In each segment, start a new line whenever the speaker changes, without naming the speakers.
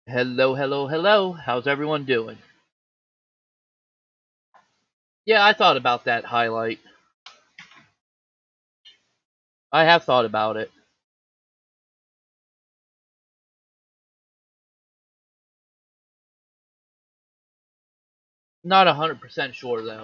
Hello, hello, hello. How's everyone doing? Yeah, I thought about that highlight. I have thought about it. Not 100% sure though.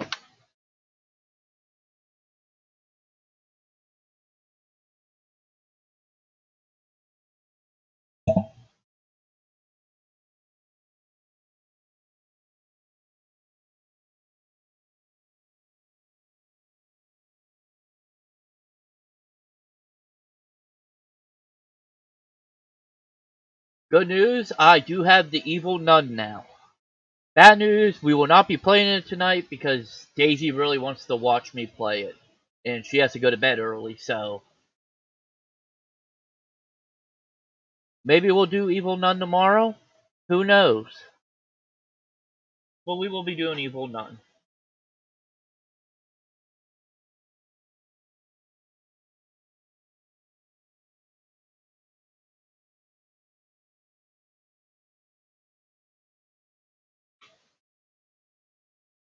Good news, I do have the Evil Nun now. Bad news, we will not be playing it tonight because Daisy really wants to watch me play it. And she has to go to bed early, so maybe we'll do Evil Nun tomorrow? Who knows? But we will be doing Evil Nun.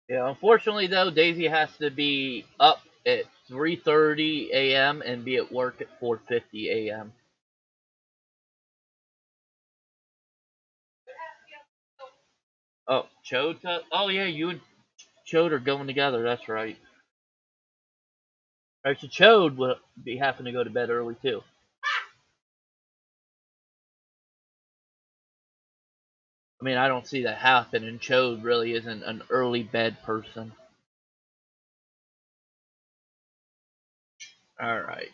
Yeah, unfortunately though, Daisy has to be up at 3:30 a.m. and be at work at 4:50 a.m. Oh, oh yeah, you and Chode are going together. That's right. Actually, Chode will be having to go to bed early too. I mean, I don't see that happen, and Chode really isn't an early bed person. All right,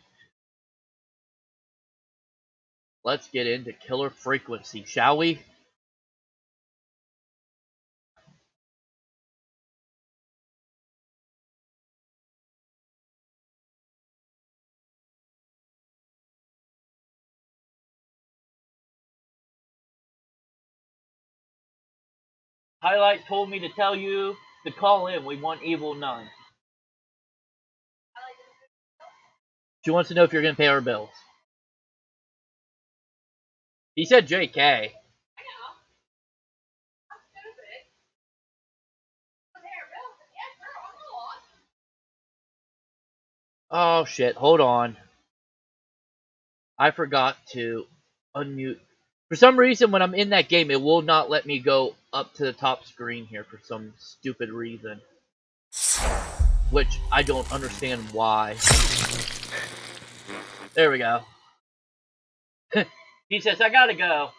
let's get into Killer Frequency, shall we? Highlight told me to tell you to call in. We want Evil Nun. She wants to know if you're going to pay our bills. He said JK. Oh shit, hold on. I forgot to unmute. For some reason, when I'm in that game, it will not let me go up to the top screen here for some stupid reason. Which I don't understand why. There we go. He says, I gotta go.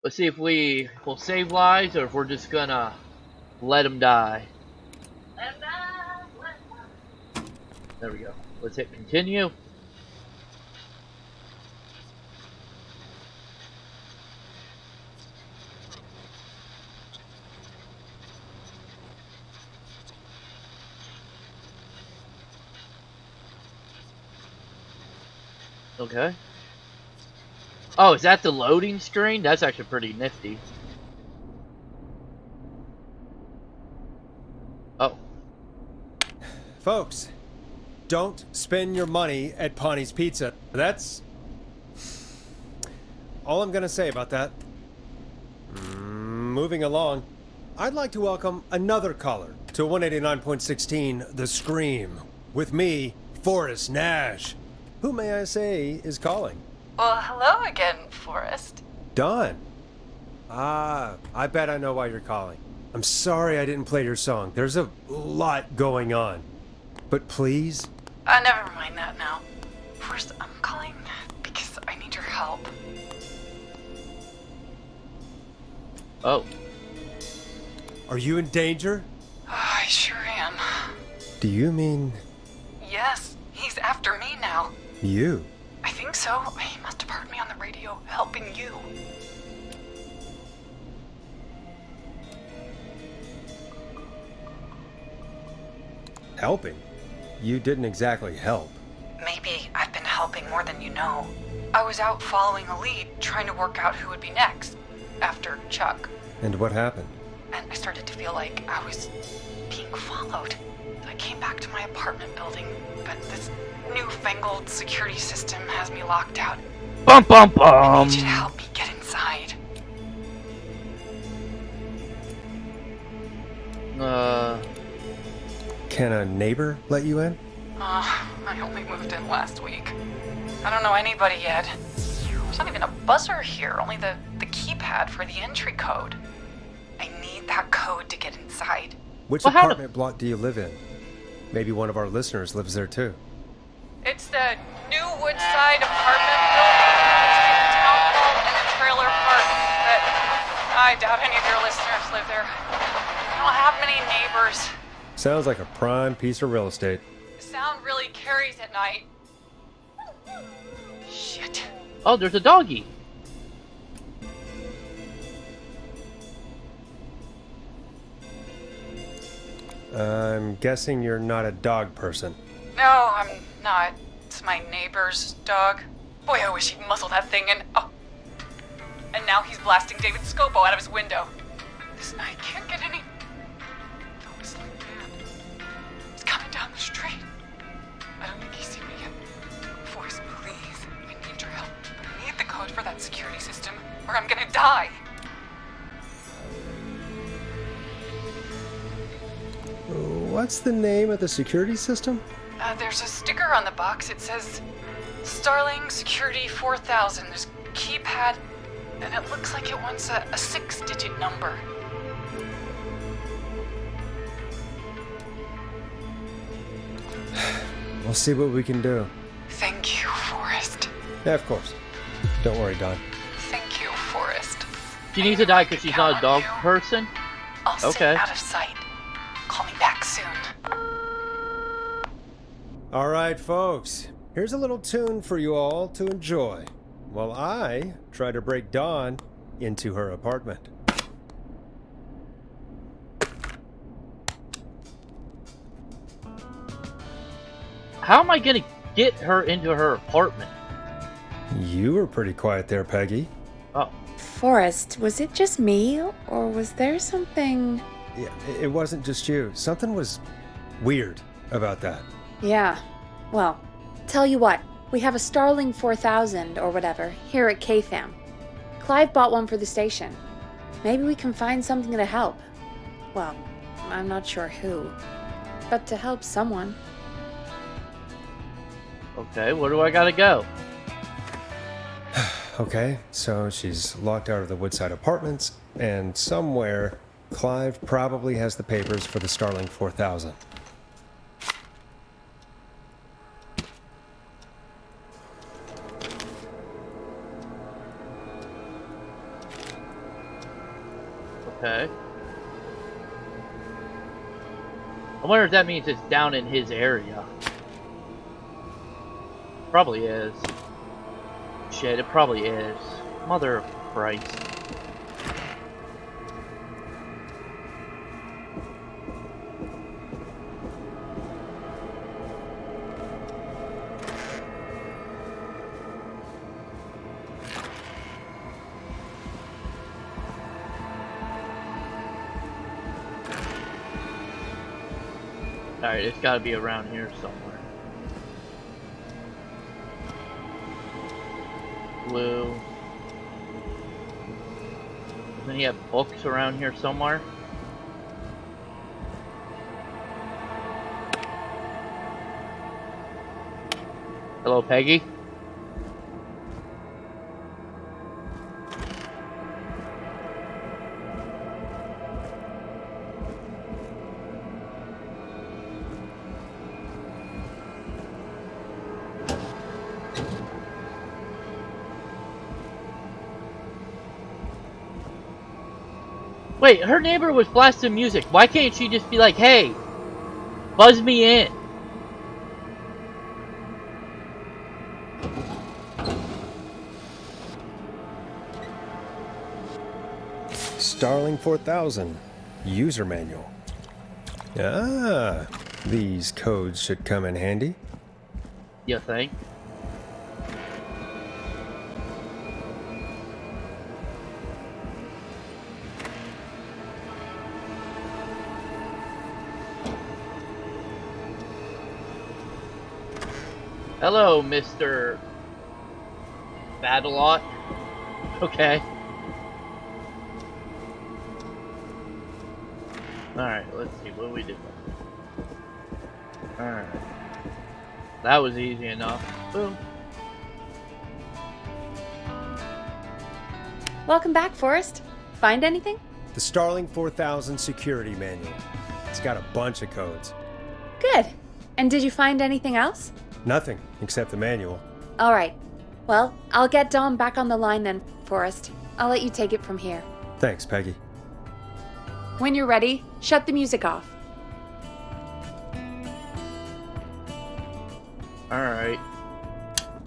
Let's see if we will save lives or if we're just gonna let him die. There we go. Let's hit continue. Okay. Oh, is that the loading screen? That's actually pretty nifty. Oh.
Folks, don't spend your money at Pawnee Pizza. That's all I'm gonna say about that. Moving along, I'd like to welcome another caller to 189.16 The Scream. With me, Forrest Nash. Who may I say is calling?
Well, hello again, Forrest.
Dawn. I bet I know why you're calling. I'm sorry I didn't play your song. There's a lot going on. But please?
Never mind that now. Forrest, I'm calling because I need your help.
Oh.
Are you in danger?
I sure am.
Do you mean
Yes, he's after me now.
you?
I think so. He must have heard me on the radio helping you.
Helping? You didn't exactly help.
Maybe I've been helping more than you know. I was out following a lead, trying to work out who would be next. After Chuck.
And what happened?
and I started to feel like I was being followed. I came back to my apartment building, but this newfangled security system has me locked out.
Bum bum
I
bum.
need you to help me get inside.
Can a neighbor let you in?
I only moved in last week. I don't know anybody yet. There's not even a buzzer here, only the keypad for the entry code. I need that code to get inside.
Which
Well, how
apartment block do you live in? Maybe one of our listeners lives there too.
It's the New Woodside apartment building between the town hall and the trailer park, but I doubt any of your listeners live there. I don't have many neighbors.
Sounds like a prime piece of real estate.
The sound really carries at night. Shit.
Oh, there's a doggy.
I'm guessing you're not a dog person.
No, I'm not. It's my neighbor's dog. Boy, I wish he'd muzzle that thing and... Oh. And now he's blasting David Scopo out of his window. This night can't get any... The whistling man. He's coming down the street. I don't think he's seen me yet. Forrest, please. I need your help. I need the code for that security system, or I'm gonna die.
What's the name of the security system?
There's a sticker on the box. It says Starling Security 4000. There's a keypad, and it looks like it wants a 6-digit number.
We'll see what we can do.
Thank you, Forrest.
Yeah, of course. Don't worry, Don.
Thank you, Forrest.
She needs to die because she's not a dog
Count on you.
person.
I'll
Okay.
stay out of sight. Call me back soon.
All right, folks. Here's a little tune for you all to enjoy while I try to break Dawn into her apartment.
How am I gonna get her into her apartment?
You were pretty quiet there, Peggy.
Oh,
Forrest, was it just me, or was there something...
Yeah, it wasn't just you. Something was weird about that.
Yeah, well, tell you what, we have a Starling 4000 or whatever here at KFAM. Clive bought one for the station. Maybe we can find something to help. Well, I'm not sure who, but to help someone.
okay. Where do I gotta go?
Okay, so she's locked out of the Woodside Apartments, and somewhere Clive probably has the papers for the Starling 4000.
Okay. I wonder if that means it's down in his area. Probably is. Shit, it probably is. Mother of Christ. Alright, it's gotta be around here somewhere. Blue. Doesn't he have books around here somewhere? Hello, Peggy? Wait, her neighbor was blasting music. Why can't she just be like, hey, buzz me in?
Starling 4000 user manual. Ah, these codes should come in handy.
You think? Hello, Mr. Battlelot. Okay. Alright, let's see what we did. Alright. That was easy enough. Boom.
Welcome back, Forrest. Find anything?
The Starling 4000 security manual. It's got a bunch of codes.
Good. And did you find anything else?
Nothing except the manual.
All right. Well, I'll get Dom back on the line then, Forrest. I'll let you take it from here.
Thanks, Peggy.
When you're ready, shut the music off.
Alright.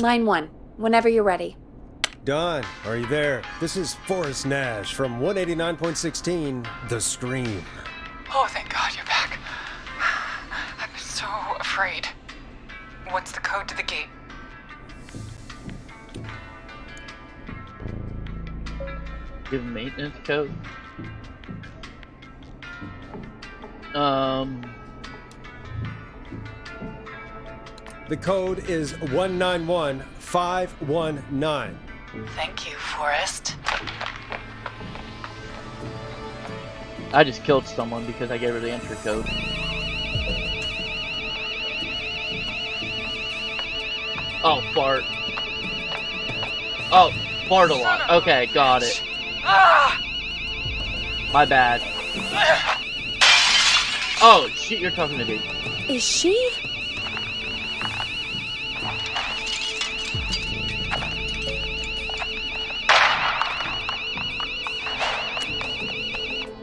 Line 1, whenever you're ready.
Don, are you there? This is Forrest Nash from 189.16, The Scream.
Oh, thank God you're back. I'm so afraid. What's the code to the gate?
Give maintenance code.
The code is 191519.
Thank you, Forrest.
I just killed someone because I gave her the entry code. Oh, fart. Oh, fart a lot. Okay, got it.
Ah!
My bad. Oh, shit, you're talking to me.
Is she?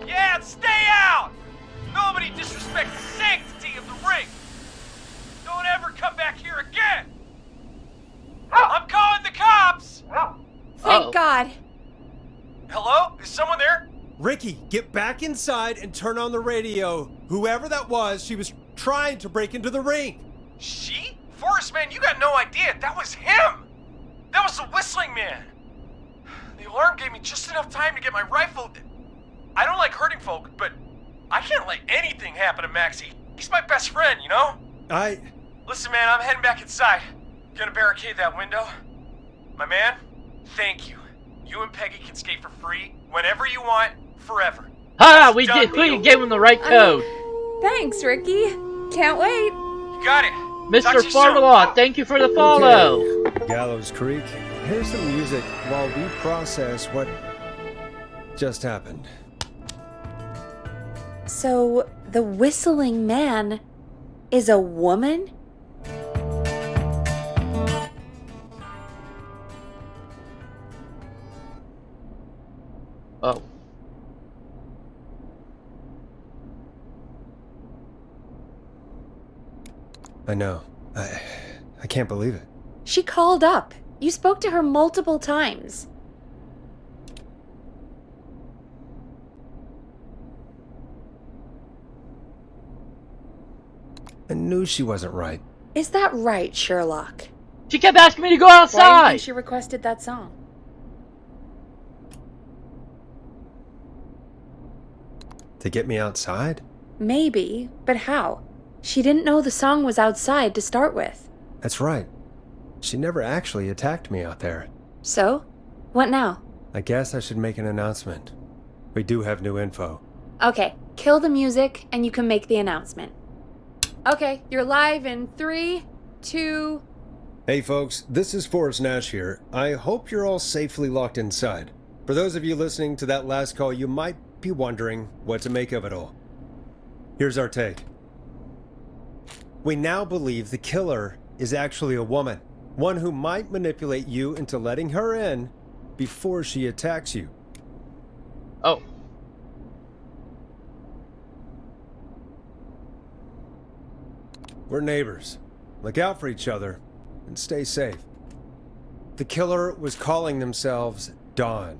Yeah, stay out! Nobody disrespects the sanctity of the ring! Don't ever come back here again! I'm calling the cops!
Thank God.
Hello? Is someone there?
Ricky, get back inside and turn on the radio. Whoever that was, she was trying to break into the ring.
She? Forrest, man, you got no idea. That was him! That was the whistling man! The alarm gave me just enough time to get my rifle. I don't like hurting folk, but I can't let anything happen to Maxie. He's my best friend, you know? Listen, man, I'm heading back inside. Gonna barricade that window. My man, thank you. You and Peggy can skate for free whenever you want, forever.
Ha! We
Done
did. We
deal.
gave him the right code.
Thanks, Ricky. Can't wait.
You got it.
Mr.
Talk to you soon.
Fartalot, thank you for the follow.
Okay. Gallows Creek, here's some music while we process what just happened.
So, the whistling man is a woman?
Oh.
I know. I can't believe it.
She called up. You spoke to her multiple times.
I knew she wasn't right.
Is that right, Sherlock?
She kept asking me to go
Why do you
outside.
think she requested that song?
To get me outside?
Maybe, but how? She didn't know the song was outside to start with.
That's right. She never actually attacked me out there.
So? What now?
I guess I should make an announcement. We do have new info.
Okay, kill the music and you can make the announcement. Okay, you're live in 3, 2...
Hey folks, this is Forrest Nash here. I hope you're all safely locked inside. For those of you listening to that last call, you might be wondering what to make of it all. Here's our take. We now believe the killer is actually a woman. One who might manipulate you into letting her in before she attacks you.
Oh.
We're neighbors. Look out for each other and stay safe. The killer was calling themselves Dawn.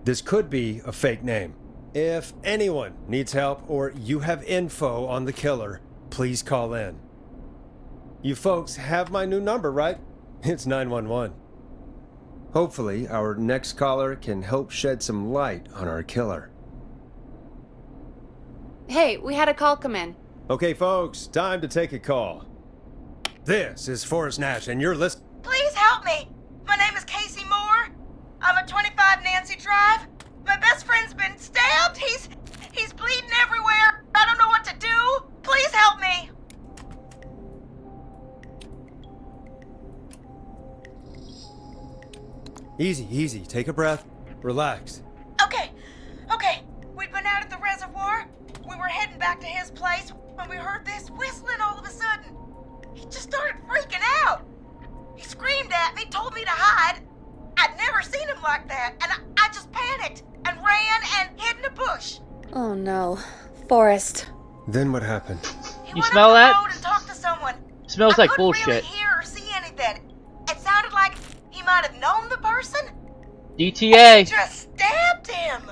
This could be a fake name. If anyone needs help or you have info on the killer, please call in. You folks have my new number, right? It's 911. Hopefully, our next caller can help shed some light on our killer.
Hey, we had a call come in.
Okay, folks, time to take a call. This is Forrest Nash, and you're listening.
Please help me. My name is Casey Moore. I'm at 25 Nancy Drive. My best friend's been stabbed. He's bleeding everywhere. I don't know what to do. Please help me.
Easy, easy. Take a breath. Relax.
Okay. We'd been out at the reservoir. We were heading back to his place when we heard this whistling all of a sudden. He just started freaking out. He screamed at me, told me to hide. I'd never seen him like that, and I just panicked and ran and hid in a bush.
Oh no. Forrest.
Then what happened?
He
You
went
smell
up the
that?
road and talked to someone.
Smells
I
like
couldn't
bullshit.
really hear or see anything. It sounded like he might have known the person. He
DTA.
just stabbed him.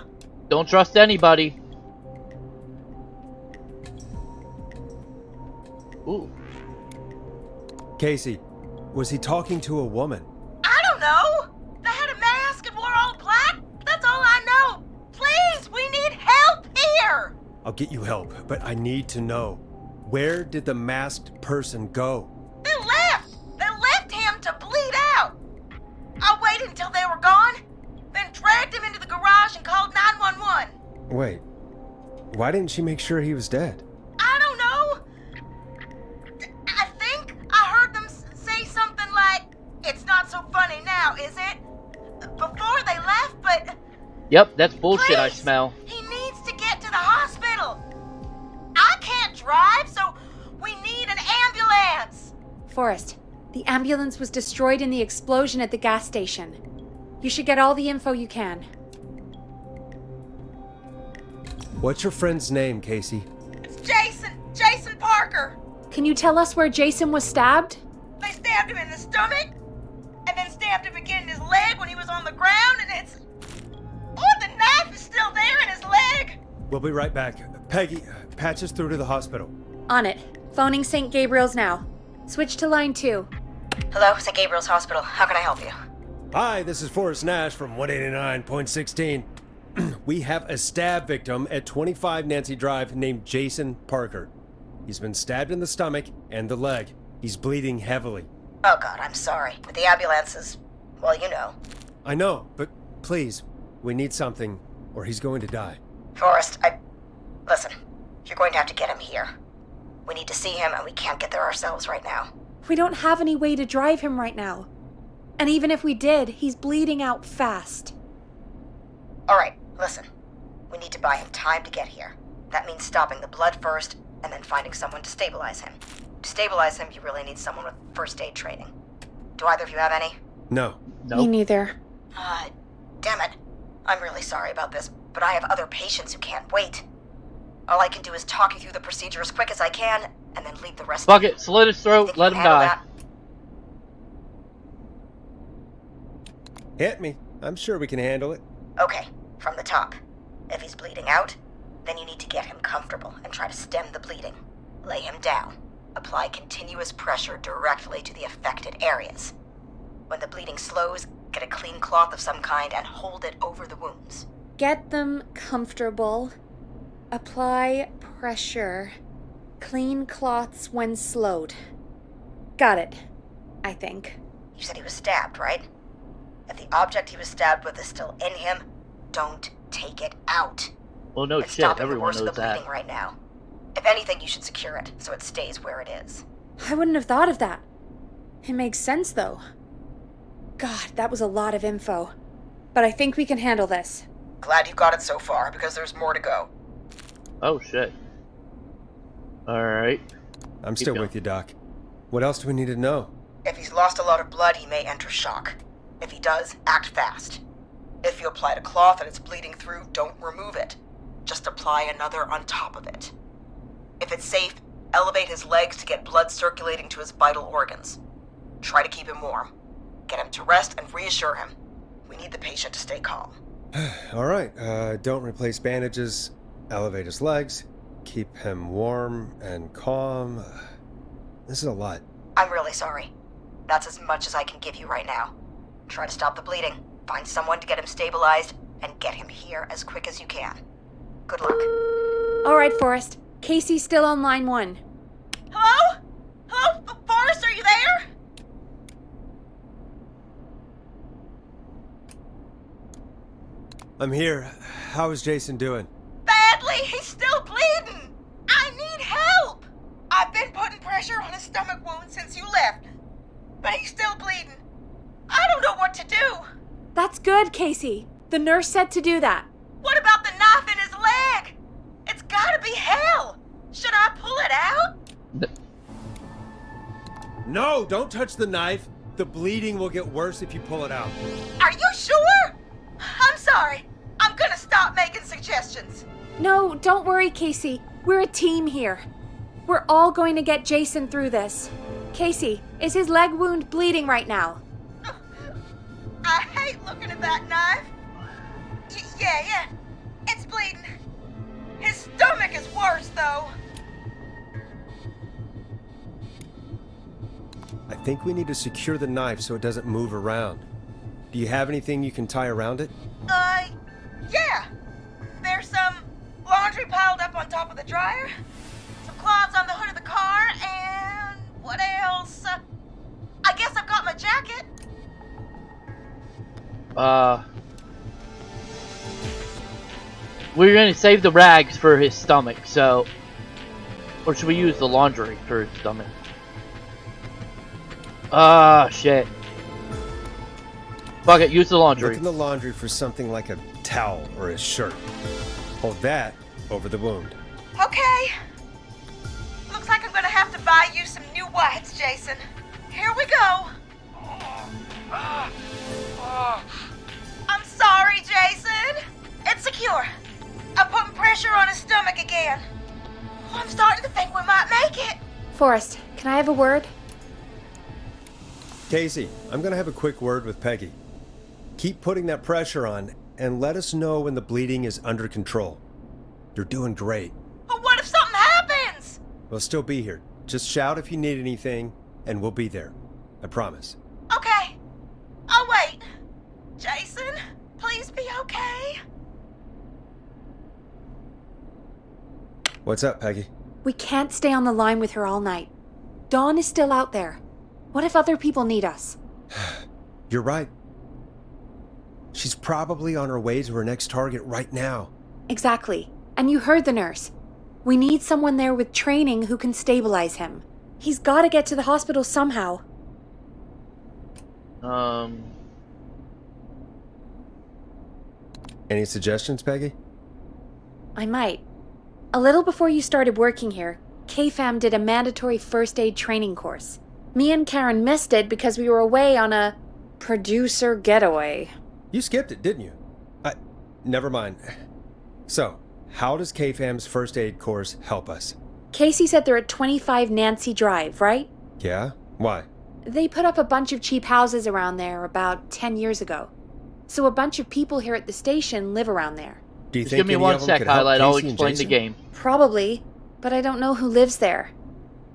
Don't trust anybody. Ooh.
Casey, was he talking to a woman?
I don't know. They had a mask and wore all black. That's all I know. Please, we need help here.
I'll get you help, but I need to know. Where did the masked person go?
They left. They left him to bleed out. I waited until they were gone, then dragged him into the garage and called 911.
Wait, why didn't she make sure he was dead?
I don't know. I think I heard them say something like, "It's not so funny now, is it?" Before they left, but
Yep, that's bullshit I
please,
smell.
he needs to get to the hospital. I can't drive, so we need an ambulance.
Forrest, the ambulance was destroyed in the explosion at the gas station. You should get all the info you can.
What's your friend's name, Casey?
It's Jason Parker.
Can you tell us where Jason was stabbed?
They stabbed him in the stomach, and then stabbed him again in his leg when he was on the ground, and it's... Oh, the knife is still there in his leg.
We'll be right back. Peggy, patch us through to the hospital.
On it. Phoning St. Gabriel's now. Switch to line 2.
Hello, St. Gabriel's Hospital. How can I help you?
Hi, this is Forrest Nash from 189.16. We have a stab victim at 25 Nancy Drive named Jason Parker. He's been stabbed in the stomach and the leg. He's bleeding heavily.
Oh, God, I'm sorry. But the ambulance is... well, you know.
I know, but please, we need something, or he's going to die.
Forrest, Listen, you're going to have to get him here. We need to see him, and we can't get there ourselves right now.
We don't have any way to drive him right now. And even if we did, he's bleeding out fast.
All right, listen. We need to buy him time to get here. That means stopping the blood first, and then finding someone to stabilize him. To stabilize him, you really need someone with first aid training. Do either of you have any?
No.
Me
Nope.
neither.
Damn it. I'm really sorry about this, but I have other patients who can't wait. All I can do is talk you through the procedure as quick as I can, and then leave the rest
Fuck
to you.
it, slit his throat,
Think you
let
can
him
handle
die.
that?
Hit me. I'm sure we can handle it.
Okay, from the top. If he's bleeding out, then you need to get him comfortable and try to stem the bleeding. Lay him down. Apply continuous pressure directly to the affected areas. When the bleeding slows, get a clean cloth of some kind and hold it over the wounds.
Get them comfortable. Apply pressure. Clean cloths when slowed. Got it. I think.
You said he was stabbed, right? If the object he was stabbed with is still in him, don't take it out.
Well, no
It's
shit,
stopping the
everyone
worst of
knows
the bleeding
that.
right now. If anything, you should secure it so it stays where it is.
I wouldn't have thought of that. It makes sense, though. God, that was a lot of info. But I think we can handle this.
Glad you got it so far, because there's more to go.
Oh shit. Alright.
I'm
Keep
still
going.
with you, Doc. What else do we need to know?
If he's lost a lot of blood, he may enter shock. If he does, act fast. If you applied a cloth and it's bleeding through, don't remove it. Just apply another on top of it. If it's safe, elevate his legs to get blood circulating to his vital organs. Try to keep him warm. Get him to rest and reassure him. We need the patient to stay calm.
All right, don't replace bandages. Elevate his legs. Keep him warm and calm. This is a lot.
I'm really sorry. That's as much as I can give you right now. Try to stop the bleeding, find someone to get him stabilized, and get him here as quick as you can. Good luck.
All right, Forrest. Casey's still on line 1.
Hello? Hello? Forrest, are you there?
I'm here. How is Jason doing?
Badly. He's still bleeding. I need help. I've been putting pressure on his stomach wound since you left, but he's still bleeding. I don't know what to do.
That's good, Casey. The nurse said to do that.
What about the knife in his leg? It's gotta be hell. Should I pull it out?
No, don't touch the knife. The bleeding will get worse if you pull it out.
Are you sure? I'm sorry. I'm gonna stop making suggestions.
No, don't worry, Casey. We're a team here. We're all going to get Jason through this. Casey, is his leg wound bleeding right now?
I hate looking at that knife. Yeah. It's bleeding. His stomach is worse, though.
I think we need to secure the knife so it doesn't move around. Do you have anything you can tie around it?
Yeah. There's some laundry piled up on top of the dryer, some cloths on the hood of the car, and what else? I guess I've got my jacket.
We're gonna save the rags for his stomach, so... Or should we use the laundry for his stomach? Shit. Fuck it, use the laundry.
Look in the laundry for something like a towel or a shirt. Hold that over the wound.
Okay. Looks like I'm gonna have to buy you some new whites, Jason. Here we go. I'm sorry, Jason. It's secure. I'm putting pressure on his stomach again. I'm starting to think we might make it.
Forrest, can I have a word?
Casey, I'm gonna have a quick word with Peggy. Keep putting that pressure on and let us know when the bleeding is under control. You're doing great.
But what if something happens?
We'll still be here. Just shout if you need anything, and we'll be there. I promise.
Okay. I'll wait. Jason, please be okay.
What's up, Peggy?
We can't stay on the line with her all night. Dawn is still out there. What if other people need us?
You're right. She's probably on her way to her next target right now.
Exactly. And you heard the nurse. We need someone there with training who can stabilize him. He's got to get to the hospital somehow.
Any suggestions, Peggy?
I might. A little before you started working here, KFAM did a mandatory first aid training course. Me and Karen missed it because we were away on a producer getaway.
You skipped it, didn't you? Never mind. So, how does KFAM's first aid course help us?
Casey said they're at 25 Nancy Drive, right?
Yeah? Why?
They put up a bunch of cheap houses around there about 10 years ago. So a bunch of people here at the station live around there.
Do you
Just
think
give me
any
one
of them
sec,
could help
Highlight. I'll
Casey and
explain the
Jason?
game.
Probably, but I don't know who lives there.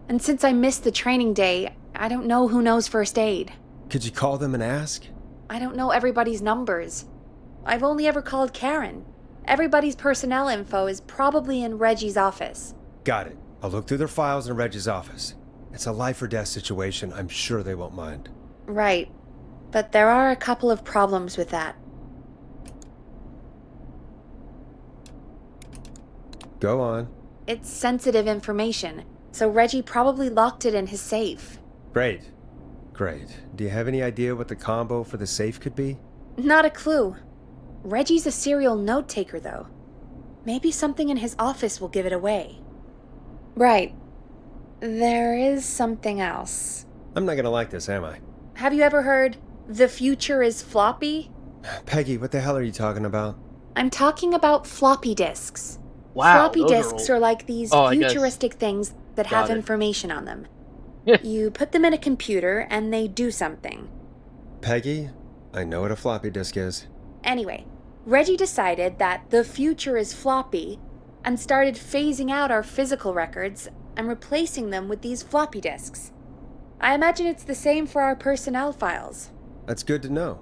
And since I missed the training day, I don't know who knows first aid.
Could you call them and ask?
I don't know everybody's numbers. I've only ever called Karen. Everybody's personnel info is probably in Reggie's office.
Got it. I'll look through their files in Reggie's office. It's a life or death situation. I'm sure they won't mind.
Right. But there are a couple of problems with that.
Go on.
It's sensitive information, so Reggie probably locked it in his safe.
Great. Do you have any idea what the combo for the safe could be?
Not a clue. Reggie's a serial note-taker, though. Maybe something in his office will give it away. Right. There is something else.
I'm not gonna like this, am I?
Have you ever heard, "The future is floppy"?
Peggy, what the hell are you talking about?
I'm talking about floppy disks.
Wow.
Floppy
those
disks
are
are like these
Oh, I guess.
futuristic things that
Got
have
it.
information on them. You put them in a computer and they do something.
Peggy, I know what a floppy disk is.
Anyway, Reggie decided that the future is floppy and started phasing out our physical records and replacing them with these floppy disks. I imagine it's the same for our personnel files.
That's good to know.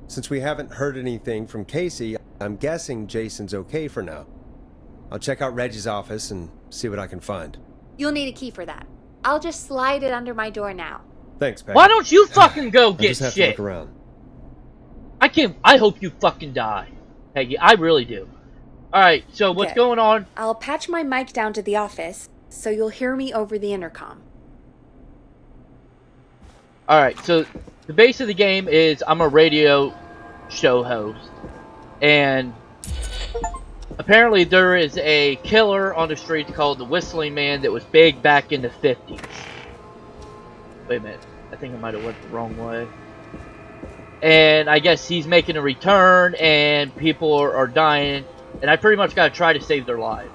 Since we haven't heard anything from Casey, I'm guessing Jason's okay for now. I'll check out Reggie's office and see what I can find.
You'll need a key for that. I'll just slide it under my door now.
Thanks, Peggy.
Why don't you fucking go
I
get
just have
shit?
to look around.
I hope you fucking die, Peggy. I really do. Alright, so what's
Good.
going on?
I'll patch my mic down to the office, so you'll hear me over the intercom.
Alright, so the base of the game is I'm a radio show host. And apparently there is a killer on the streets called the Whistling Man that was big back in the 50s. Wait a minute. I think I might have went the wrong way. And I guess he's making a return and people are dying. And I pretty much gotta try to save their lives.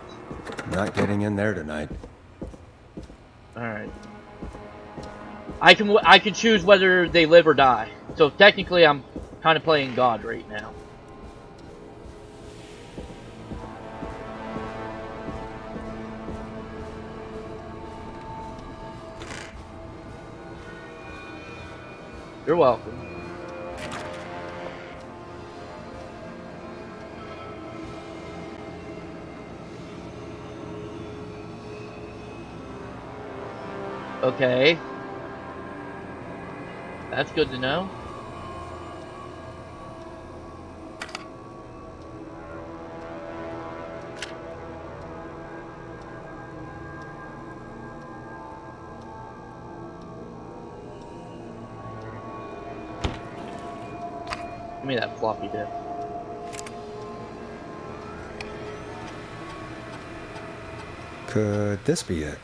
Not getting in there tonight.
Alright. I can choose whether they live or die. So technically I'm kind of playing God right now. You're welcome. Okay. That's good to know. Give me that floppy disk.
Could this be it?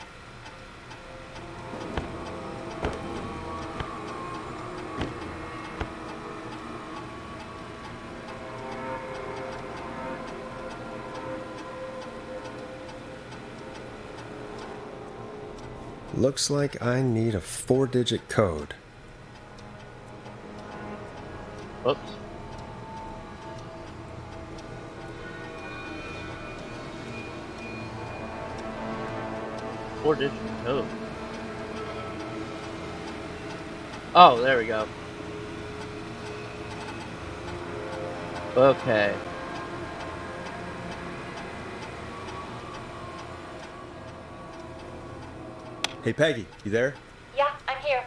Looks like I need a 4-digit code.
Oops. Four-digit code. Oh, there we go. Okay.
Hey Peggy, you there?
Yeah, I'm here.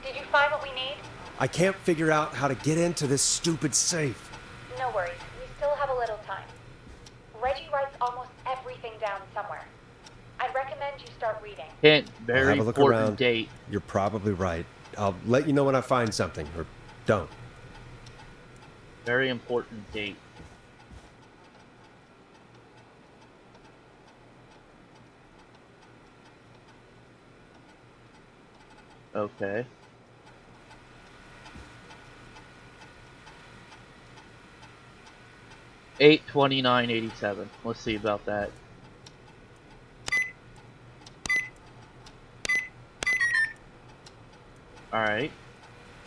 Did you find what we need?
I can't figure out how to get into this stupid safe.
No worries. We still have a little time. Reggie writes almost everything down somewhere. I'd recommend you start reading.
Hint,
I'll
very
have a look
important
around.
date.
You're probably right. I'll let you know when I find something, or don't.
Very important date. Okay. $8/29/87. Let's see about that. Alright.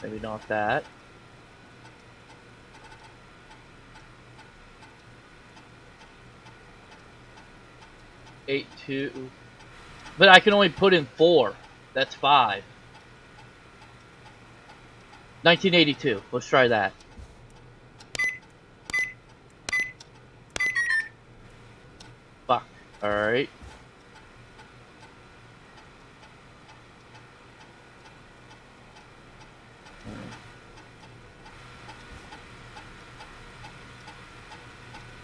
Maybe not that. Eight two. But I can only put in 4. That's 5. 1982. Let's try that. Fuck. Alright.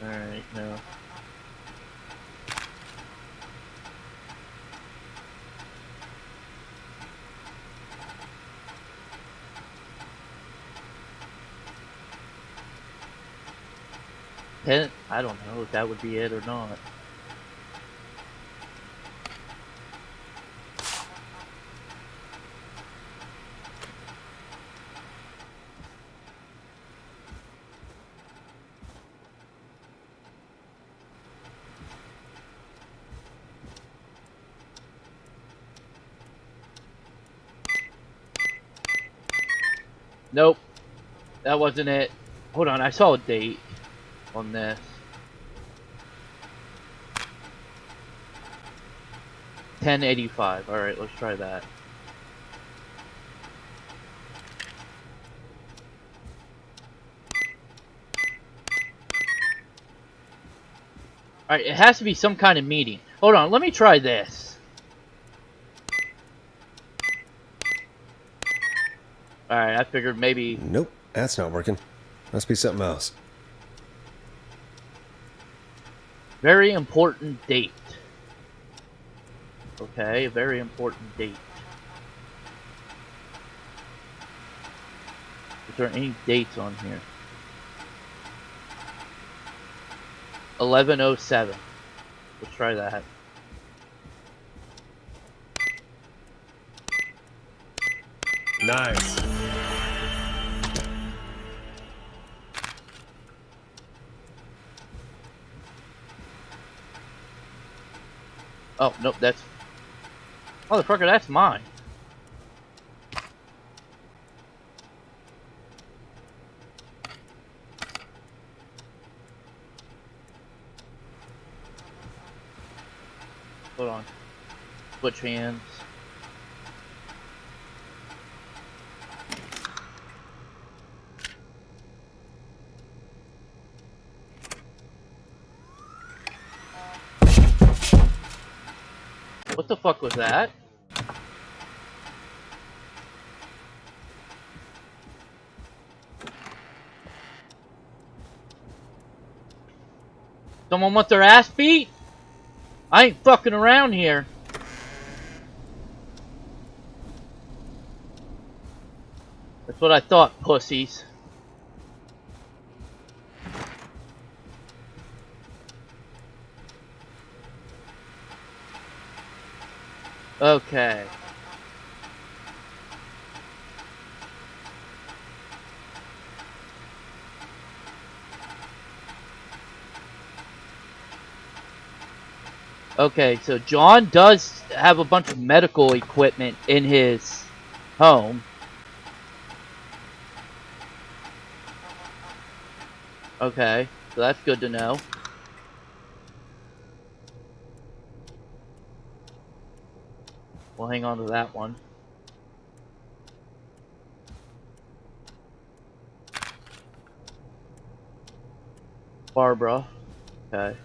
Alright, no. I don't know if that would be it or not. Nope. That wasn't it. Hold on, I saw a date on this. 1085. Alright, let's try that. Alright, it has to be some kind of meeting. Hold on, let me try this. Alright, I figured maybe...
Nope, that's not working. Must be something else.
Very important date. Okay, very important date. Is there any dates on here? 11:07. Let's try that.
Nice.
Oh, nope, that's... Motherfucker, that's mine. Hold on. Switch hands. What the fuck was that? Someone want their ass beat? I ain't fucking around here. That's what I thought, pussies. Okay. Okay, so John does have a bunch of medical equipment in his home. Okay, so that's good to know. We'll hang on to that one. Barbara. Okay.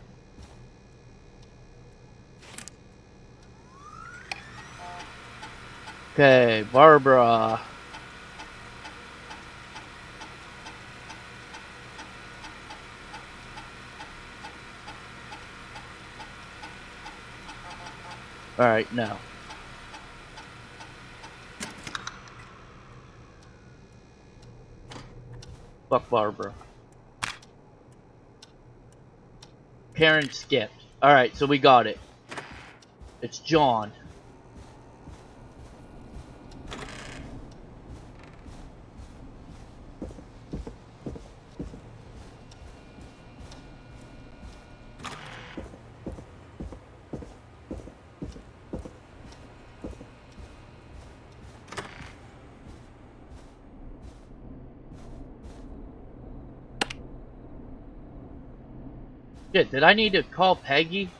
Okay, Barbara. Alright, no. Fuck Barbara. Karen skipped. Alright, so we got it. It's John. Shit, did I need to call Peggy?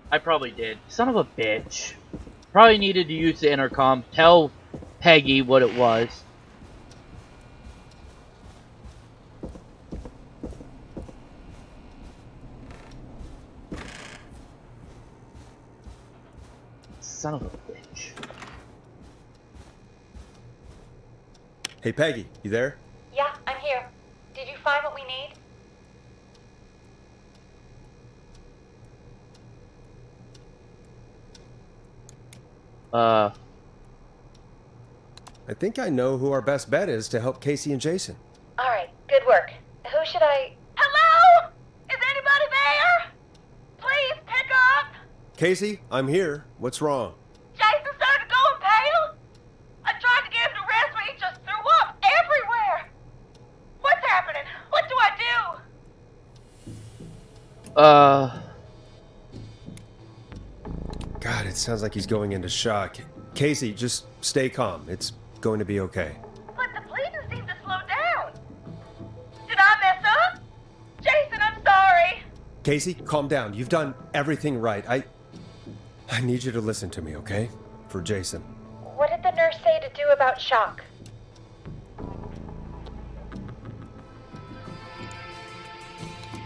I probably did. Son of a bitch. Probably needed to use the intercom, tell Peggy what it was. Son of a bitch.
Hey, Peggy, you there?
Yeah, I'm here. Did you find what we need?
I think I know who our best bet is to help Casey and Jason.
Alright, good work. Who should I... Hello? Is anybody there? Please pick up!
Casey, I'm here. What's wrong?
Jason started going pale. I tried to get him to rest, but he just threw up everywhere. What's happening? What do I do?
God, it sounds like he's going into shock. Casey, just stay calm. It's going to be okay.
But the bleeding seemed to slow down. Did I mess up? Jason, I'm sorry.
Casey, calm down. You've done everything right. I need you to listen to me, okay? For Jason.
What did the nurse say to do about shock?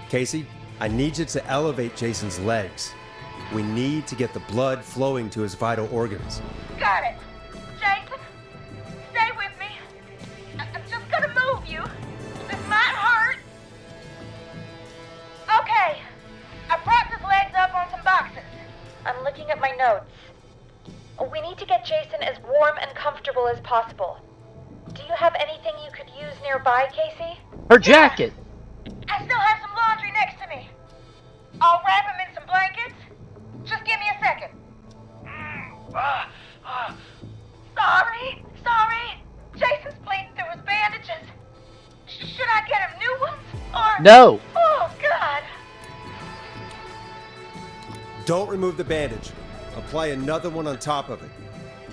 Casey, I need you to elevate Jason's legs. We need to get the blood flowing to his vital organs.
Got it. Jason, stay with me. I'm just gonna move you. This might hurt. Okay. I propped his legs up on some boxes.
I'm looking at my notes. We need to get Jason as warm and comfortable as possible. Do you have anything you could use nearby, Casey?
Her jacket!
I still have some laundry next to me. I'll wrap him in some blankets. Just give me a second. Sorry. Jason's bleeding through his bandages. Should I get him new ones? Or...
No!
Oh, God.
Don't remove the bandage. Apply another one on top of it.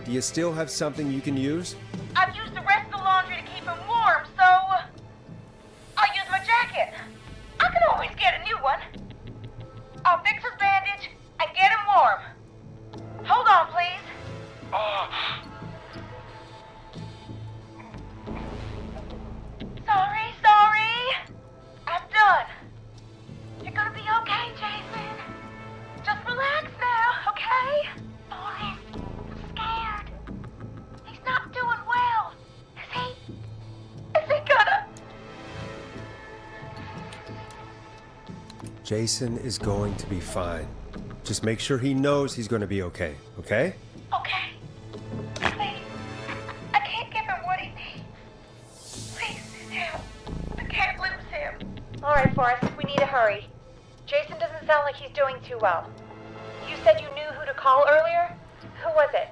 Do you still have something you can use?
I've used the rest of the laundry to keep him warm, so... I'll use my jacket. I can always get a new one. I'll fix his bandage and get him warm. Hold on, please. Sorry. I'm done. You're gonna be okay, Jason. Just relax now, okay? Boris, I'm scared. He's not doing well. Is he gonna...
Jason is going to be fine. Just make sure he knows he's going to be okay, okay?
Okay. Please. I can't give him what he needs. Please, help. I can't lose him.
All right, Forrest, we need to hurry. Jason doesn't sound like he's doing too well. You said you knew who to call earlier? Who was it?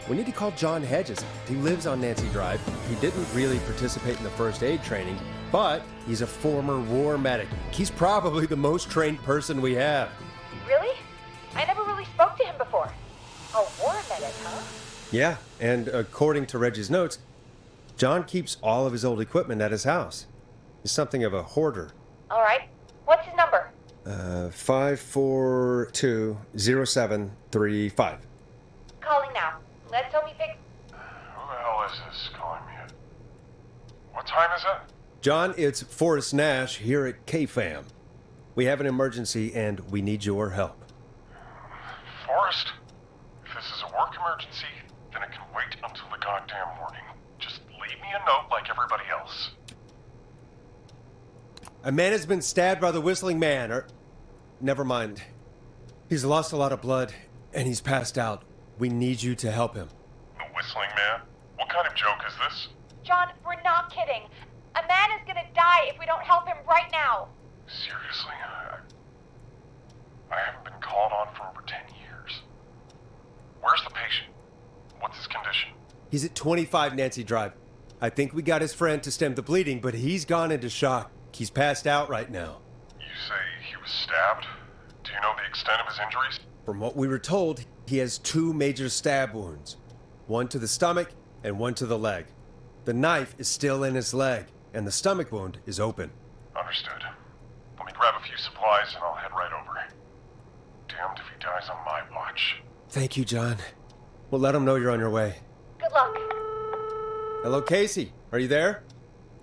We need to call John Hedges. He lives on Nancy Drive. He didn't really participate in the first aid training, but he's a former war medic. He's probably the most trained person we have.
Really? I never really spoke to him before. A war medic, huh?
Yeah, and according to Reggie's notes, John keeps all of his old equipment at his house. He's something of a hoarder.
All right. What's his number?
5420735.
Calling now. Let's hope he picks...
Who the hell is this calling me at? What time is it?
John, it's Forrest Nash here at KFAM. We have an emergency and we need your help.
Forrest, if this is a work emergency, then it can wait until the goddamn morning. Just leave me a note like everybody else.
A man has been stabbed by the Whistling Man, or... Never mind. He's lost a lot of blood, and he's passed out. We need you to help him.
The Whistling Man? What kind of joke is this?
John, we're not kidding. A man is gonna die if we don't help him right now.
Seriously? I haven't been called on for over 10 years. Where's the patient? What's his condition?
He's at 25 Nancy Drive. I think we got his friend to stem the bleeding, but he's gone into shock. He's passed out right now.
You say he was stabbed? Do you know the extent of his injuries?
From what we were told, he has 2 major stab wounds. One to the stomach and one to the leg. The knife is still in his leg, and the stomach wound is open.
Understood. Let me grab a few supplies and I'll head right over. Damned if he dies on my watch.
Thank you, John. We'll let him know you're on your way.
Good luck.
Hello, Casey. Are you there?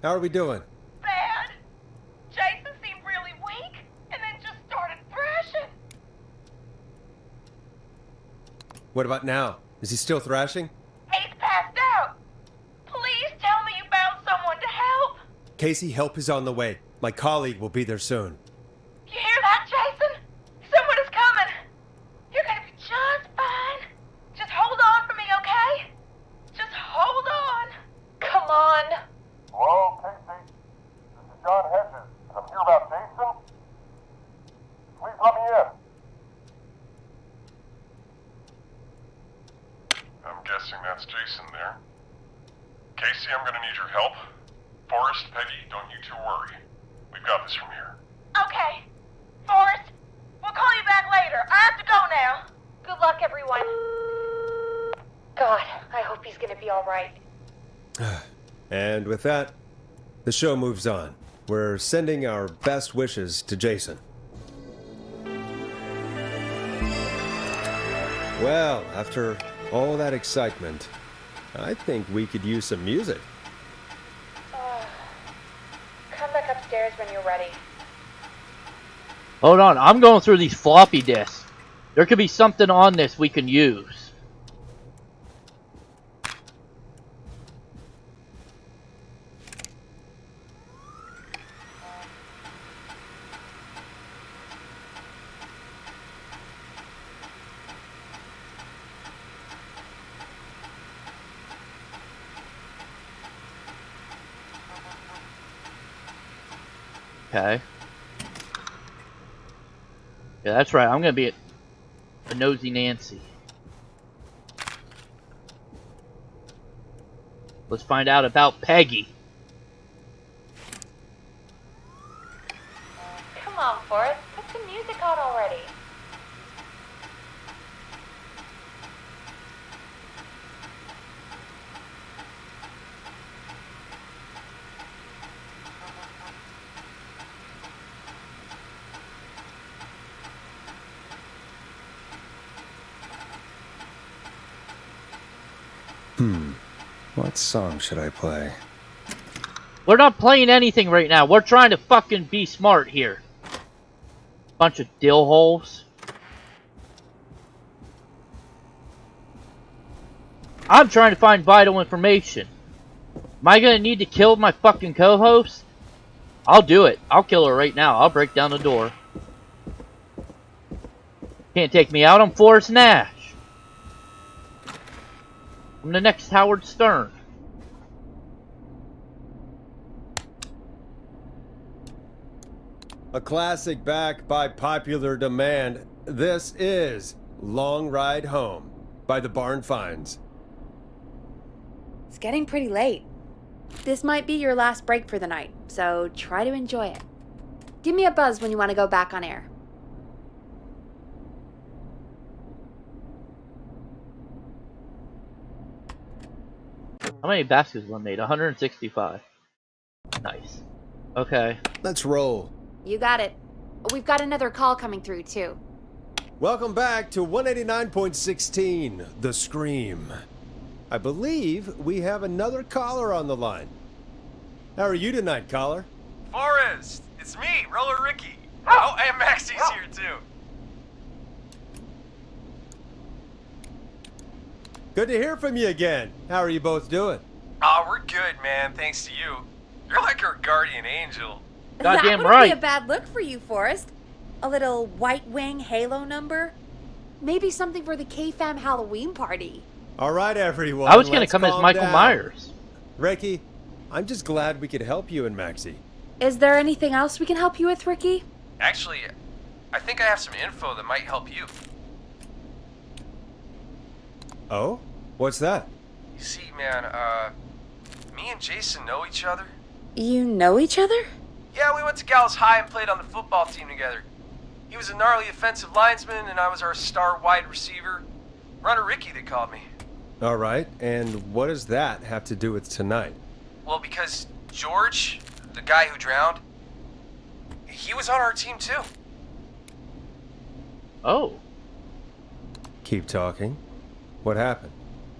How are we doing?
Bad. Jason seemed really weak and then just started thrashing.
What about now? Is he still thrashing?
He's passed out. Please tell me you found someone to help.
Casey, help is on the way. My colleague will be there soon.
You hear that, Jason? Someone is coming. You're gonna be just fine. Just hold on for me, okay? Just hold on.
Come on.
Hello, Casey. This is John Hedges. I'm here about Jason. Please let me in. I'm guessing that's Jason there. Casey, I'm gonna need your help. Forrest, Peggy, don't you two worry. We've got this from here.
Okay. Forrest, we'll call you back later. I have to go now.
Good luck, everyone. God, I hope he's gonna be all right.
And with that, the show moves on. We're sending our best wishes to Jason. Well, after all that excitement, I think we could use some music.
upstairs when you're ready.
Hold on, I'm going through these floppy disks. There could be something on this we can use. Okay. Yeah, that's right. I'm gonna be a nosy Nancy. Let's find out about Peggy.
Come on, Forrest. Put some music on already.
What song should I play?
We're not playing anything right now. We're trying to fucking be smart here. Bunch of dill holes. I'm trying to find vital information. Am I gonna need to kill my fucking co-host? I'll do it. I'll kill her right now. I'll break down the door. Can't take me out. I'm Forrest Nash. I'm the next Howard Stern.
A classic back by popular demand. This is Long Ride Home by the Barn Finds.
It's getting pretty late. This might be your last break for the night, so try to enjoy it. Give me a buzz when you want to go back on air.
How many baskets were made? 165. Nice. Okay.
Let's roll.
You got it. We've got another call coming through, too.
Welcome back to 189.16, The Scream. I believe we have another caller on the line. How are you tonight, caller?
Forrest, it's me, Roller Ricky. Oh, and Maxie's here too.
Good to hear from you again. How are you both doing?
Oh, we're good, man, thanks to you. You're like our guardian angel.
Goddamn
that wouldn't
right.
be a bad look for you, Forrest. A little White Wing Halo number. Maybe something for the K-Fam Halloween party.
All right, everyone.
I was gonna
let's
come as
calm
Michael
down.
Myers.
Ricky, I'm just glad we could help you and Maxie.
Is there anything else we can help you with, Ricky?
Actually, I think I have some info that might help you.
Oh? What's that?
You see, man, me and Jason know each other.
You know each other?
Yeah, we went to Gallows High and played on the football team together. He was a gnarly offensive lineman, and I was our star wide receiver. Runner Ricky, they called me.
All right, and what does that have to do with tonight?
Well, because George, the guy who drowned, he was on our team too.
Oh.
Keep talking. What happened?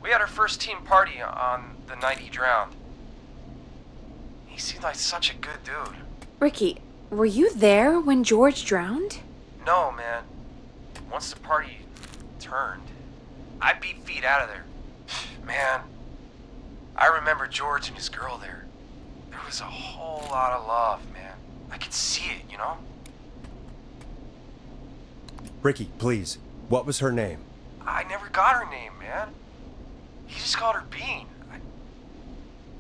We had our first team party on the night he drowned. He seemed like such a good dude.
Ricky, were you there when George drowned?
No, man. Once the party turned, I beat feet out of there. Man, I remember George and his girl there. There was a whole lot of love, man. I could see it, you know?
Ricky, please. What was her name?
I never got her name, man. He just called her Bean.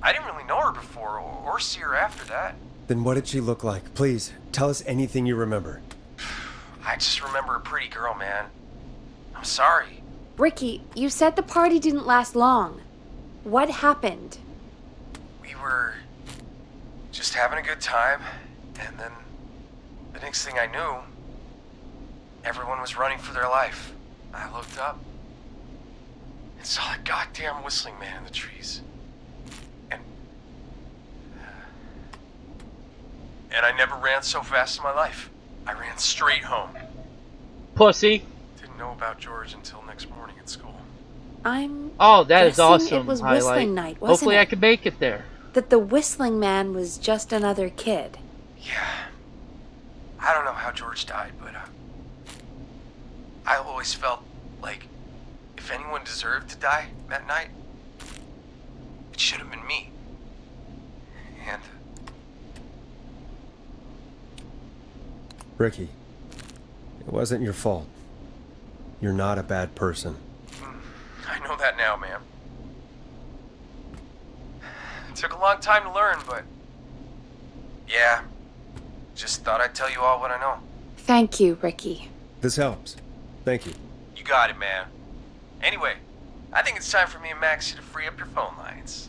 I didn't really know her before or see her after that.
Then what did she look like? Please, tell us anything you remember.
I just remember a pretty girl, man. I'm sorry.
Ricky, you said the party didn't last long. What happened?
We were just having a good time, and then the next thing I knew, everyone was running for their life. I looked up and saw that goddamn whistling man in the trees. And I never ran so fast in my life. I ran straight home.
Pussy.
Didn't know about George until next morning at school.
I'm
Oh, that is
guessing
awesome.
It was
highlight.
whistling night, wasn't
Hopefully
it?
I can make it there.
That the whistling man was just another kid.
Yeah. I don't know how George died, but I always felt like if anyone deserved to die that night, it should have been me. And
Ricky, it wasn't your fault. You're not a bad person.
I know that now, ma'am. It took a long time to learn, but yeah, just thought I'd tell you all what I know.
Thank you, Ricky.
This helps. Thank you.
You got it, man. Anyway, I think it's time for me and Maxie to free up your phone lines.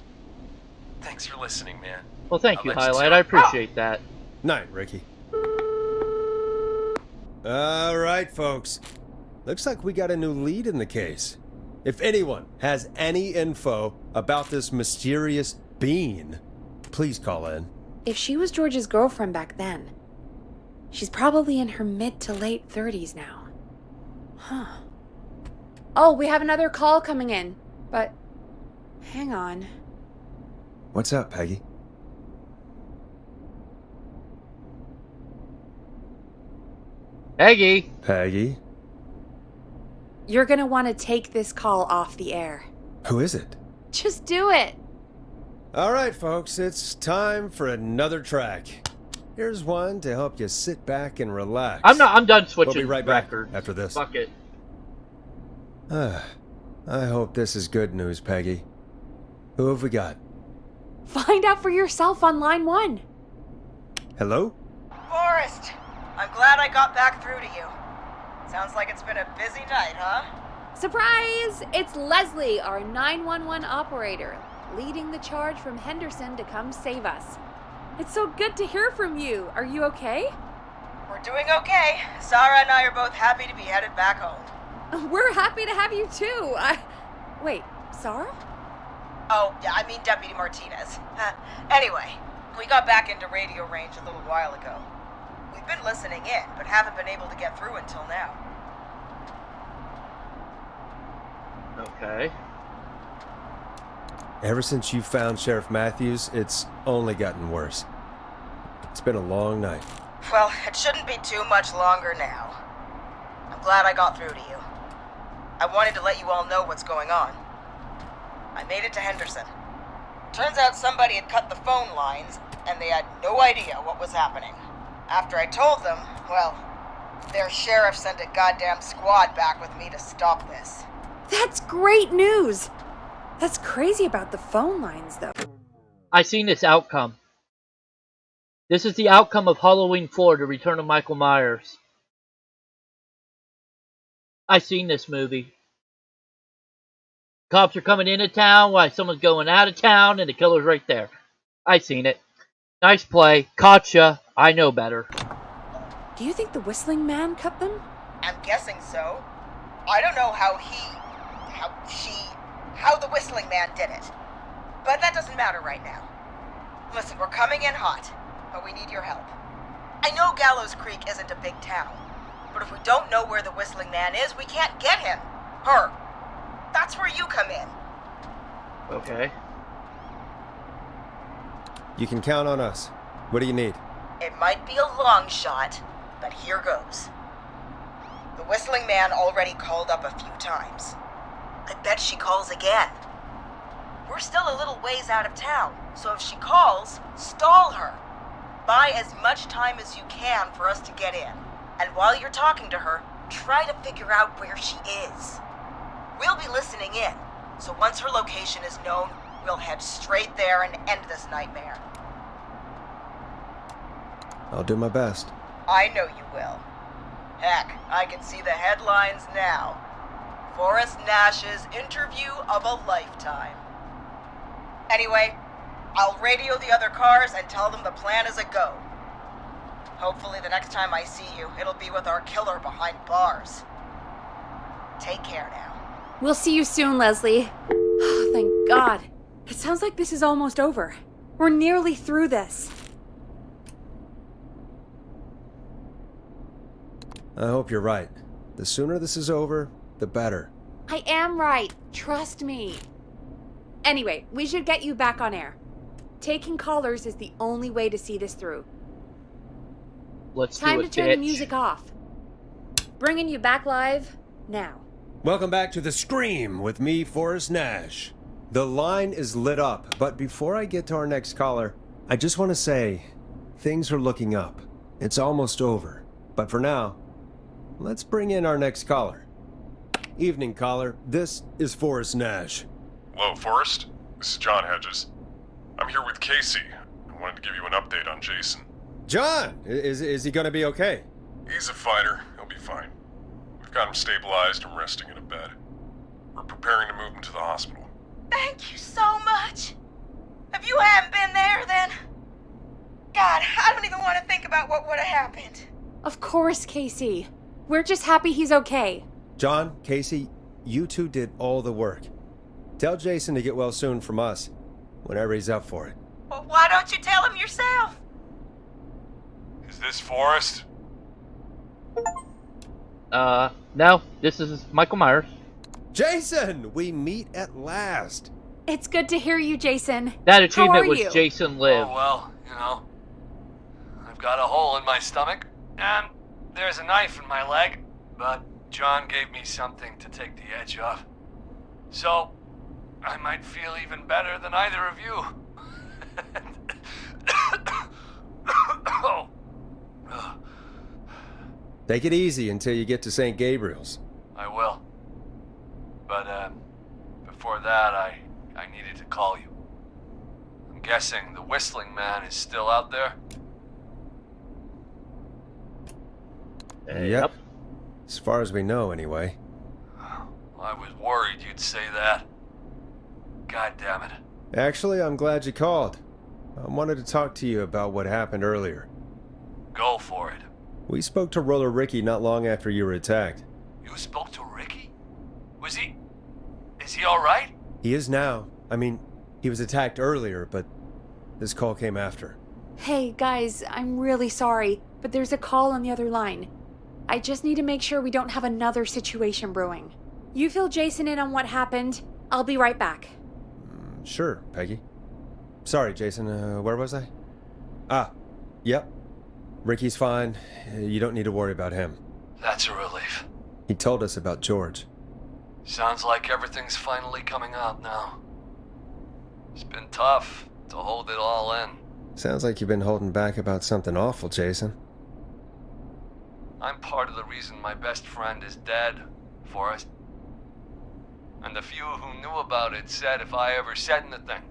Thanks for listening, man.
Well, thank
I'll
you,
let you
Highlight.
too.
I appreciate that.
Night, Ricky. All right, folks. Looks like we got a new lead in the case. If anyone has any info about this mysterious being, please call in.
If she was George's girlfriend back then, she's probably in her mid to late 30s now. Huh. Oh, we have another call coming in, but hang on.
What's up, Peggy?
Peggy!
Peggy?
You're gonna want to take this call off the air.
Who is it?
Just do it.
All right, folks, it's time for another track. Here's one to help you sit back and relax.
I'm done switching
We'll be right back
records.
after this.
Fuck it.
I hope this is good news, Peggy. Who have we got?
Find out for yourself on line 1.
Hello?
Forrest, I'm glad I got back through to you. Sounds like it's been a busy night, huh?
Surprise! It's Leslie, our 911 operator, leading the charge from Henderson to come save us. It's so good to hear from you. Are you okay?
We're doing okay. Sarah and I are both happy to be headed back home.
We're happy to have you too. Wait, Sarah?
Oh, yeah, I mean Deputy Martinez. Anyway, we got back into radio range a little while ago. We've been listening in, but haven't been able to get through until now.
Okay.
Ever since you found Sheriff Matthews, it's only gotten worse. It's been a long night.
Well, it shouldn't be too much longer now. I'm glad I got through to you. I wanted to let you all know what's going on. I made it to Henderson. Turns out somebody had cut the phone lines, and they had no idea what was happening. After I told them, well, their sheriff sent a goddamn squad back with me to stop this.
That's great news. That's crazy about the phone lines, though.
I seen this outcome. This is the outcome of Halloween 4, The Return of Michael Myers. I seen this movie. Cops are coming into town while someone's going out of town, and the killer's right there. I seen it. Nice play. Caught ya. I know better.
Do you think the Whistling Man cut them?
I'm guessing so. I don't know how the Whistling Man did it. But that doesn't matter right now. Listen, we're coming in hot, but we need your help. I know Gallows Creek isn't a big town, but if we don't know where the Whistling Man is, we can't get him. Her. That's where you come in.
Okay.
You can count on us. What do you need?
It might be a long shot, but here goes. The Whistling Man already called up a few times. I bet she calls again. We're still a little ways out of town, so if she calls, stall her. Buy as much time as you can for us to get in. And while you're talking to her, try to figure out where she is. We'll be listening in, so once her location is known, we'll head straight there and end this nightmare.
I'll do my best.
I know you will. Heck, I can see the headlines now. Forrest Nash's interview of a lifetime. Anyway, I'll radio the other cars and tell them the plan is a go. Hopefully the next time I see you, it'll be with our killer behind bars. Take care now.
We'll see you soon, Leslie. Oh, thank God. It sounds like this is almost over. We're nearly through this.
I hope you're right. The sooner this is over, the better.
I am right. Trust me. Anyway, we should get you back on air. Taking callers is the only way to see this through.
Let's
Time
do
to
it,
turn
bitch.
the music off. Bringing you back live now.
Welcome back to The Scream with me, Forrest Nash. The line is lit up, but before I get to our next caller, I just want to say things are looking up. It's almost over. But for now, let's bring in our next caller. Evening, caller. This is Forrest Nash.
Hello, Forrest. This is John Hedges. I'm here with Casey. I wanted to give you an update on Jason.
John, is he going to be okay?
He's a fighter. He'll be fine. We've got him stabilized and resting in a bed. We're preparing to move him to the hospital.
Thank you so much. If you hadn't been there, then... God, I don't even want to think about what would have happened.
Of course, Casey. We're just happy he's okay.
John, Casey, you two did all the work. Tell Jason to get well soon from us, whenever he's up for it.
Well, why don't you tell him yourself?
Is this Forrest?
No, this is Michael Myers.
Jason, we meet at last.
It's good to hear you, Jason.
That
How
achievement
are
was
you?
Jason Live.
Oh, well, I've got a hole in my stomach, and there's a knife in my leg, but John gave me something to take the edge off. So, I might feel even better than either of you. Oh.
Take it easy until you get to St. Gabriel's.
I will. But, before that, I needed to call you. I'm guessing the Whistling Man is still out there?
Yep. As far as we know, anyway.
I was worried you'd say that. God damn it.
Actually, I'm glad you called. I wanted to talk to you about what happened earlier.
Go for it.
We spoke to Roller Ricky not long after you were attacked.
You spoke to Ricky? Is he alright?
He is now. I mean, he was attacked earlier, but this call came after.
Hey, guys, I'm really sorry, but there's a call on the other line. I just need to make sure we don't have another situation brewing. You fill Jason in on what happened. I'll be right back.
Sure, Peggy. Sorry, Jason, where was I? Yep. Ricky's fine. You don't need to worry about him.
That's a relief.
He told us about George.
Sounds like everything's finally coming out now. It's been tough to hold it all in.
Sounds like you've been holding back about something awful, Jason.
I'm part of the reason my best friend is dead, Forrest. And the few who knew about it said if I ever said anything,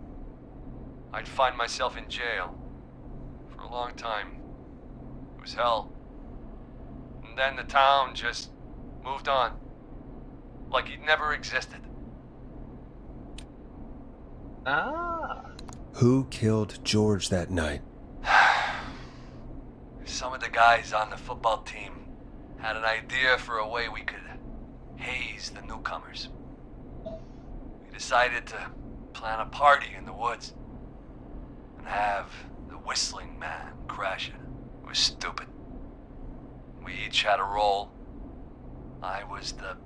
I'd find myself in jail. For a long time. It was hell. And then the town just moved on. Like he'd never existed.
Who killed George that night?
Some of the guys on the football team had an idea for a way we could haze the newcomers. We decided to plan a party in the woods and have the Whistling Man crash it. It was stupid. We each had a role. I was the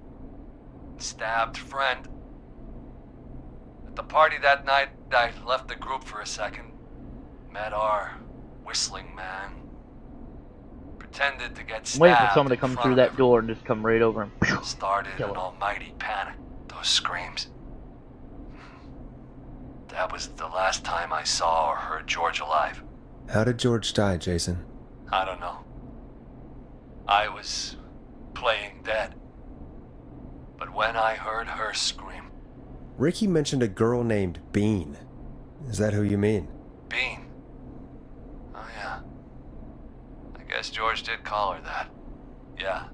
stabbed friend. At the party that night, I left the group for a second, met our Whistling Man, pretended to get stabbed.
Waiting for someone to come through that door and just come right over and
started
kill
an
him.
almighty panic. Those screams. That was the last time I saw or heard George alive.
How did George die, Jason?
I don't know. I was playing dead. But when I heard her scream...
Ricky mentioned a girl named Bean. Is that who you mean?
Bean? Oh yeah. I guess George did call her that. Yeah.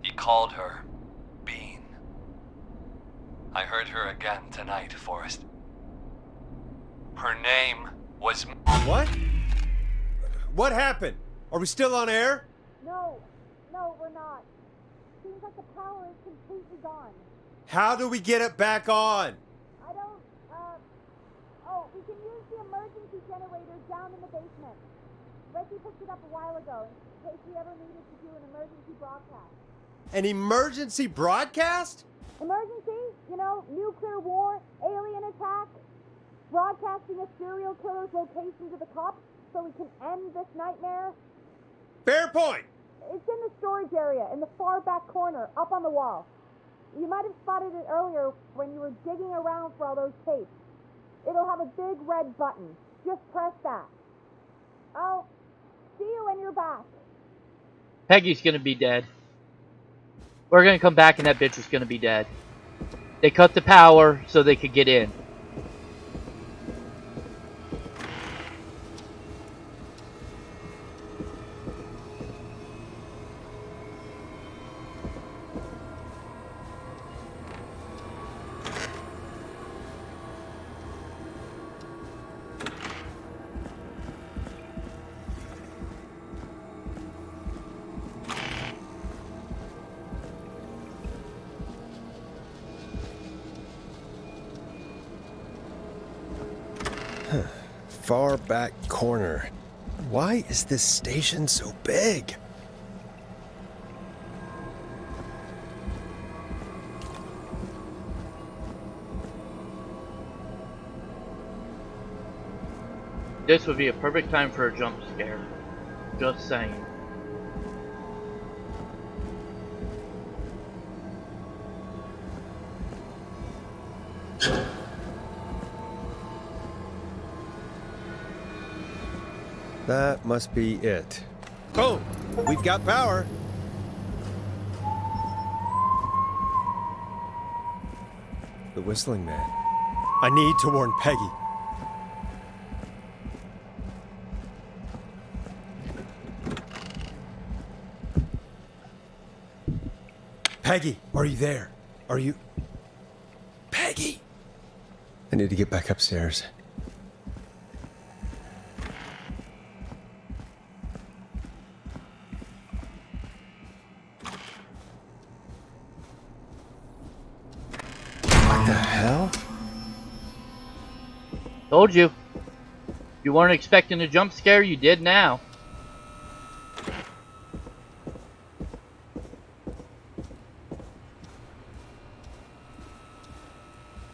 He called her Bean. I heard her again tonight, Forrest. Her name was...
What? What happened? Are we still on air?
No, we're not. Seems like the power is completely gone.
How do we get it back on?
I don't, we can use the emergency generator down in the basement. Ricky picked it up a while ago in case we ever needed to do an emergency broadcast.
An emergency broadcast?
Emergency? You know, nuclear war, alien attack, broadcasting a serial killer's location to the cops so we can end this nightmare.
Fair point!
It's in the storage area, in the far back corner, up on the wall. You might have spotted it earlier when you were digging around for all those tapes. It'll have a big red button. Just press that. I'll see you when you're back.
Peggy's gonna be dead. We're gonna come back and that bitch is gonna be dead. They cut the power so they could get in.
Far back corner. Why is this station so big?
This would be a perfect time for a jump scare. Just saying.
That must be it. Boom! We've got power! The Whistling Man. I need to warn Peggy. Peggy, are you there? Are you... Peggy! I need to get back upstairs. What the hell?
Told you. You weren't expecting a jump scare, you did now.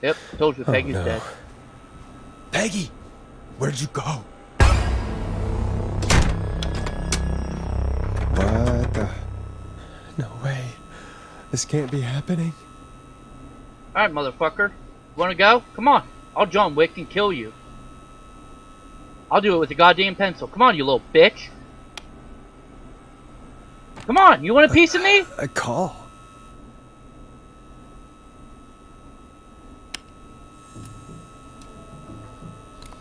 Yep, told you Peggy's dead.
Peggy! Where'd you go? What the... No way. This can't be happening.
Alright, motherfucker. You wanna go? Come on. I'll John Wick and kill you. I'll do it with a goddamn pencil. Come on, you little bitch. Come on, you want a piece of me?
A call.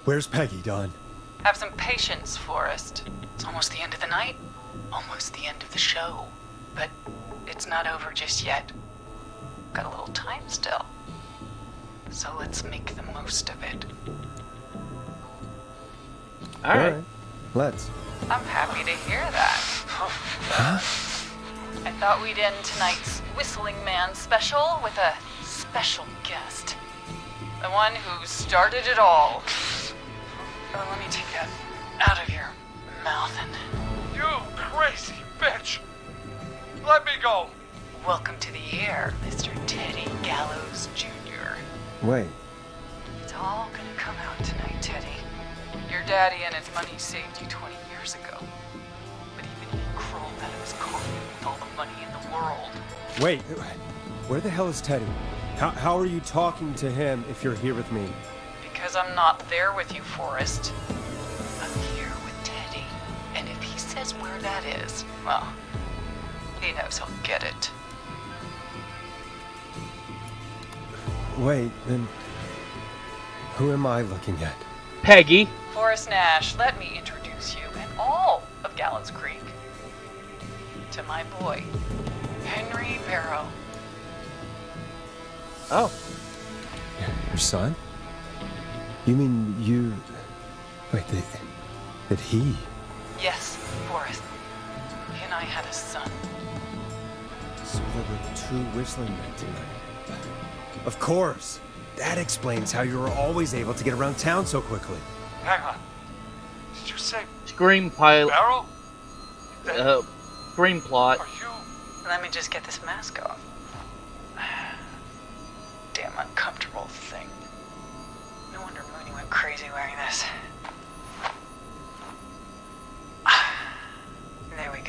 Where's Peggy, Don?
Have some patience, Forrest. It's almost the end of the night. Almost the end of the show. But it's not over just yet. Got a little time still. So let's make the most of it.
Alright.
Let's.
I'm happy to hear that.
Huh?
I thought we'd end tonight's Whistling Man special with a special guest. The one who started it all. Oh, let me take that out of your mouth and...
You crazy bitch! Let me go!
Welcome to the air, Mr. Teddy Gallows Jr.
Wait.
It's all gonna come out tonight, Teddy. Your daddy and his money saved you 20 years ago. But even he crawled out of his coffin with all the money in the world.
Wait. Where the hell is Teddy? How are you talking to him if you're here with me?
Because I'm not there with you, Forrest. I'm here with Teddy. And if he says where that is, well, he knows he'll get it.
Wait, then... Who am I looking at?
Peggy.
Forrest Nash, let me introduce you and all of Gallows Creek to my boy, Henry Barrow.
Oh.
Your son? You mean you... Wait, that he...
Yes, Forrest. He and I had a son.
So there were two Whistling Men tonight. Of course! That explains how you were always able to get around town so quickly.
Hang on. Did you say
Scream pilot.
Barrow?
Scream plot.
Are you...
Let me just get this mask off. Damn uncomfortable thing. No wonder Mooney went crazy wearing this. There we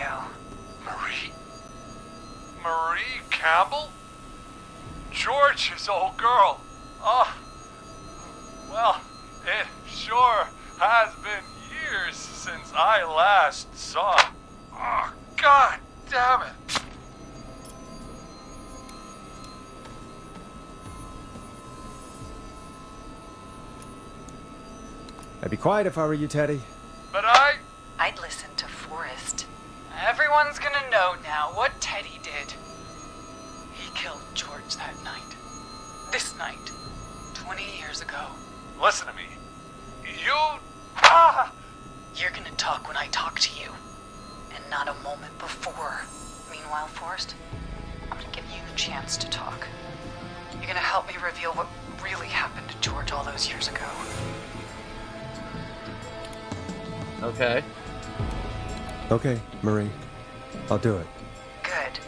soul girl. Oh, well, it sure has been years since I last saw. Oh, God damn it.
I'd be quiet if I were you, Teddy.
But
I'd listen to Forrest. Everyone's gonna know now what Teddy did. He killed George that night. This night. 20 years ago.
Listen to me.
You're gonna talk when I talk to you. And not a moment before. Meanwhile, Forrest, I'm gonna give you the chance to talk. You're gonna help me reveal what really happened to George all those years ago.
Okay.
Okay, Marie. I'll do it.
Good.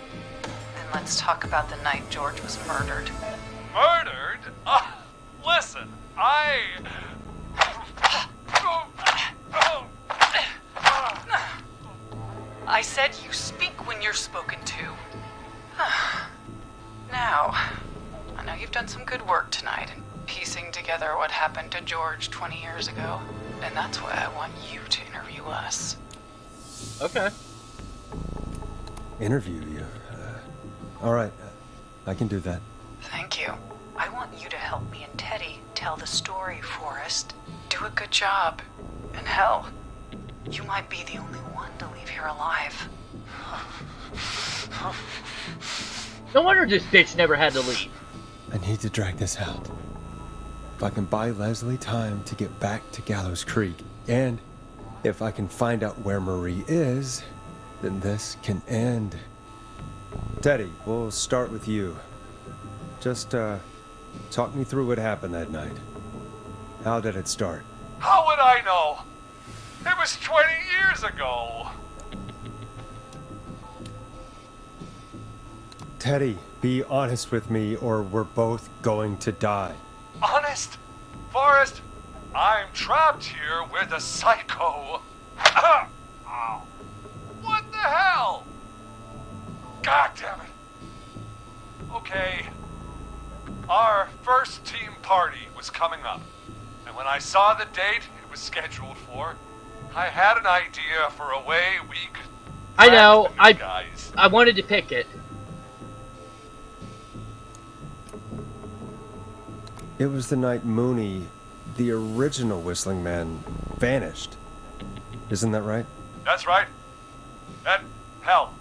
Then let's talk about the night George was murdered.
Murdered? Listen,
I said you speak when you're spoken to. Now, I know you've done some good work tonight in piecing together what happened to George 20 years ago, and that's why I want you to interview us.
Okay.
Interview you. All right. I can do that.
Thank you. I want you to help me and Teddy tell the story, Forrest. Do a good job. And hell, you might be the only one to leave here alive.
No wonder this bitch never had to leave.
I need to drag this out. If I can buy Leslie time to get back to Gallows Creek, and if I can find out where Marie is, then this can end. Teddy, we'll start with you. Just, talk me through what happened that night. How did it start?
how would I know? It was 20 years ago.
Teddy, be honest with me or we're both going to die.
Honest? Forrest, I'm trapped here with a psycho. Ow. What the hell? God damn it. Okay. Our first team party was coming up. And when I saw the date it was scheduled for, I had an idea for a way we could...
I know.
Guys.
I wanted to pick it.
It was the night Mooney, the original Whistling Man, vanished. Isn't that right?
That's right. And, hell,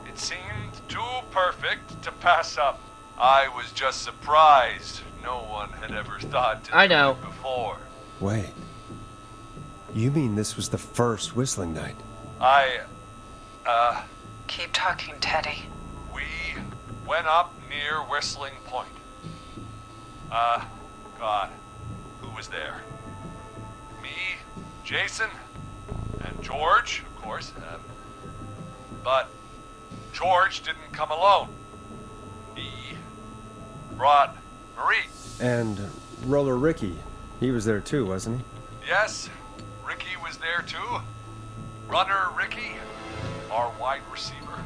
it seemed too perfect to pass up. I was just surprised no one had ever thought to do it before.
Wait. You mean this was the first Whistling night?
Keep talking, Teddy.
We went up near Whistling Point. God, who was there? Me, Jason, and George, of course. But George didn't come alone. He brought Marie.
And Roller Ricky, he was there too, wasn't he?
Yes, Ricky was there too. Runner Ricky, our wide receiver.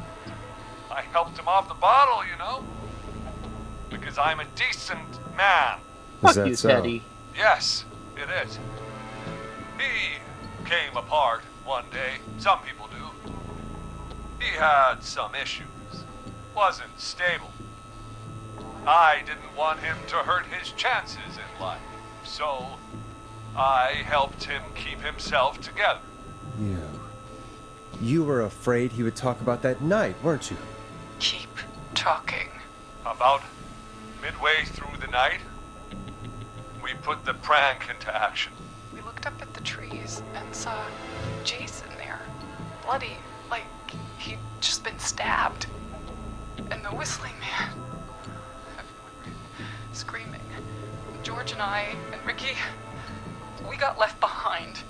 I helped him off the bottle, you know. Because I'm a decent man.
Is
Fuck
that
you,
so?
Teddy.
Yes, it is. He came apart one day. Some people do. He had some issues. Wasn't stable. I didn't want him to hurt his chances in life. So, I helped him keep himself together.
You were afraid he would talk about that night, weren't you?
Keep talking.
About midway through the night, we put the prank into action.
We looked up at the trees and saw Jason there. Bloody, like he'd just been stabbed. And the Whistling Man. Screaming. George and I and Ricky, we got left behind.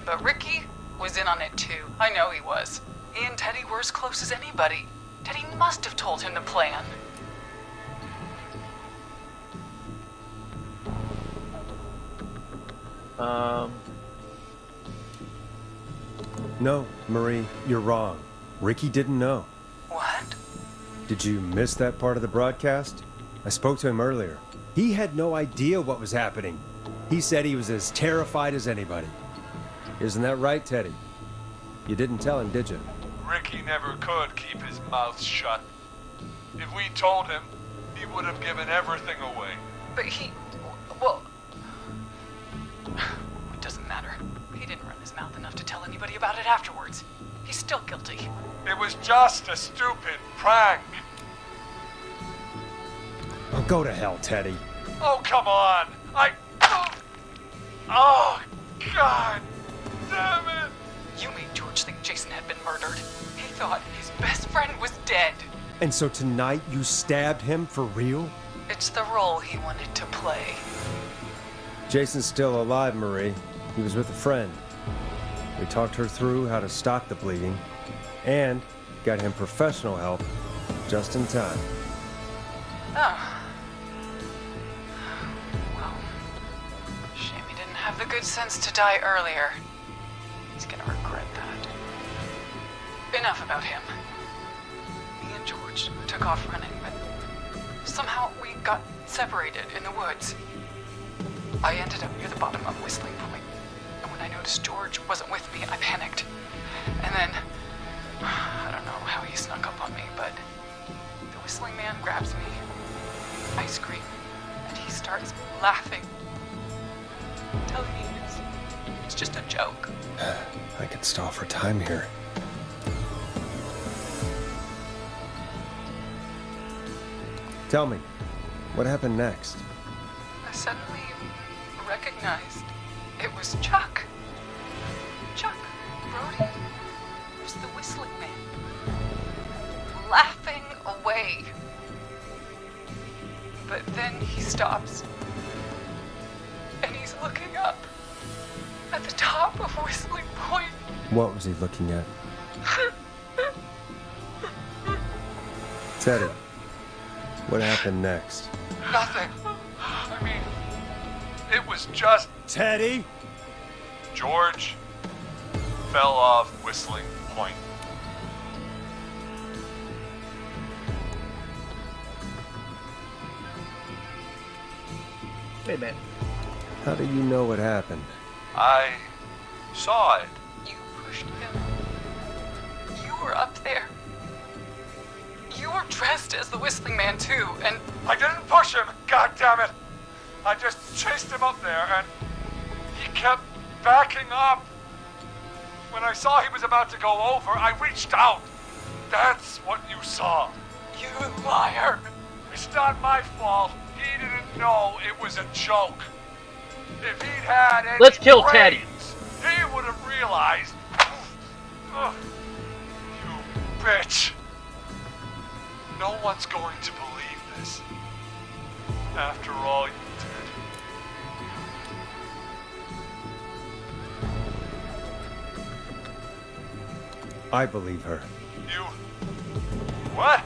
But Ricky was in on it too. I know he was. He and Teddy were as close as anybody. Teddy must have told him the plan.
No, Marie, you're wrong. Ricky didn't know.
What?
Did you miss that part of the broadcast? I spoke to him earlier. He had no idea what was happening. He said he was as terrified as anybody. Isn't that right, Teddy? You didn't tell him, did you?
Ricky never could keep his mouth shut. If we told him, he would have given everything away.
But well, it doesn't matter. He didn't run his mouth enough to tell anybody about it afterwards. He's still guilty.
It was just a stupid prank.
Oh, go to hell, Teddy.
Oh, come on. Oh, God damn it.
You made George think Jason had been murdered. He thought his best friend was dead.
And so tonight you stabbed him for real?
It's the role he wanted to play.
Jason's still alive, Marie. He was with a friend. We talked her through how to stop the bleeding and got him professional help just in time.
Oh. Well, shame he didn't have the good sense to die earlier. He's gonna regret that. Enough about him. Me and George took off running, but somehow we got separated in the woods. I ended up near the bottom of Whistling Point, and when I noticed George wasn't with me, I panicked. And then, I don't know how he snuck up on me, but the Whistling Man grabs me. I scream, and he starts laughing, telling me it's just a joke.
I could stall for time here. Tell me, what happened next?
I suddenly recognized it was Chuck. Chuck Brody was the Whistling Man, laughing away. But then he stops, and he's looking up at the top of Whistling Point.
What was he looking at? Teddy, what happened next?
Nothing. I mean, it was just
Teddy?
George fell off Whistling Point.
Wait a minute.
How do you know what happened?
I saw it.
You pushed him. You were up there. You were dressed as the Whistling Man too, and
I didn't push him, God damn it! I just chased him up there and he kept backing up. When I saw he was about to go over, I reached out. That's what you saw.
you liar.
It's not my fault. He didn't know it was a joke. If he'd had any
Let's kill
brains,
Teddy.
he would have realized. Ugh, you bitch. No one's going to believe this. After all you did.
I believe her.
You... What?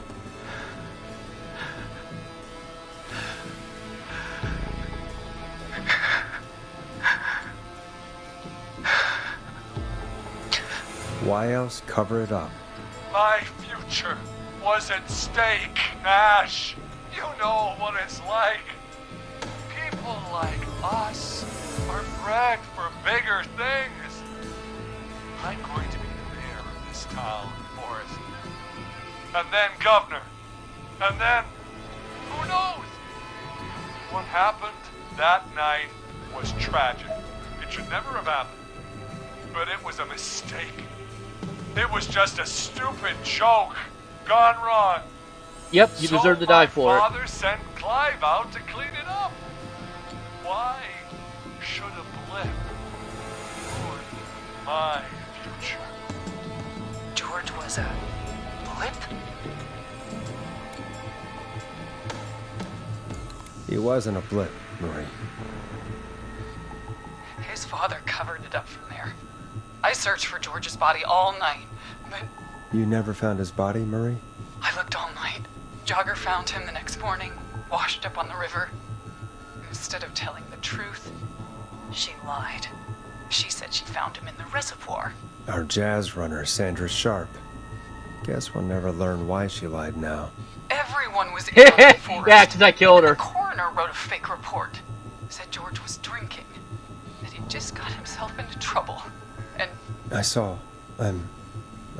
Why else cover it up?
My future was at stake, Nash. You know what it's like. People like us are bred for bigger things. I'm going to be the mayor of this town, Forrest. And then governor. And then, who knows? What happened that night was tragic. It should never have happened. But it was a mistake. It was just a stupid joke gone wrong.
Yep, you deserve to die for
my
it.
father sent Clive out to clean it up. Why should a blip ruin my future?
George was a blip?
He wasn't a blip, Marie.
His father covered it up from there. I searched for George's body all night, but
You never found his body, Marie?
I looked all night. Jogger found him the next morning, washed up on the river. Instead of telling the truth, she lied. She said she found him in the reservoir.
Our jazz runner, Sandra Sharp. Guess we'll never learn why she lied now.
Everyone was in on the forest.
Yeah, because I killed her.
The coroner wrote a fake report. Said George was drinking. That he just got himself into trouble. And
I saw. I'm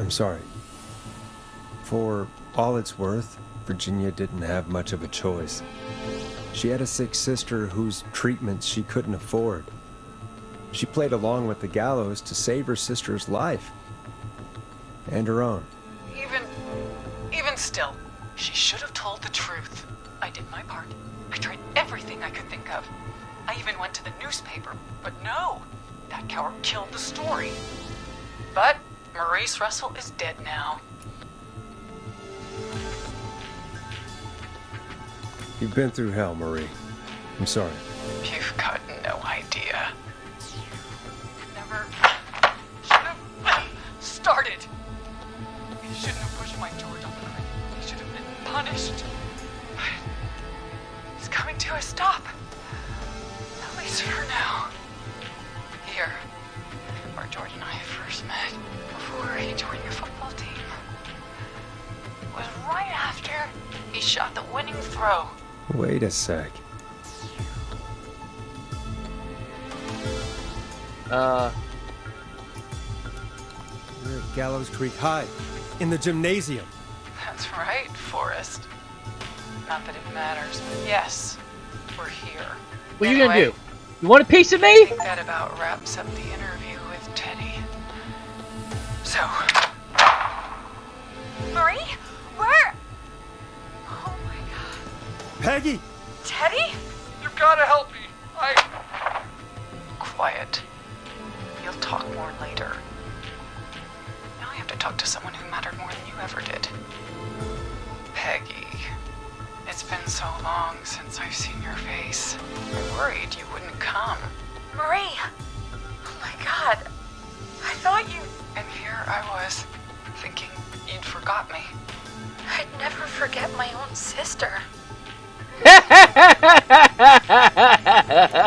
sorry. For all it's worth, Virginia didn't have much of a choice. She had a sick sister whose treatments she couldn't afford. She played along with the gallows to save her sister's life. And her own.
even still, she should have told the truth. I did my part. I tried everything I could think of. I even went to the newspaper, but no, that coward killed the story. But Maurice Russell is dead now.
You've been through hell, Marie. I'm sorry.
You've got no idea. Never should have started. You shouldn't have pushed my George off the cliff. He should have been punished. But he's coming to a stop. At least for now. Here, where George and I first met, before he joined the football team, was right after he shot the winning throw.
Wait a sec. We're at Gallows Creek High, in the gymnasium.
That's right, Forrest. Not that it matters, but yes, we're here.
What are you gonna do? You want a piece of me?
I think that about wraps up the interview with Teddy. So,
Marie? Where? Oh my god.
Peggy!
Teddy?
You've gotta help me.
quiet. You'll talk more later. Now I have to talk to someone who mattered more than you ever did. Peggy. It's been so long since I've seen your face. I worried you wouldn't come.
Marie! Oh my god. I thought you...
And here I was, thinking you'd forgot me.
I'd never forget my own sister.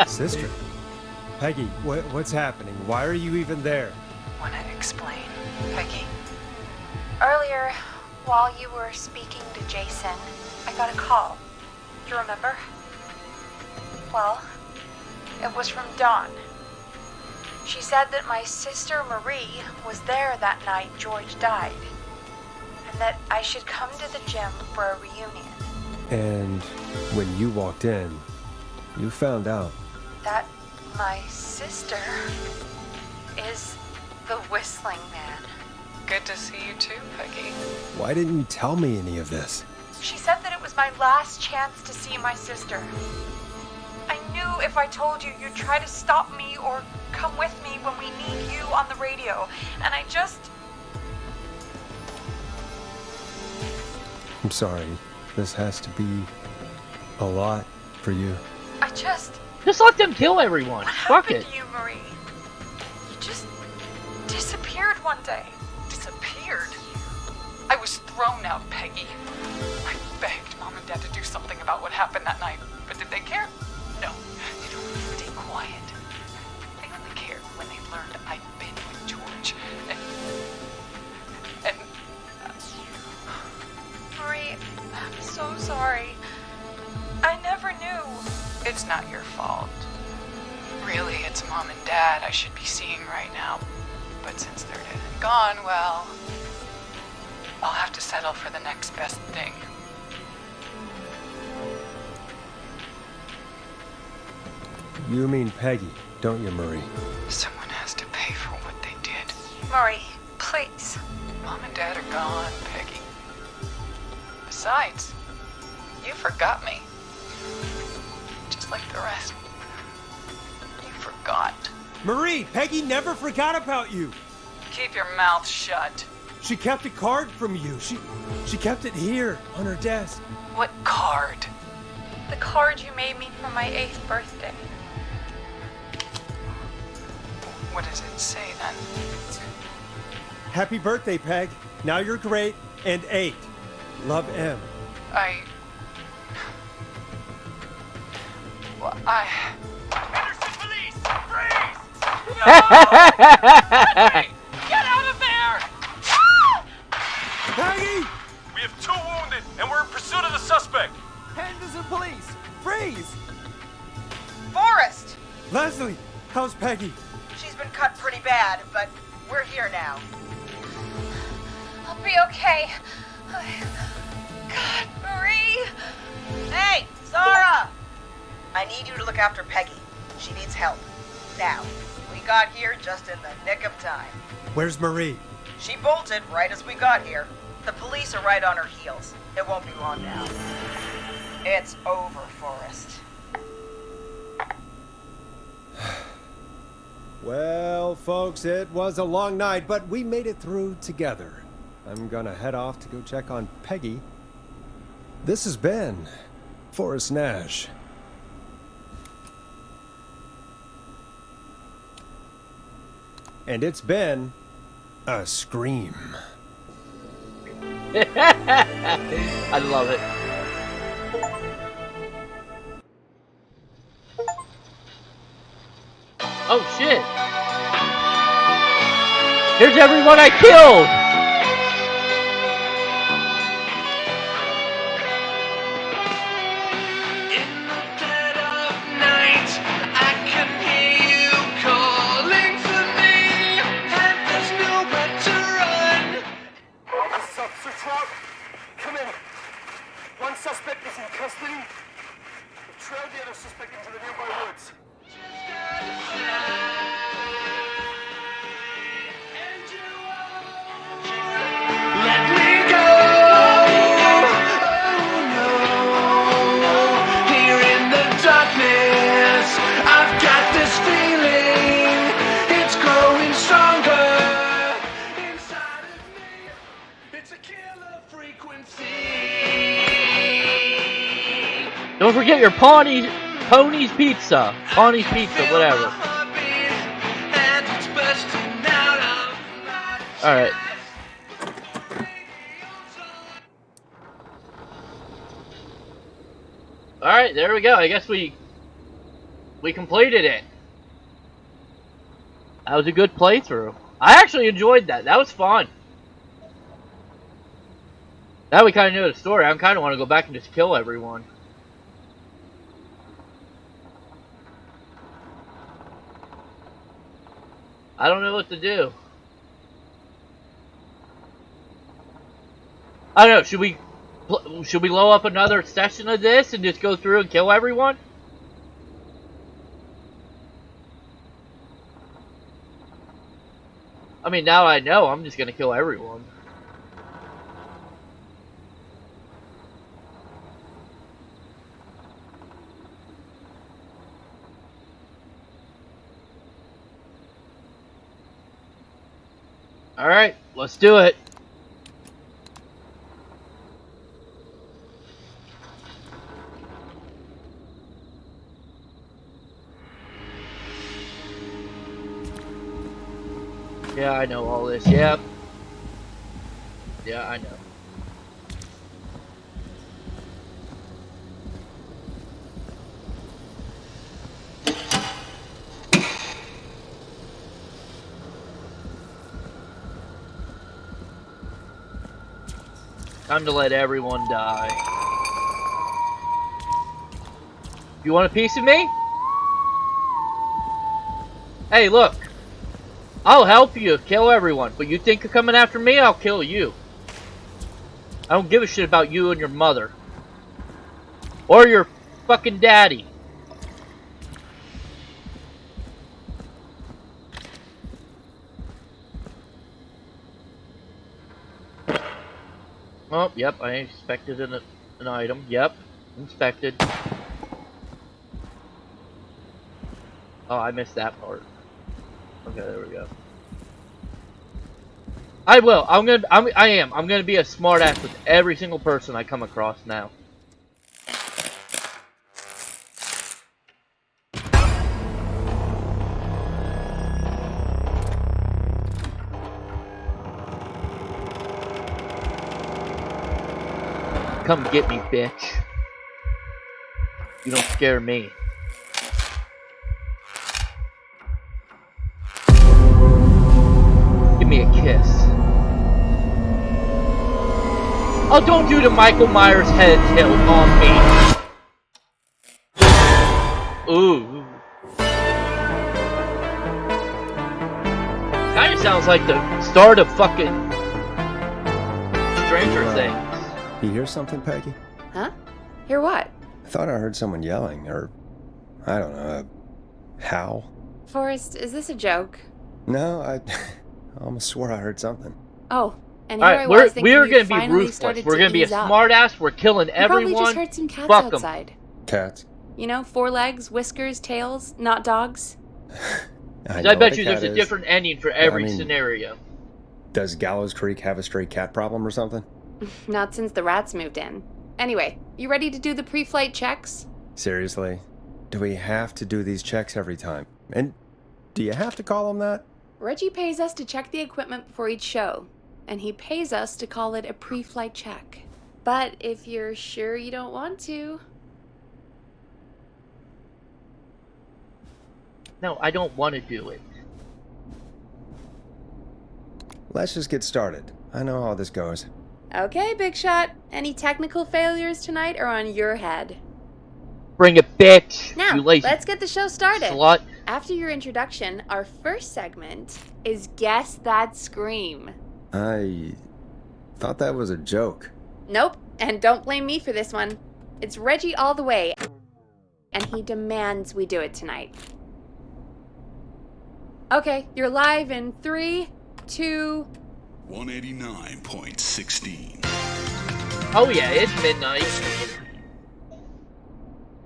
Sister? Peggy, what's happening? Why are you even there?
Wanna explain, Peggy?
Earlier, while you were speaking to Jason, I got a call. You remember? Well, it was from Dawn. She said that my sister Marie was there that night George died, and that I should come to the gym for a reunion.
And when you walked in, you found out.
That my sister is the Whistling Man.
Good to see you too, Peggy.
Why didn't you tell me any of this?
She said that it was my last chance to see my sister. I knew if I told you, you'd try to stop me or come with me when we need you on the radio. And I just...
I'm sorry. This has to be a lot for you.
I just...
Just let them kill everyone.
What
Fuck
happened
it.
to you, Marie? You just disappeared one day.
Disappeared? I was thrown out, Peggy. I begged Mom and Dad to do something about what happened that night, but did they care? No. They told me to stay quiet. They only cared when they learned I'd been with George. And
Marie, I'm so sorry. I never knew.
it's not your fault. Really, it's Mom and Dad I should be seeing right now. But since they're dead and gone, well, I'll have to settle for the next best thing.
You mean Peggy, don't you, Marie?
Someone has to pay for what they did.
Marie, please.
Mom and Dad are gone, Peggy. Besides, you forgot me. Just like the rest. You forgot.
Marie, Peggy never forgot about you.
Keep your mouth shut.
She kept a card from you. She kept it here on her desk.
What card?
The card you made me for my 8th birthday.
What does it say then?
Happy birthday, Peg. Now you're great and 8. Love, M.
Well, I...
Henderson police! Freeze!
Get out of there!
Peggy!
We have 2 wounded, and we're in pursuit of
Leslie, how's Peggy?
She's been cut pretty bad, but we're here now.
I'll be okay. God, Marie!
Hey, Zara! I need you to look after Peggy. She needs help. Now, we got here just in the nick of time.
Where's Marie?
She bolted right as we got here. The police are right on her heels. It won't be long now. It's over, Forrest.
Well, folks, it was a long night, but we made it through together. I'm gonna head off to go check on Peggy. This has been Forrest Nash. And it's been a scream.
I love it. Oh shit! Here's everyone I killed!
In the dead of night, I can hear you calling for me, and there's nowhere to run.
Officer Trout, come in. One suspect is in custody. We've trailed the other suspect into the nearby woods.
Let me go. Oh no. Here in the darkness, I've got this feeling. It's growing stronger inside of me. It's a killer frequency.
Don't forget your Pony's Pizza. Pony's Pizza, whatever. Alright. Alright, there we go. I guess we completed it. That was a good playthrough. I actually enjoyed that. That was fun. Now we kind of know the story. I kind of want to go back and just kill everyone. I don't know what to do. I don't know. Should we load up another session of this and just go through and kill everyone? I mean, now I know. I'm just gonna kill everyone. Alright, let's do it. Yeah, I know all this. Yep. Yeah, I know. Time to let everyone die. You want a piece of me? Hey, look. I'll help you kill everyone, but you think you're coming after me? I'll kill you. I don't give a shit about you and your mother. Or your fucking daddy. Oh, yep, I inspected an item. Yep, inspected. Oh, I missed that part. Okay, there we go. I will. I'm gonna be a smartass with every single person I come across now. Come get me, bitch. You don't scare me. Give me a kiss. Oh, don't do the Michael Myers head tilt on me. Ooh. sounds like the start of fucking Stranger Things.
You hear something, Peggy?
Huh? Hear what?
I thought I heard someone yelling, or I don't know, a howl.
Forrest, is this a joke?
No, I almost swore I heard something.
Oh, and here
Alright,
I was thinking
we're
you
gonna be
finally
ruthless.
started
We're
to
gonna be a
ease up.
smartass. We're killing
You probably
everyone.
just heard some cats
Fuck 'em.
outside.
Cats?
You know, 4 legs, whiskers, tails, not dogs.
I
know
bet
what
you
a
there's
cat
a
is.
different ending for every
I mean-
scenario.
Does Gallows Creek have a stray cat problem or something?
Not since the rats moved in. Anyway, you ready to do the pre-flight checks?
Seriously? Do we have to do these checks every time? And do you have to call them that?
Reggie pays us to check the equipment before each show, and he pays us to call it a pre-flight check. But if you're sure you don't want to...
No, I don't want to do it.
Let's just get started. I know how this goes.
Okay, Big Shot. Any technical failures tonight are on your head.
Bring it, bitch.
Now,
You lazy
let's get the show started.
slut.
After your introduction, our first segment is Guess That Scream.
I thought that was a joke.
Nope, and don't blame me for this one. It's Reggie all the way, and he demands we do it tonight. Okay, you're live in 3, 2...
189.16.
Oh yeah, it's midnight.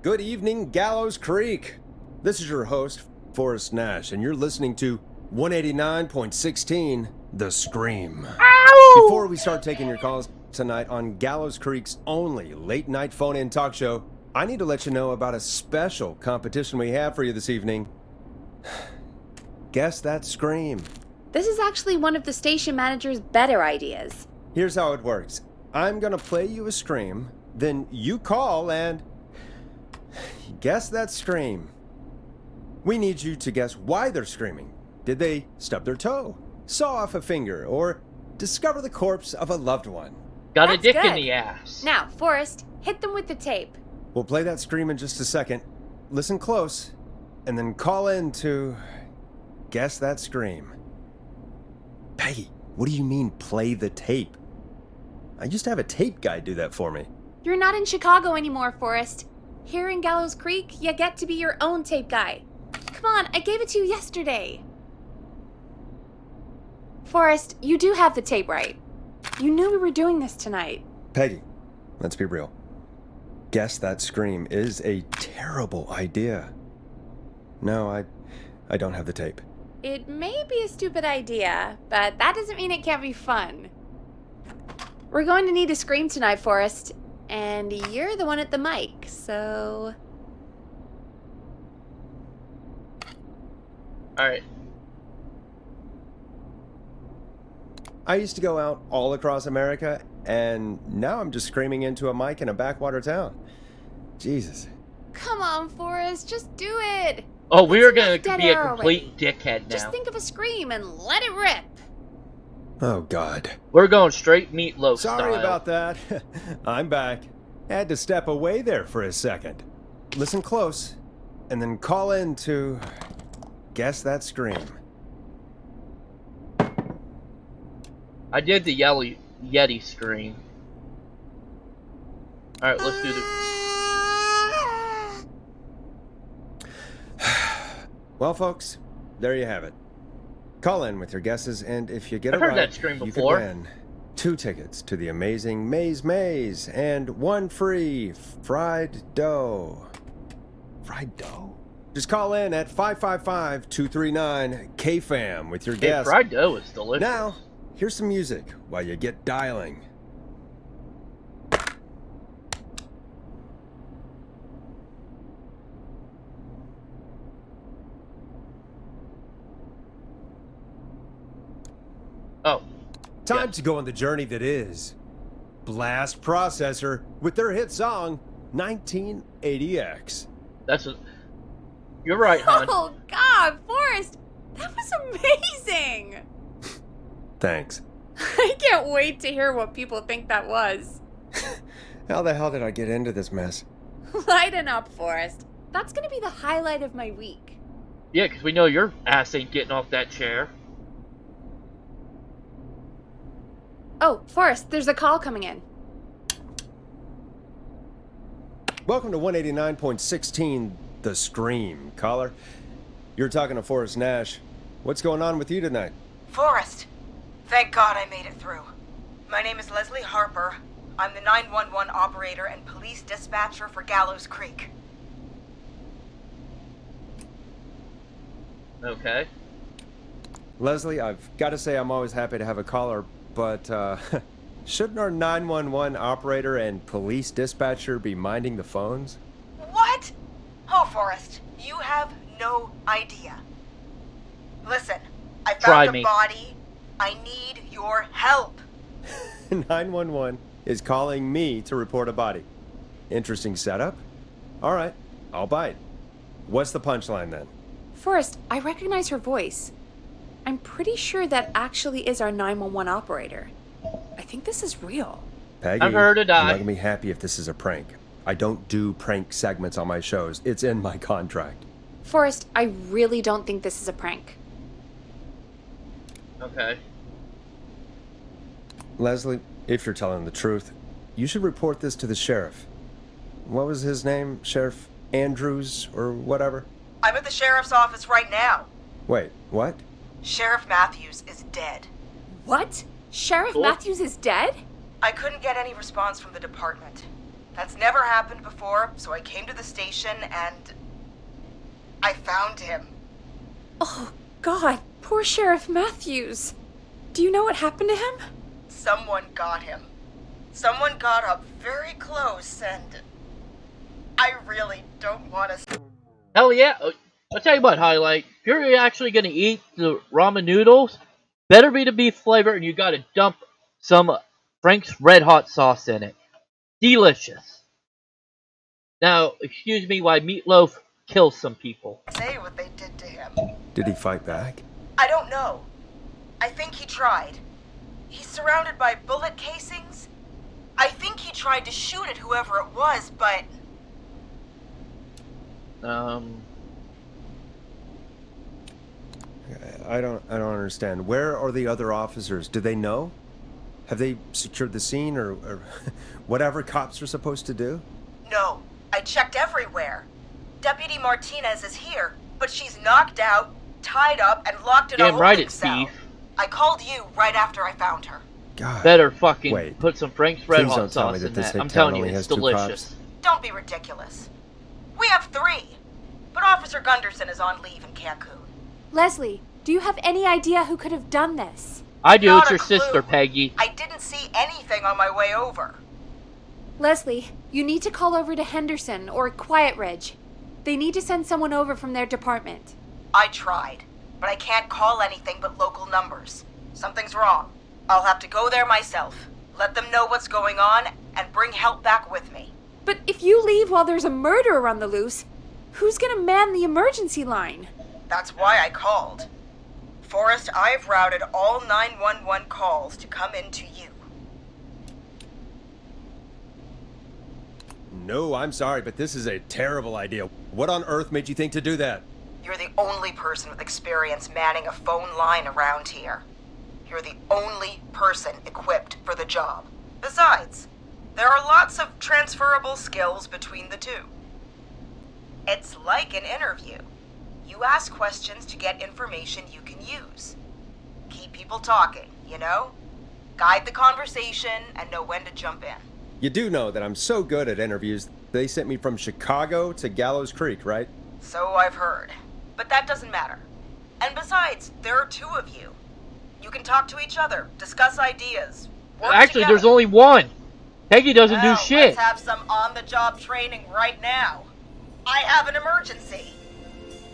Good evening, Gallows Creek. This is your host, Forrest Nash, and you're listening to 189.16, The Scream. Before we start taking your calls tonight on Gallows Creek's only late-night phone-in talk show, I need to let you know about a special competition we have for you this evening. Guess That Scream.
This is actually one of the station manager's better ideas.
Here's how it works. I'm gonna play you a scream, then you call and guess that scream. We need you to guess why they're screaming. Did they stub their toe, saw off a finger, or discover the corpse of a loved one?
Got a
That's
dick in
good.
the ass.
Now, Forrest, hit them with the tape.
We'll play that scream in just a second. Listen close, and then call in to guess that scream. Peggy, what do you mean play the tape? I used to have a tape guy do that for me.
You're not in Chicago anymore, Forrest. Here in Gallows Creek, you get to be your own tape guy. Come on, I gave it to you yesterday. Forrest, you do have the tape right. You knew we were doing this tonight.
Peggy, let's be real. Guess that scream is a terrible idea. No, I don't have the tape.
It may be a stupid idea, but that doesn't mean it can't be fun. We're going to need a scream tonight, Forrest, and you're the one at the mic, so...
Alright.
I used to go out all across America, and now I'm just screaming into a mic in a backwater town. Jesus.
Come on, Forrest, just do it!
Oh, we're
That's
gonna
enough dead
be a
air
complete dickhead now.
Just think of a scream and let it rip!
Oh, God.
We're going straight meatloaf
Sorry
style.
about that. I'm back. Had to step away there for a second. Listen close, and then call in to guess that scream.
I did the Yeti scream. Alright, let's do the...
Well, folks, there you have it. Call in with your guesses, and if you get
I've
it
heard
right,
that scream
you
before.
can win 2 tickets to the amazing Maze Maze and 1 free fried dough. Fried dough? Just call in at 555-239-KFAM with your
Hey,
guess.
fried dough is delicious.
Now, here's some music while you get dialing.
Oh.
Time to go on the journey that is Blast Processor with their hit song 1980X.
That's a... You're right, hon.
Oh, God, Forrest! That was amazing!
Thanks.
I can't wait to hear what people think that was.
How the hell did I get into this mess?
Lighten up, Forrest. That's gonna be the highlight of my week.
Yeah, because we know your ass ain't getting off that chair.
Oh, Forrest, there's a call coming in.
Welcome to 189.16, The Scream. Caller, you're talking to Forrest Nash. What's going on with you tonight?
Forrest, thank God I made it through. My name is Leslie Harper. I'm the 911 operator and police dispatcher for Gallows Creek.
Okay.
Leslie, I've got to say I'm always happy to have a caller, but shouldn't our 911 operator and police dispatcher be minding the phones?
What? Oh, Forrest, you have no idea. Listen, I
Try
found
me.
a body. I need your help.
911 is calling me to report a body. Interesting setup. All right, I'll bite. What's the punchline then?
Forrest, I recognize her voice. I'm pretty sure that actually is our 911 operator. I think this is real.
Peggy,
I'm her to die.
you're not gonna be happy if this is a prank. I don't do prank segments on my shows. It's in my contract.
Forrest, I really don't think this is a prank.
Okay.
Leslie, if you're telling the truth, you should report this to the sheriff. What was his name? Sheriff Andrews or whatever?
I'm at the sheriff's office right now.
Wait, what?
Sheriff Matthews is dead.
What? Sheriff
Cool.
Matthews is dead?
I couldn't get any response from the department. That's never happened before, so I came to the station and I found him.
Oh, God. Poor Sheriff Matthews. Do you know what happened to him?
Someone got him. Someone got up very close and I really don't want to...
Hell yeah. I'll tell you what, Highlight. If you're actually going to eat the ramen noodles, better be the beef flavor, and you got to dump some Frank's Red Hot sauce in it. Delicious. Now, excuse me why Meatloaf kills some people.
say what they did to him.
Did he fight back?
I don't know. I think he tried. He's surrounded by bullet casings. I think he tried to shoot at whoever it was, but
I don't understand. Where are the other officers? Do they know? Have they secured the scene or whatever cops are supposed to do?
no. I checked everywhere. Deputy Martinez is here, but she's knocked out, tied up, and locked in a
Damn
holding
right it's
cell.
beef.
I called you right after I found her.
God.
Better fucking
Wait.
put some Frank's Red
Please
Hot
don't tell me
sauce
that
in
this
that.
hit
I'm
town
telling you,
only
it's
has 2
delicious.
cops.
Don't be ridiculous. We have 3, but Officer Gunderson is on leave in Cancun.
Leslie, do you have any idea who could have done this?
I do,
Not
it's
a
your sister,
clue.
Peggy.
I didn't see anything on my way over.
Leslie, you need to call over to Henderson or Quiet Ridge. They need to send someone over from their department.
I tried, but I can't call anything but local numbers. Something's wrong. I'll have to go there myself, let them know what's going on, and bring help back with me.
But if you leave while there's a murderer on the loose, who's gonna man the emergency line?
That's why I called. Forrest, I've routed all 911 calls to come in to you.
No, I'm sorry, but this is a terrible idea. What on earth made you think to do that?
You're the only person with experience manning a phone line around here. You're the only person equipped for the job. Besides, there are lots of transferable skills between the two. It's like an interview. You ask questions to get information you can use. Keep people talking, you know? Guide the conversation and know when to jump in.
You do know that I'm so good at interviews, they sent me from Chicago to Gallows Creek, right?
So I've heard. But that doesn't matter. And besides, there are 2 of you. You can talk to each other, discuss ideas. Work
Actually,
together.
there's only one. Peggy doesn't do
Well,
shit.
Let's have some on-the-job training right now. I have an emergency.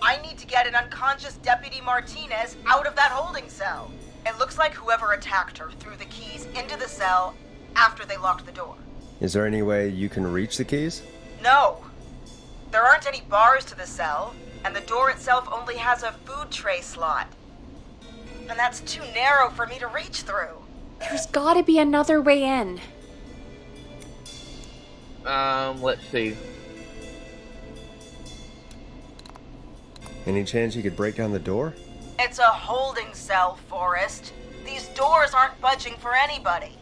I need to get an unconscious Deputy Martinez out of that holding cell. It looks like whoever attacked her threw the keys into the cell after they locked the door.
Is there any way you can reach the keys?
No. There aren't any bars to the cell, and the door itself only has a food tray slot. And that's too narrow for me to reach through.
There's gotta be another way in.
Let's see.
Any chance you could break down the door?
It's a holding cell, Forrest. These doors aren't budging for anybody.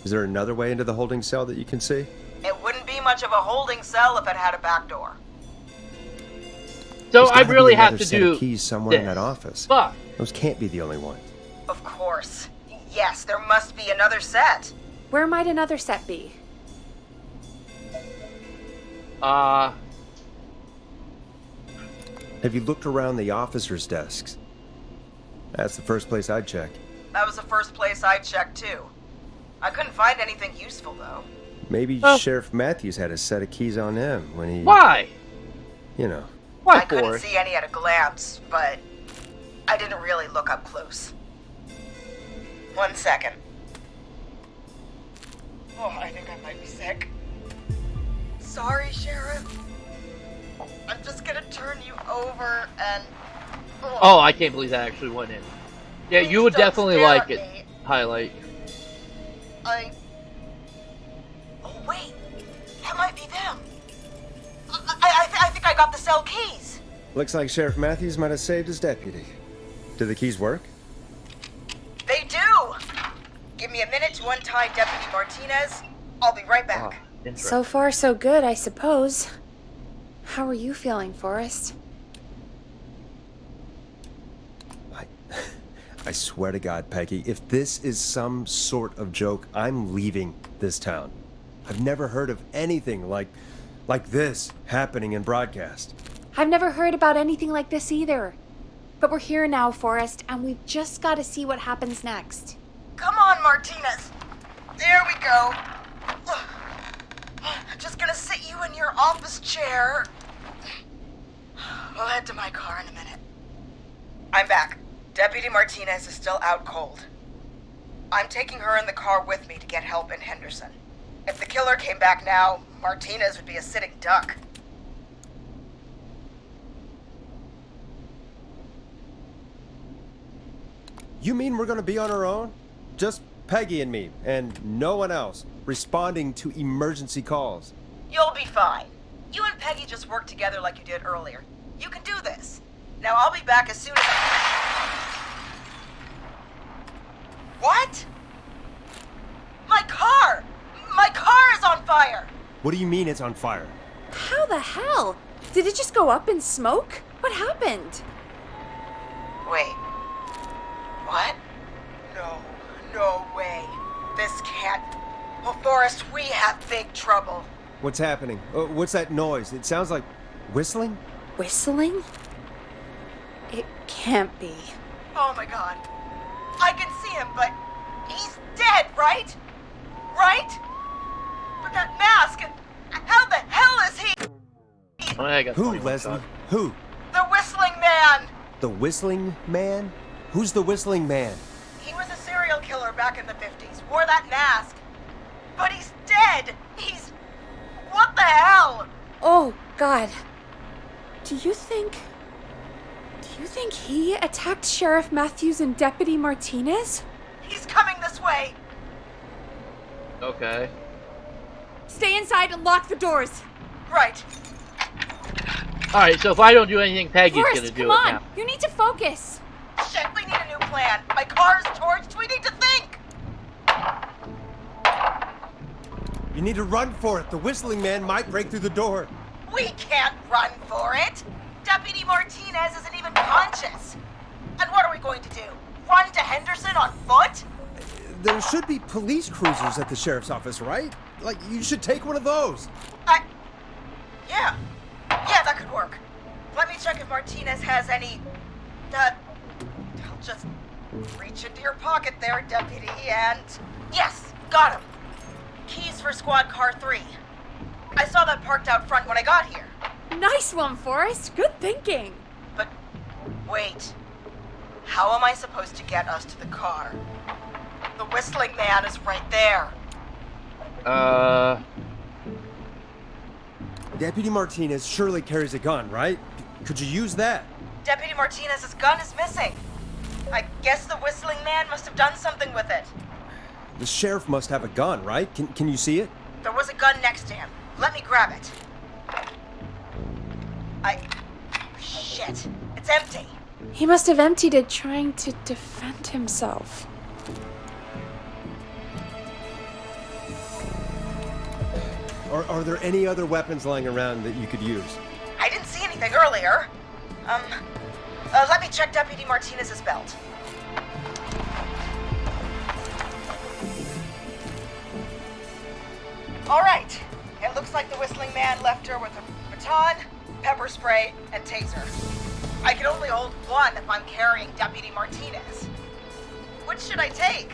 Is there another way into the holding cell that you can see?
It wouldn't be much of a holding cell if it had a back door.
So
There's
I
gotta
really
be
have
another
to
set
do
of keys somewhere in
this.
that office.
Fuck.
Those can't be the only ones.
Of course. Yes, there must be another set.
Where might another set be?
Have you looked around the officers' desks? That's the first place I'd check.
That was the first place I checked too. I couldn't find anything useful though.
Maybe Sheriff Matthews had a set of keys on him when he...
Why?
You know.
Why,
I couldn't
Forrest?
see any at a glance, but I didn't really look up close. 1 second. Oh, I think I might be sick. Sorry, Sheriff. I'm just gonna turn you over and...
Oh, I can't believe that actually went in. Yeah,
Please
you would
don't
definitely
stare
like
at
it.
me.
Highlight.
Oh, wait. That might be them. I think I got the cell keys.
Looks like Sheriff Matthews might have saved his deputy. Do the keys work?
They do. Give me a minute to untie Deputy Martinez. I'll be right back.
So far, so good, I suppose. How are you feeling, Forrest?
I swear to God, Peggy, if this is some sort of joke, I'm leaving this town. I've never heard of anything like this happening in broadcast.
I've never heard about anything like this either. But we're here now, Forrest, and we've just got to see what happens next.
Come on, Martinez. There we go. Just gonna sit you in your office chair. We'll head to my car in a minute. I'm back. Deputy Martinez is still out cold. I'm taking her in the car with me to get help in Henderson. If the killer came back now, Martinez would be a sitting duck.
You mean we're gonna be on our own? Just Peggy and me, and no one else, responding to emergency calls.
You'll be fine. You and Peggy just work together like you did earlier. You can do this. Now I'll be back as soon as What? My car! My car is on fire!
What do you mean it's on fire?
How the hell? Did it just go up in smoke? What happened?
Wait. What? No way. This can't... Well, Forrest, we have big trouble.
What's happening? What's that noise? It sounds like whistling?
Whistling? It can't be.
Oh my God. I can see him, but he's dead, right? Right? But that mask, how the hell is he?
Oh, I got
Who,
21
Leslie?
shots.
Who?
The Whistling Man!
The Whistling Man? Who's the Whistling Man?
He was a serial killer back in the 50s, wore that mask. But he's dead! He's... What the hell?
Oh, God. Do you think he attacked Sheriff Matthews and Deputy Martinez?
He's coming this way!
Okay.
Stay inside and lock the doors.
Right.
Alright, so if I don't do anything, Peggy's
Forrest,
gonna do
come
it
on.
now.
You need to focus.
Shit, we need a new plan. My car's torched. We need to think.
You need to run for it. The Whistling Man might break through the door.
We can't run for it. Deputy Martinez isn't even conscious. And what are we going to do? Run to Henderson on foot?
There should be police cruisers at the sheriff's office, right? Like, you should take one of those.
Yeah, that could work. Let me check if Martinez has any... I'll just reach into your pocket there, Deputy, and... Yes, got him. Keys for squad car 3. I saw that parked out front when I got here.
Nice one, Forrest. Good thinking.
But, wait. How am I supposed to get us to the car? The Whistling Man is right there.
Deputy Martinez surely carries a gun, right? Could you use that?
Deputy Martinez's gun is missing. I guess the Whistling Man must have done something with it.
The sheriff must have a gun, right? Can you see it?
There was a gun next to him. Let me grab it. Shit. It's empty.
He must have emptied it trying to defend himself.
Are there any other weapons lying around that you could use?
I didn't see anything earlier. Let me check Deputy Martinez's belt. All right. It looks like the Whistling Man left her with a baton, pepper spray, and taser. I can only hold one if I'm carrying Deputy Martinez. Which should I take?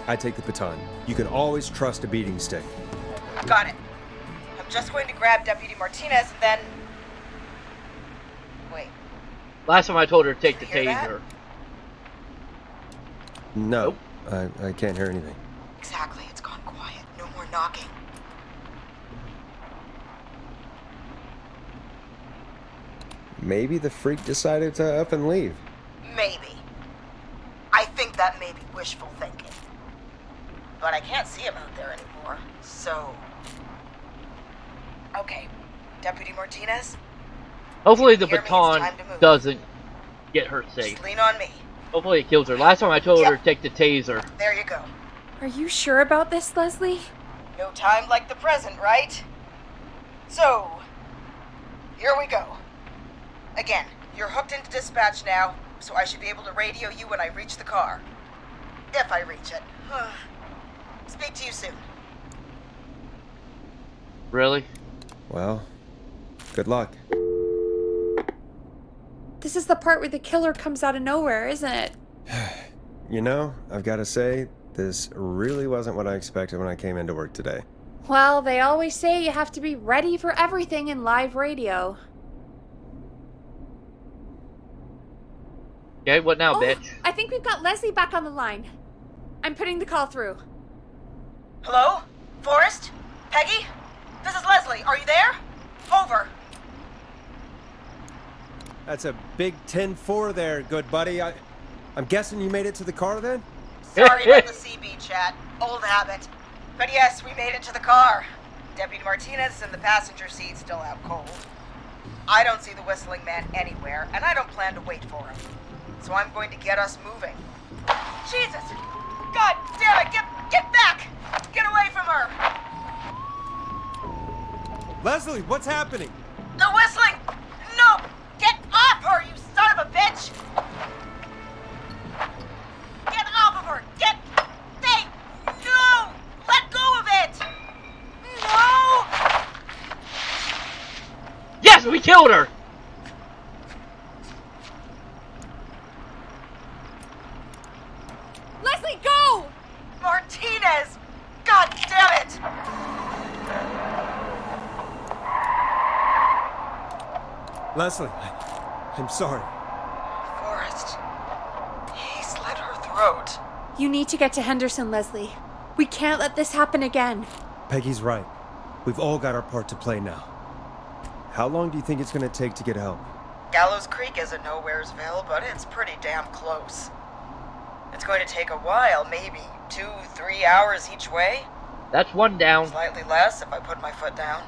I take the baton. You can always trust a beating stick.
Got it. I'm just going to grab Deputy Martinez and then... Wait.
Last time I told her to take the
Did you hear that?
taser.
No, I can't hear anything.
Exactly, it's gone quiet. No more knocking.
Maybe the freak decided to up and leave.
Maybe. I think that may be wishful thinking. But I can't see him out there anymore, so... Okay, Deputy Martinez,
Hopefully the
Hear me, it's
baton
time to move.
doesn't get her safe.
just lean on me.
Hopefully it kills her. Last time I told her
Yep.
to take the taser.
There you go.
Are you sure about this, Leslie?
No time like the present, right? So, here we go. Again, you're hooked into dispatch now, so I should be able to radio you when I reach the car. If I reach it. Speak to you soon.
Really?
Well, good luck.
This is the part where the killer comes out of nowhere, isn't it?
You know, I've got to say, this really wasn't what I expected when I came into work today.
Well, they always say you have to be ready for everything in live radio.
Okay, what now,
Oh,
bitch?
I think we've got Leslie back on the line. I'm putting the call through.
Hello? Forrest? Peggy? This is Leslie. Are you there? Over.
That's a big 10-4 there, good buddy. I'm guessing you made it to the car then?
Sorry about the CB chat. Old habit. But yes, we made it to the car. Deputy Martinez in the passenger seat, still out cold. I don't see the Whistling Man anywhere, and I don't plan to wait for him. So I'm going to get us moving. Jesus! God damn it! Get back! Get away from her!
Leslie, what's happening?
The Whistling! No! Get off her, you son of a bitch! Get off of her! Get... Hey! No! Let go of it! No!
Yes, we killed her!
Leslie, go!
Martinez! God damn it!
Leslie, I'm sorry.
Forrest. He slit her throat.
You need to get to Henderson, Leslie. We can't let this happen again.
Peggy's right. We've all got our part to play now. How long do you think it's going to take to get help?
Gallows Creek isn't Nowheresville, but it's pretty damn close. It's going to take a while, maybe 2-3 hours each way.
That's one down.
Slightly less if I put my foot down.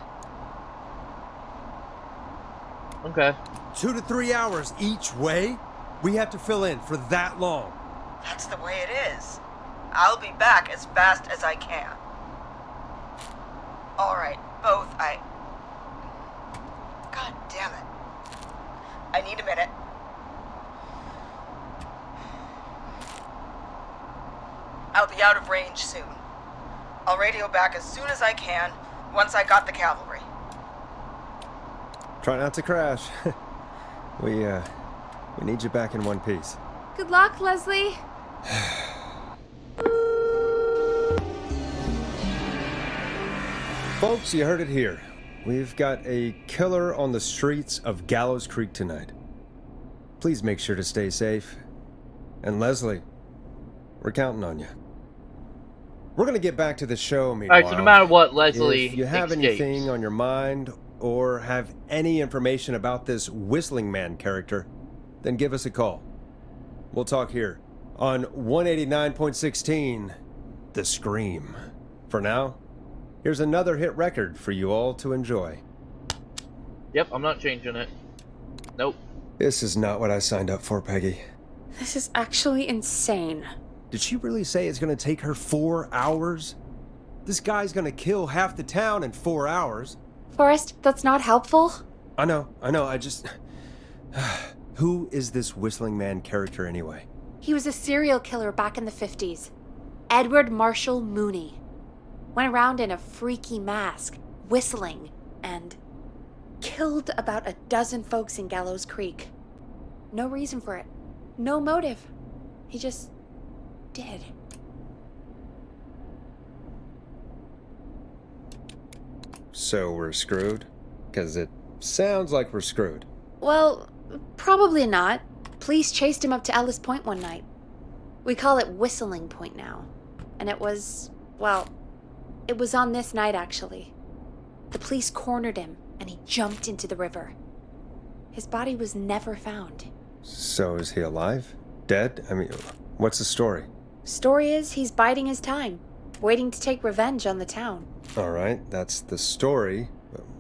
Okay.
2 to 3 hours each way? We have to fill in for that long.
That's the way it is. I'll be back as fast as I can. All right, both. God damn it. I need a minute. I'll be out of range soon. I'll radio back as soon as I can, once I got the cavalry.
Try not to crash. We need you back in one piece.
Good luck, Leslie.
Folks, you heard it here. We've got a killer on the streets of Gallows Creek tonight. Please make sure to stay safe. And Leslie, we're counting on you. We're going to get back to the show, meanwhile.
Alright, so no matter what, Leslie
if you have
escapes.
anything on your mind or have any information about this Whistling Man character, then give us a call. We'll talk here on 189.16, The Scream. For now, here's another hit record for you all to enjoy.
Yep, I'm not changing it. Nope.
This is not what I signed up for, Peggy.
This is actually insane.
Did she really say it's gonna take her 4 hours? This guy's gonna kill half the town in 4 hours.
Forrest, that's not helpful.
I know, I just... Who is this Whistling Man character anyway?
He was a serial killer back in the 50s. Edward Marshall Mooney. Went around in a freaky mask, whistling, and killed about a dozen folks in Gallows Creek. No reason for it. No motive. He just did.
So we're screwed? Because it sounds like we're screwed.
Well, probably not. Police chased him up to Ellis Point one night. We call it Whistling Point now. And it was, well, it was on this night actually. The police cornered him and he jumped into the river. His body was never found.
So is he alive? Dead? I mean, what's the story?
Story is he's biding his time, waiting to take revenge on the town.
Alright, that's the story.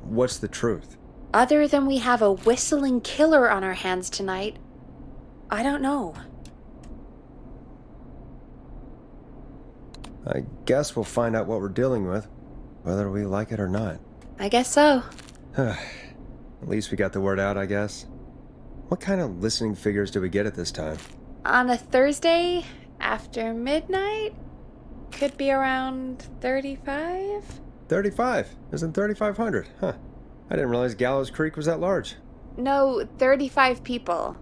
What's the truth?
Other than we have a whistling killer on our hands tonight, I don't know.
I guess we'll find out what we're dealing with, whether we like it or not.
I guess so.
At least we got the word out, I guess. What kind of listening figures do we get at this time?
On a Thursday after midnight? Could be around 35?
35? Isn't 3,500? Huh. I didn't realize Gallows Creek was that large.
No, 35 people.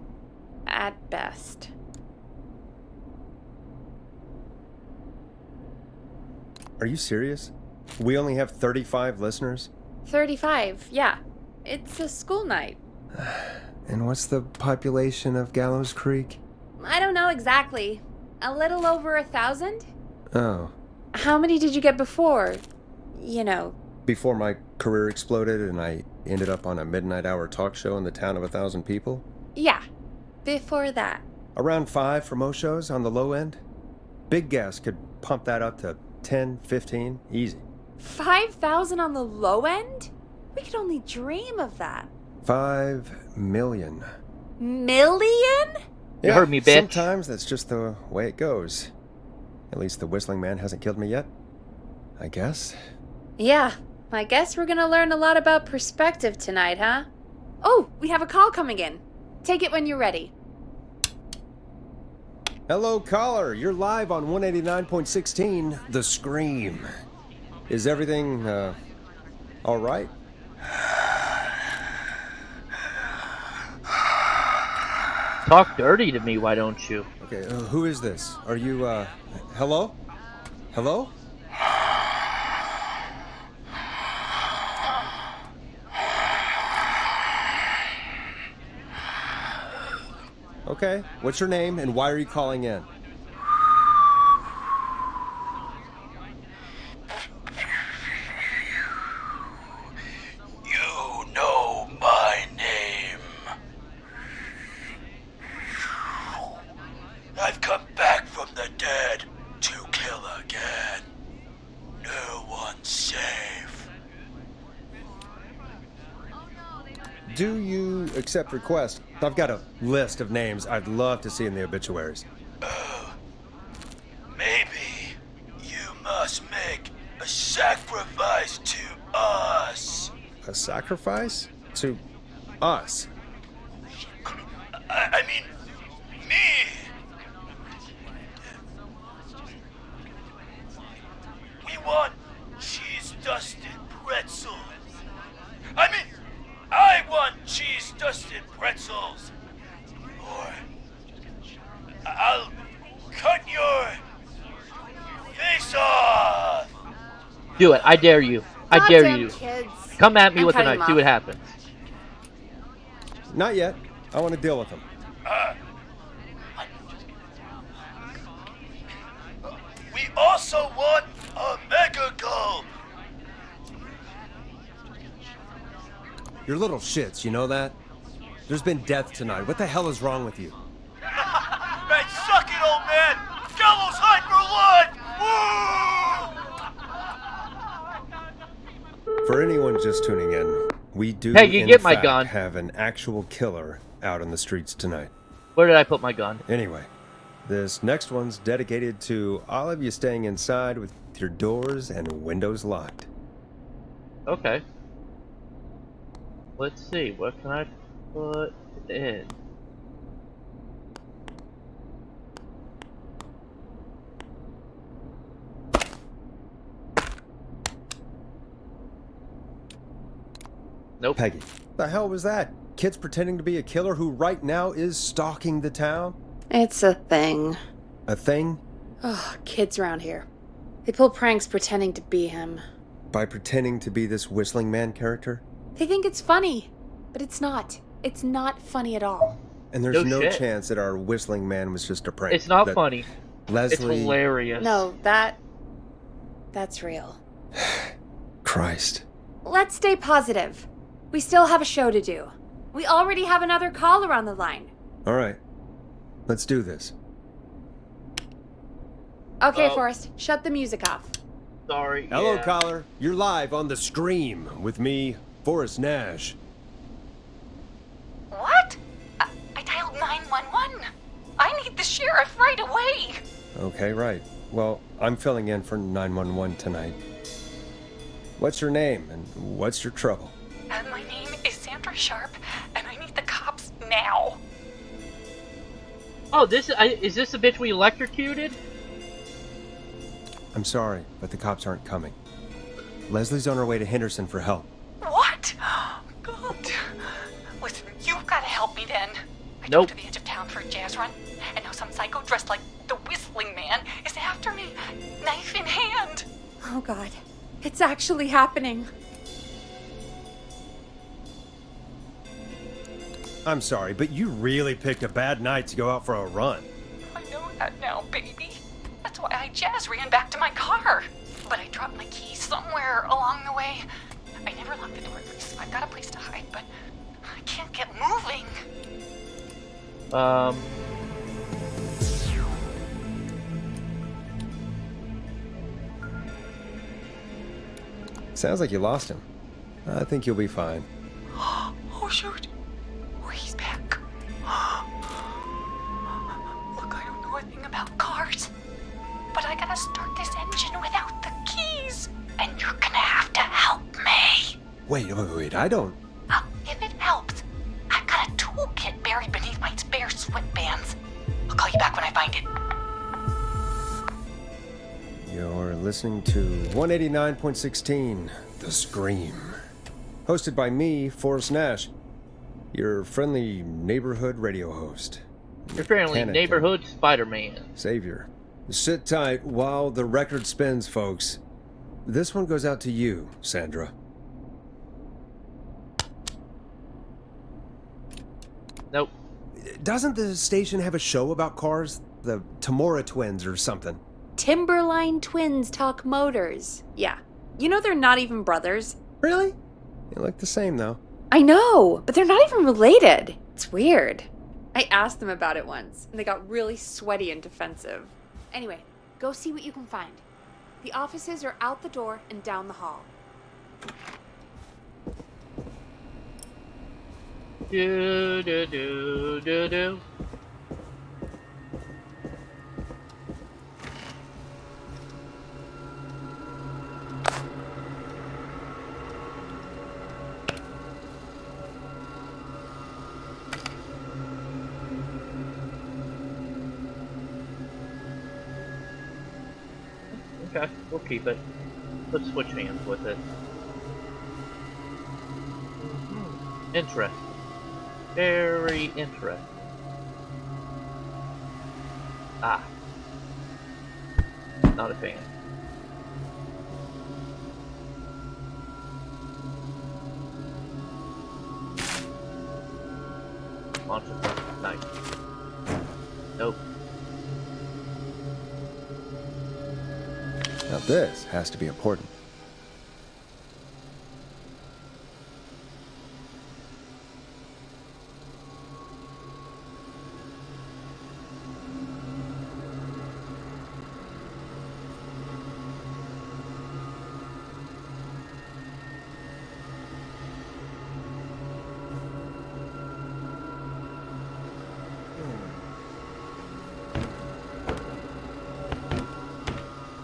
At best.
Are you serious? We only have 35 listeners?
35, yeah. It's a school night.
And what's the population of Gallows Creek?
I don't know exactly. A little over 1,000?
Oh.
How many did you get before? You know.
Before my career exploded and I ended up on a midnight hour talk show in the town of 1,000 people?
Yeah, before that.
Around 5 for most shows on the low end? Big Gas could pump that up to 10, 15, easy.
5,000 on the low end? We could only dream of that.
5 million.
Million?
You heard me, bitch.
Sometimes that's just the way it goes. At least the Whistling Man hasn't killed me yet. I guess.
Yeah, I guess we're gonna learn a lot about perspective tonight, huh? Oh, we have a call coming in. Take it when you're ready.
Hello, caller. You're live on 189.16, The Scream. Is everything, all right?
Talk dirty to me, why don't you?
Okay, who is this? Are you, hello? Hello? Okay, what's your name and why are you calling in?
You know my name. I've come back from the dead to kill again. No one's safe.
Do you accept requests? I've got a list of names I'd love to see in the obituaries.
Maybe you must make a sacrifice to us.
A sacrifice? To us?
I mean, me. We want cheese-dusted pretzels. I mean, I want cheese-dusted pretzels. Or I'll cut your face off.
Do it. I dare you. I dare
Goddamn
you.
kids.
Come at me
I'm
with a
cutting
knife. See
them
what
off.
happens.
Not yet. I want to deal with them.
We also want a mega gulp.
You're little shits, you know that? There's been death tonight. What the hell is wrong with you?
Man, suck it, old man. Gallows high for lunch. Woo!
For anyone just tuning in, we do
Peggy,
in
get my
fact
gun.
have an actual killer out on the streets tonight.
Where did I put my gun?
Anyway, this next one's dedicated to all of you staying inside with your doors and windows locked.
Okay. Let's see, what can I put in? Nope.
Peggy, the hell was that? Kids pretending to be a killer who right now is stalking the town?
It's a thing.
A thing?
Oh, kids around here. They pull pranks pretending to be him.
By pretending to be this Whistling Man character?
They think it's funny, but it's not. It's not funny at all.
And there's no
shit.
chance that our Whistling Man was just a prank.
It's not
that
funny.
Leslie...
It's hilarious.
No, that's real.
Christ.
Let's stay positive. We still have a show to do. We already have another caller on the line.
All right. Let's do this.
Okay,
Oh.
Forrest, shut the music off.
Sorry.
Hello,
yeah.
caller. You're live on The Scream with me, Forrest Nash.
What? I dialed 911. I need the sheriff right away.
Okay, right. Well, I'm filling in for 911 tonight. What's your name and what's your trouble?
My name is Sandra Sharp, and I need the cops now.
Oh, is this the bitch we electrocuted?
I'm sorry, but the cops aren't coming. Leslie's on her way to Henderson for help.
What? God. Listen, you've got to help me then. I
Nope.
drove to the edge of town for a jazz run, and now some psycho dressed like the Whistling Man is after me, knife in hand.
Oh, God. It's actually happening.
I'm sorry, but you really picked a bad night to go out for a run.
I know that now, baby. That's why I jazz ran back to my car. But I dropped my keys somewhere along the way. I never locked the door, so I've got a place to hide, but I can't get moving.
Sounds like you lost him. I think you'll be fine.
Oh, shoot. Oh, he's back. Look, I don't know a thing about cars, but I gotta start this engine without the keys. And you're gonna have to help me.
Wait, I don't...
If it helps, I've got a toolkit buried beneath my spare sweatbands. I'll call you back when I find it.
You're listening to 189.16, The Scream. Hosted by me, Forrest Nash, your friendly neighborhood radio host.
Your friendly
Mechanic
neighborhood Spider-Man.
and Savior. Sit tight while the record spins, folks. This one goes out to you, Sandra.
Nope.
Doesn't the station have a show about cars? The Tamora twins or something?
Timberline twins talk motors. Yeah. You know they're not even brothers.
Really? They look the same, though.
I know, but they're not even related. It's weird. I asked them about it once, and they got really sweaty and defensive. Anyway, go see what you can find. The offices are out the door and down the hall.
Do do do do do. Okay, we'll keep it. Let's switch hands with it. Interesting. Very interesting. Ah. Not a fan. Launch it. Nice. Nope.
Now this has to be important.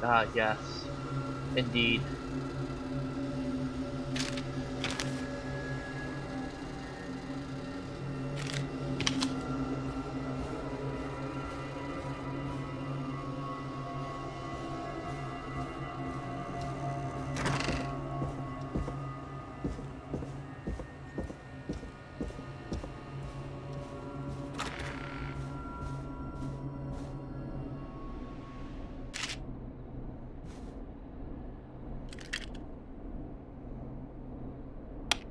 Ah, yes. Indeed.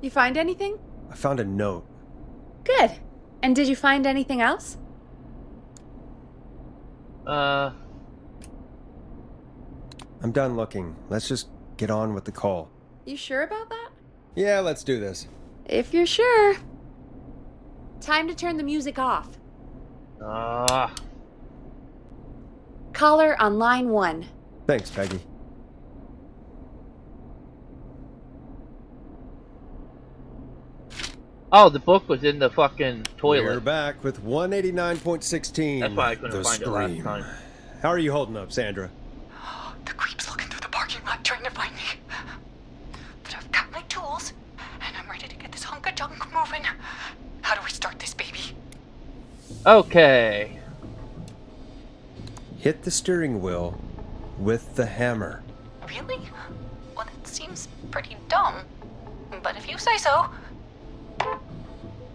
You find anything?
I found a note.
Good. And did you find anything else?
I'm done looking. Let's just get on with the call.
You sure about that?
Yeah, let's do this.
If you're sure. Time to turn the music off. Caller on line 1.
Thanks, Peggy.
Oh, the book was in the fucking toilet.
We're back with 189.16.
That's why I couldn't
The
find it last
Scream.
time.
How are you holding up, Sandra?
The creep's looking through the parking lot trying to find me. But I've got my tools, and I'm ready to get this hunk of junk moving. How do we start this baby?
Okay.
Hit the steering wheel with the hammer.
Really? Well, that seems pretty dumb. But if you say so.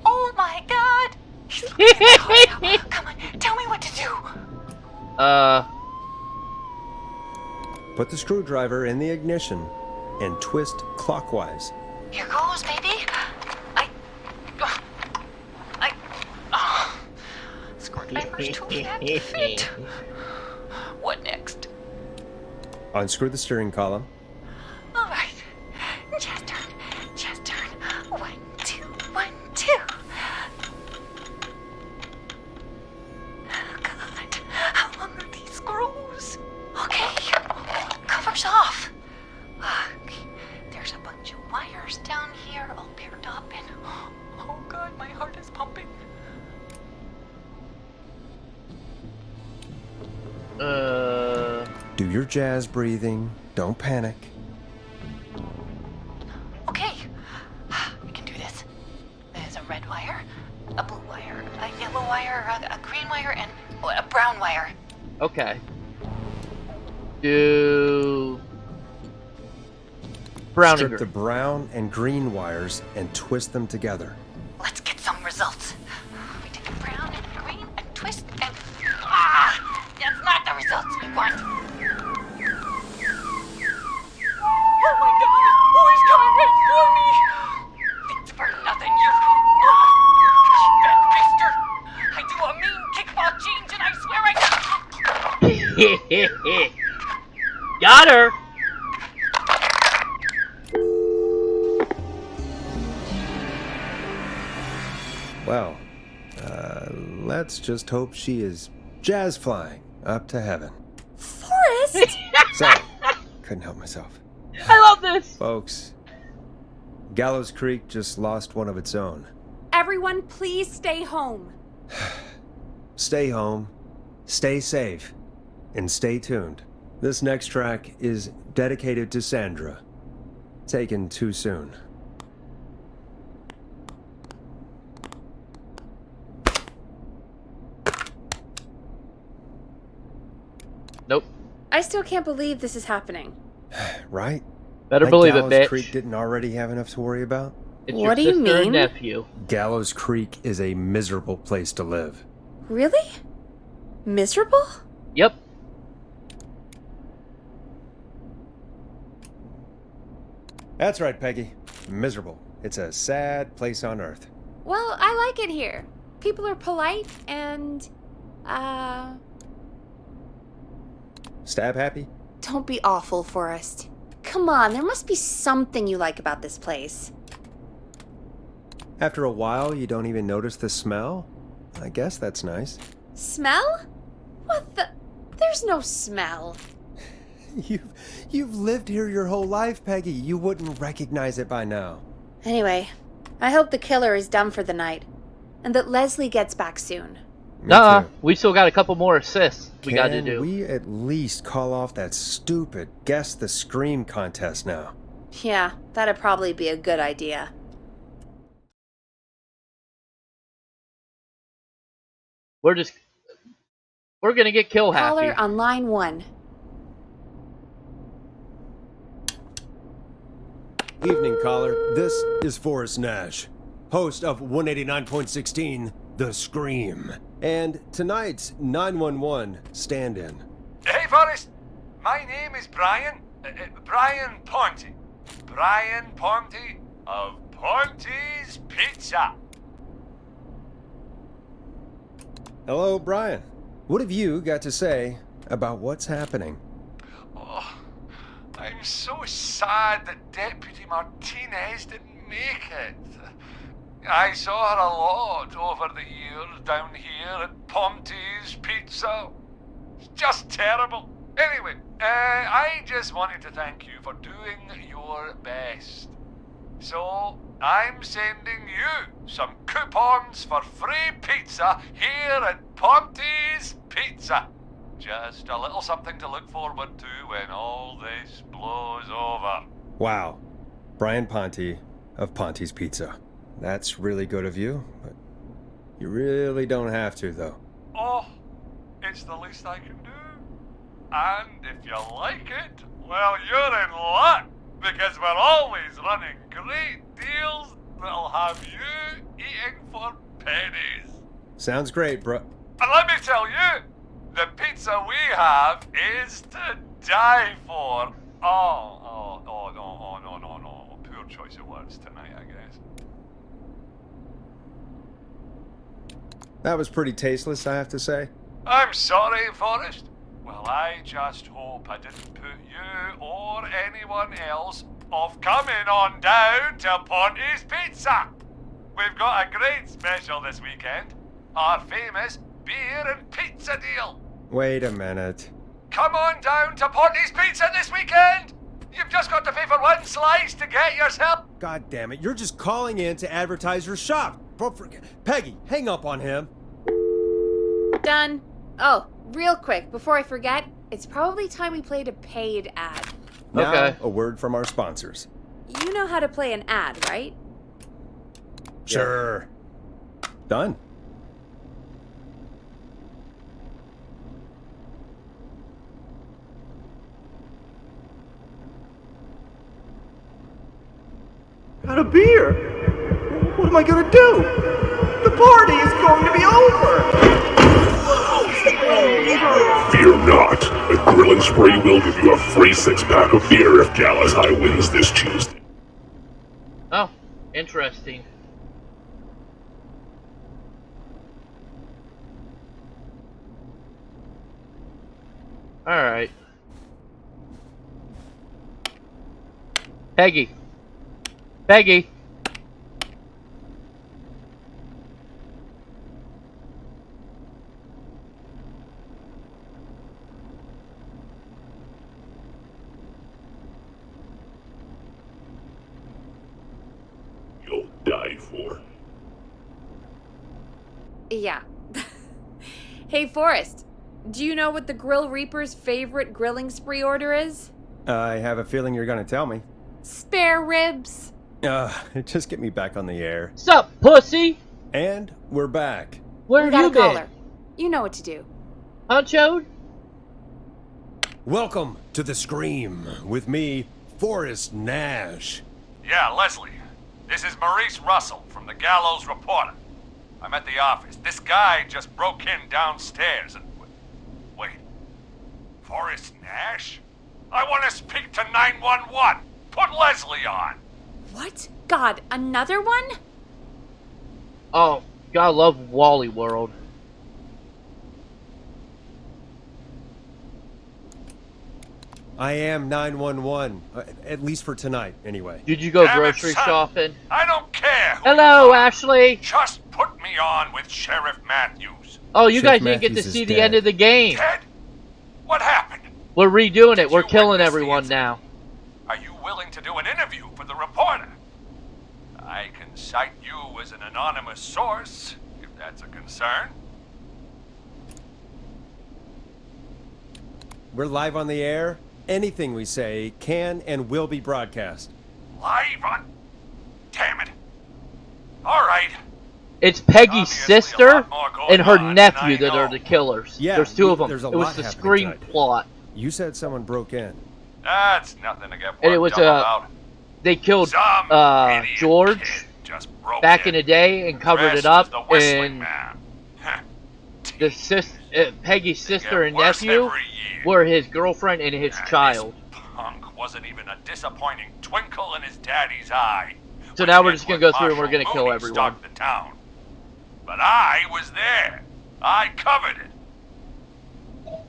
Oh my god! He's looking at the car now. Come on, tell me what to do.
Put the screwdriver in the ignition and twist clockwise.
Here goes, baby. Screwdriver's too fat to fit. What next?
Unscrew the steering column.
All right. Chest turn. 1, 2, 1, 2. Oh, God. How long are these screws? Okay. Cover's off. There's a bunch of wires down here all paired up and... Oh, God, my heart is pumping.
Do your jazz breathing. Don't panic.
Okay, we can do this. There's a red wire, a blue wire, a yellow wire, a green wire, and a brown wire.
Okay. Do... brown and
Strip the
green.
brown and green wires and twist them together.
Let's get some results. We take a brown and green and twist and... That's not the results we want. Oh my god! Oh, he's coming right for me! It's for nothing, you... That bister! I do a mean kickball change and I swear I...
Got her!
Well, let's just hope she is jazz flying up to heaven.
Forrest!
Sorry, couldn't help myself.
I love this!
Folks, Gallows Creek just lost one of its own.
Everyone, please stay home.
Stay home, stay safe, and stay tuned. This next track is dedicated to Sandra. Taken too soon.
Nope.
I still can't believe this is happening.
Right?
Better
Like
believe
Gallows
it, bitch.
Creek didn't already have enough to worry about?
It's
What do
your
you
sister and
mean?
nephew.
Gallows Creek is a miserable place to live.
Really? Miserable?
Yep.
That's right, Peggy. Miserable. It's a sad place on Earth.
Well, I like it here. People are polite and,
Stab happy?
don't be awful, Forrest. Come on, there must be something you like about this place.
After a while, you don't even notice the smell? I guess that's nice.
Smell? What the? There's no smell.
You've lived here your whole life, Peggy. You wouldn't recognize it by now.
Anyway, I hope the killer is done for the night, and that Leslie gets back soon.
Me
Nuh-uh.
too.
We still got a couple more assists we got to do.
Can we at least call off that stupid Guess the Scream contest now?
Yeah, that'd probably be a good idea.
We're gonna get kill happy.
Caller on line 1.
Evening, caller. This is Forrest Nash, host of 189.16, The Scream, and tonight's 911 stand-in.
Hey, Forrest. My name is Brian. Brian Ponte. Brian Ponte of Ponte's Pizza.
Hello, Brian. What have you got to say about what's happening?
Oh, I'm so sad that Deputy Martinez didn't make it. I saw her a lot over the years down here at Ponte's Pizza. It's just terrible. Anyway, I just wanted to thank you for doing your best. So, I'm sending you some coupons for free pizza here at Ponte's Pizza. Just a little something to look forward to when all this blows over.
Wow. Brian Ponte of Ponte's Pizza. That's really good of you, but you really don't have to, though.
Oh, it's the least I can do. And if you like it, well, you're in luck, because we're always running great deals that'll have you eating for pennies.
Sounds great, bro.
And let me tell you, the pizza we have is to die for. No. Poor choice of words tonight, I guess.
That was pretty tasteless, I have to say.
I'm sorry, Forrest. Well, I just hope I didn't put you or anyone else off coming on down to Ponte's Pizza. We've got a great special this weekend. Our famous beer and pizza deal.
Wait a minute.
Come on down to Ponte's Pizza this weekend. You've just got to pay for one slice to get yourself.
God damn it, you're just calling in to advertise your shop. Peggy, hang up on him.
Done. Oh, real quick, before I forget, it's probably time we played a paid ad.
Now,
Okay.
a word from our sponsors.
You know how to play an ad, right?
Sure. Done.
Got a beer. What am I gonna do? The party is going to be over.
Fear not. A grilling spree will give you a free 6-pack of beer if Gallus High wins this Tuesday.
Oh, interesting. Alright. Peggy. Peggy.
You'll die for.
Yeah. Hey, Forrest, do you know what the Grill Reaper's favorite grilling spree order is?
I have a feeling you're gonna tell me.
Spare ribs.
Just get me back on the air.
Sup, pussy?
And we're back.
Where
We
have
got
you
a
been?
caller. You know what to do.
Huncho?
Welcome to The Scream with me, Forrest Nash.
Yeah, Leslie. This is Maurice Russell from the Gallows Reporter. I'm at the office. This guy just broke in downstairs and... Wait. Forrest Nash? I want to speak to 911. Put Leslie on.
What? God, another one?
Oh, gotta love Wally World.
I am 911, at least for tonight, anyway.
Did you go
Damn it,
grocery
son.
shopping?
I don't care. who
Hello,
you are.
Ashley.
Just put me on with Sheriff Matthews.
Oh, you
Chef
guys didn't get to
Matthews is
see the
dead.
end of the game.
Ted? What happened?
We're redoing
Did
it. We're
you
killing
witness the
everyone
incident?
now.
Are you willing to do an interview for the reporter? I can cite you as an anonymous source, if that's a concern.
We're live on the air. Anything we say can and will be broadcast.
Live on... Damn it. All right.
It's Peggy's
Obviously, a
sister
lot more going
and her
on
nephew
than I
that are
know.
the killers.
Yeah,
there's two of them.
there's a
It was
lot
the
happening
Scream
tonight.
plot.
You said someone broke in.
That's nothing to get
And it
worked
was,
up about.
They killed
Some idiot
George
kid just broke
back in the day and covered
Dressed
it up,
as the Whistling
and
Man.
Peggy's sister
get
and
worse
nephew
every year.
were his girlfriend and his
And
child.
This punk wasn't even a disappointing twinkle in his daddy's eye.
So
when
now we're just
Edward
gonna go through and we're
Marshall
gonna kill
Mooney
everyone.
stalked the town. But I was there. I covered it.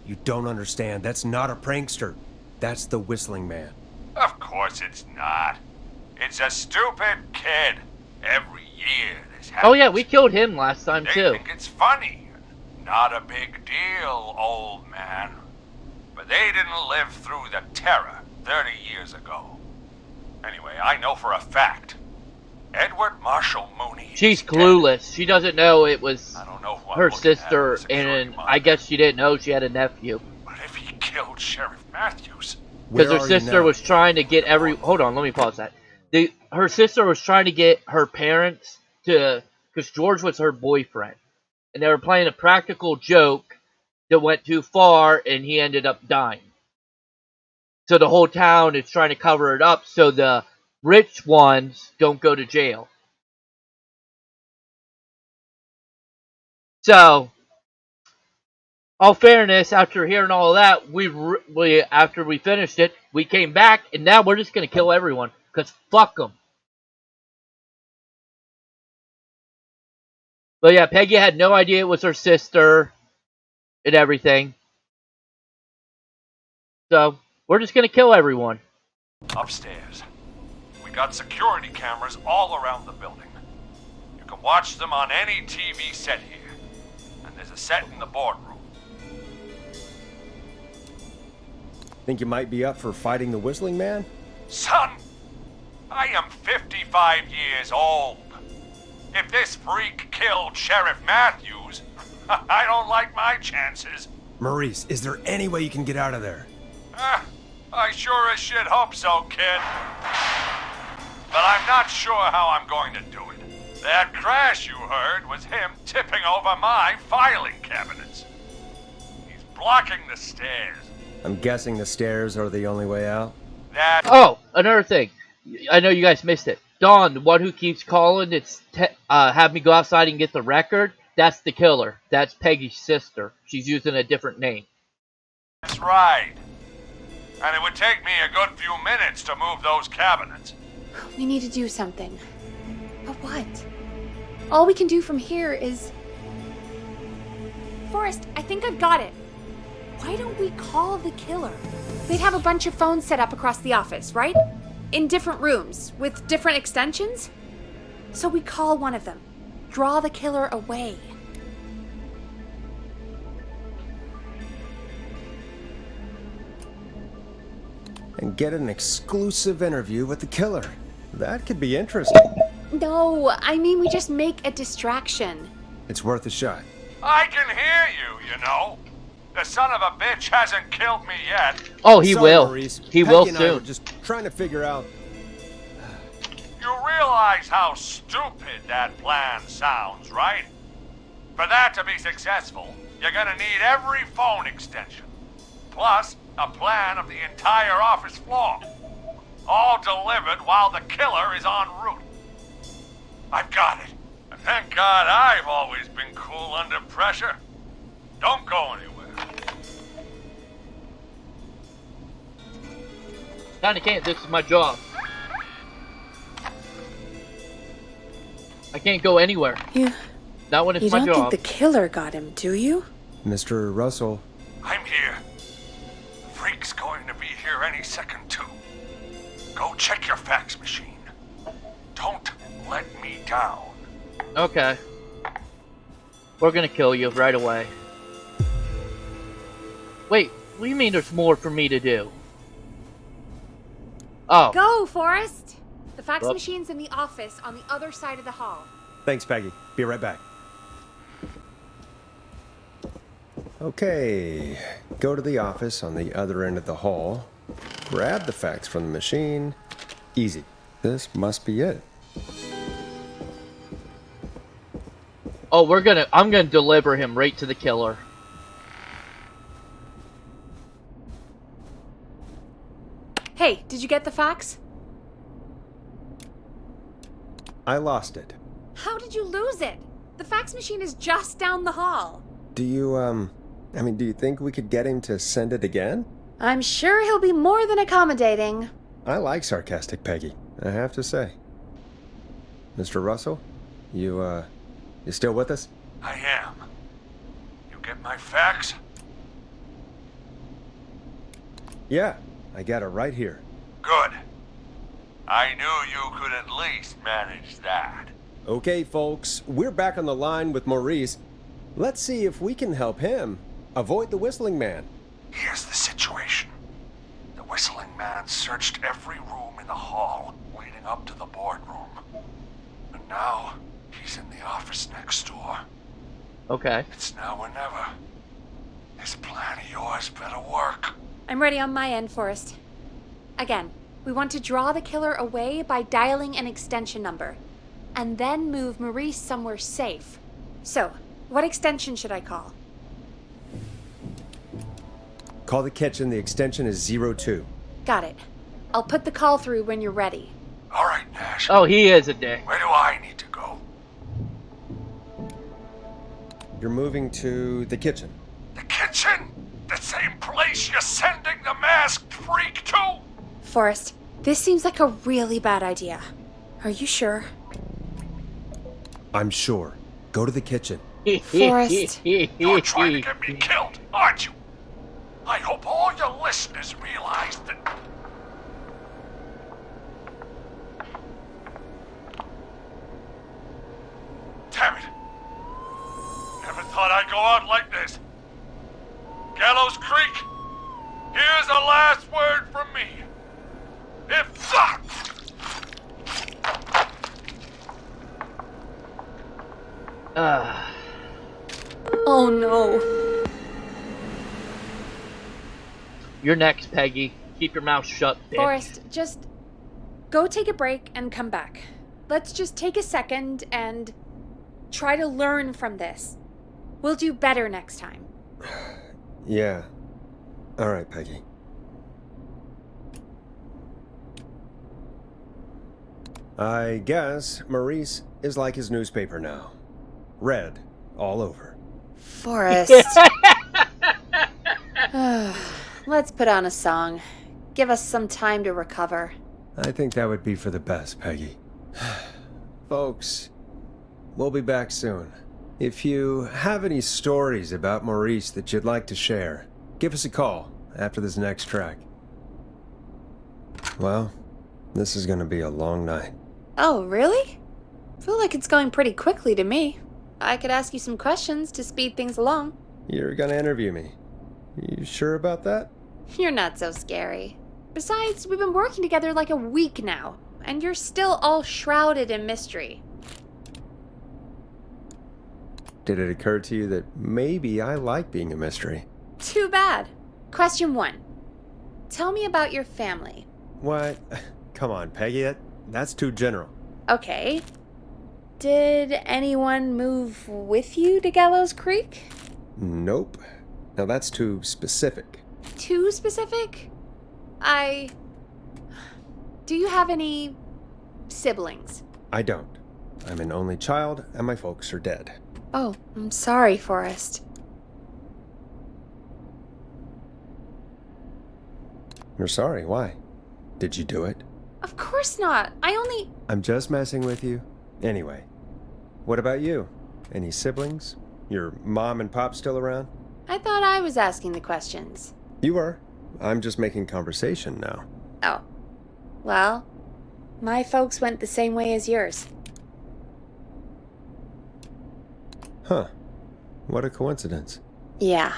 You don't understand. That's not a prankster. That's the Whistling Man.
Of course it's not. It's a stupid kid. Every year this happens.
Oh yeah, we killed him last time
They
too.
think it's funny. Not a big deal, old man. But they didn't live through the terror 30 years ago. Anyway, I know for a fact. Edward Marshall Mooney.
She's
is
clueless. She doesn't know it was
dead. I don't know who I'm
her
looking at
sister,
on the security
and I
monitor.
guess she didn't know she had a nephew.
But if he killed Sheriff Matthews,
Because
Where
her
are you
sister
now?
was trying to get Hold on, let me pause that. Her sister was trying to get her parents to... Because George was her boyfriend. And they were playing a practical joke that went too far, and he ended up dying. So the whole town is trying to cover it up so the rich ones don't go to jail. So, all fairness, after hearing all of that, after we finished it, we came back, and now we're just going to kill everyone. Because fuck them. But yeah, Peggy had no idea it was her sister and everything. So, we're just going to kill everyone.
upstairs. We got security cameras all around the building. You can watch them on any TV set here. And there's a set in the boardroom.
Think you might be up for fighting the Whistling Man?
Son, I am 55 years old. If this freak killed Sheriff Matthews, I don't like my chances.
Maurice, is there any way you can get out of there?
I sure as shit hope so, kid. But I'm not sure how I'm going to do it. That crash you heard was him tipping over my filing cabinets. He's blocking the stairs.
I'm guessing the stairs are the only way out.
Oh, another thing. I know you guys missed it. Dawn, the one who keeps calling, have me go outside and get the record. That's the killer. That's Peggy's sister. She's using a different name.
That's right. And it would take me a good few minutes to move those cabinets.
We need to do something. But what? All we can do from here is... Forrest, I think I've got it. Why don't we call the killer? They'd have a bunch of phones set up across the office, right? In different rooms, with different extensions? So we call one of them. Draw the killer away.
And get an exclusive interview with the killer. That could be interesting.
No, I mean we just make a distraction.
It's worth a shot.
I can hear you, you know. The son of a bitch hasn't killed me yet.
Oh, he
Sorry,
will.
Maurice.
He
Peggy
will
and I were
soon.
just trying to figure out...
You realize how stupid that plan sounds, right? For that to be successful, you're gonna need every phone extension. Plus, a plan of the entire office floor. All delivered while the killer is en route. I've got it. And thank God I've always been cool under pressure. Don't go anywhere.
Kinda can't. This is my job. I can't go anywhere. Not when it's
You
my
don't
job.
think the killer got him, do you?
Mr. Russell,
I'm here. The freak's going to be here any second, too. Go check your fax machine. Don't let me down.
Okay. We're gonna kill you right away. Wait, what do you mean there's more for me to do? Oh.
Go, Forrest! The fax
Whoop.
machine's in the office on the other side of the hall.
thanks, Peggy. Be right back. Okay, go to the office on the other end of the hall. Grab the fax from the machine. Easy. This must be it.
Oh, I'm gonna deliver him right to the killer.
Hey, did you get the fax?
I lost it.
How did you lose it? The fax machine is just down the hall.
Do you, do you think we could get him to send it again?
I'm sure he'll be more than accommodating.
I like sarcastic Peggy, I have to say. Mr. Russell, you still with us?
I am. You get my fax?
Yeah, I got it right here.
Good. I knew you could at least manage that.
Okay, folks, we're back on the line with Maurice. Let's see if we can help him avoid the Whistling Man.
Here's the situation. The Whistling Man searched every room in the hall leading up to the boardroom. And now, he's in the office next door.
Okay.
It's now or never. This plan of yours better work.
I'm ready on my end, Forrest. Again, we want to draw the killer away by dialing an extension number, and then move Maurice somewhere safe. So, what extension should I call?
Call the kitchen, the extension is 02.
Got it. I'll put the call through when you're ready.
All right, Nash.
Oh, he is a dick.
Where do I need to go?
You're moving to the kitchen.
The kitchen? The same place you're sending the masked freak to?
Forrest, this seems like a really bad idea. Are you sure?
I'm sure. Go to the kitchen.
Forrest.
You're trying to get me killed, aren't you? I hope all your listeners realize that... Damn it. Never thought I'd go out like this. Gallows Creek, here's a last word from me. If not...
Oh no.
You're next, Peggy. Keep your mouth shut, bitch.
Forrest, just go take a break and come back. Let's just take a second and try to learn from this. We'll do better next time.
Yeah. All right, Peggy. I guess Maurice is like his newspaper now. Red all over.
Forrest. Let's put on a song. Give us some time to recover.
I think that would be for the best, Peggy. Folks, we'll be back soon. If you have any stories about Maurice that you'd like to share, give us a call after this next track. Well, this is gonna be a long night.
Oh, really? I feel like it's going pretty quickly to me. I could ask you some questions to speed things along.
You're gonna interview me. You sure about that?
You're not so scary. Besides, we've been working together like a week now, and you're still all shrouded in mystery.
Did it occur to you that maybe I like being a mystery?
Too bad. Question 1. Tell me about your family.
What? Come on, Peggy, that's too general.
Okay. Did anyone move with you to Gallows Creek?
Nope. Now that's too specific.
Too specific? Do you have any siblings?
I don't. I'm an only child, and my folks are dead.
Oh, I'm sorry, Forrest.
You're sorry, why? Did you do it?
Of course not.
I'm just messing with you. Anyway, what about you? Any siblings? Your mom and pop still around?
I thought I was asking the questions.
You were. I'm just making conversation now.
Oh. Well, my folks went the same way as yours.
Huh. What a coincidence.
Yeah.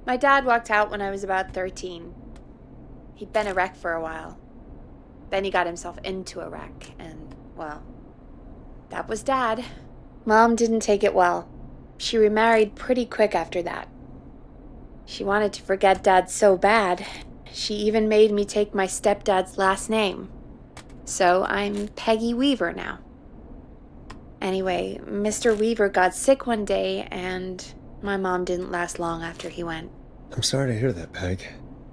My dad walked out when I was about 13. He'd been a wreck for a while. Then he got himself into a wreck, and, well, that was Dad. Mom didn't take it well. She remarried pretty quick after that. She wanted to forget Dad so bad, she even made me take my stepdad's last name. So I'm Peggy Weaver now. Anyway, Mr. Weaver got sick one day, and my mom didn't last long after he went.
I'm sorry to hear that, Peg.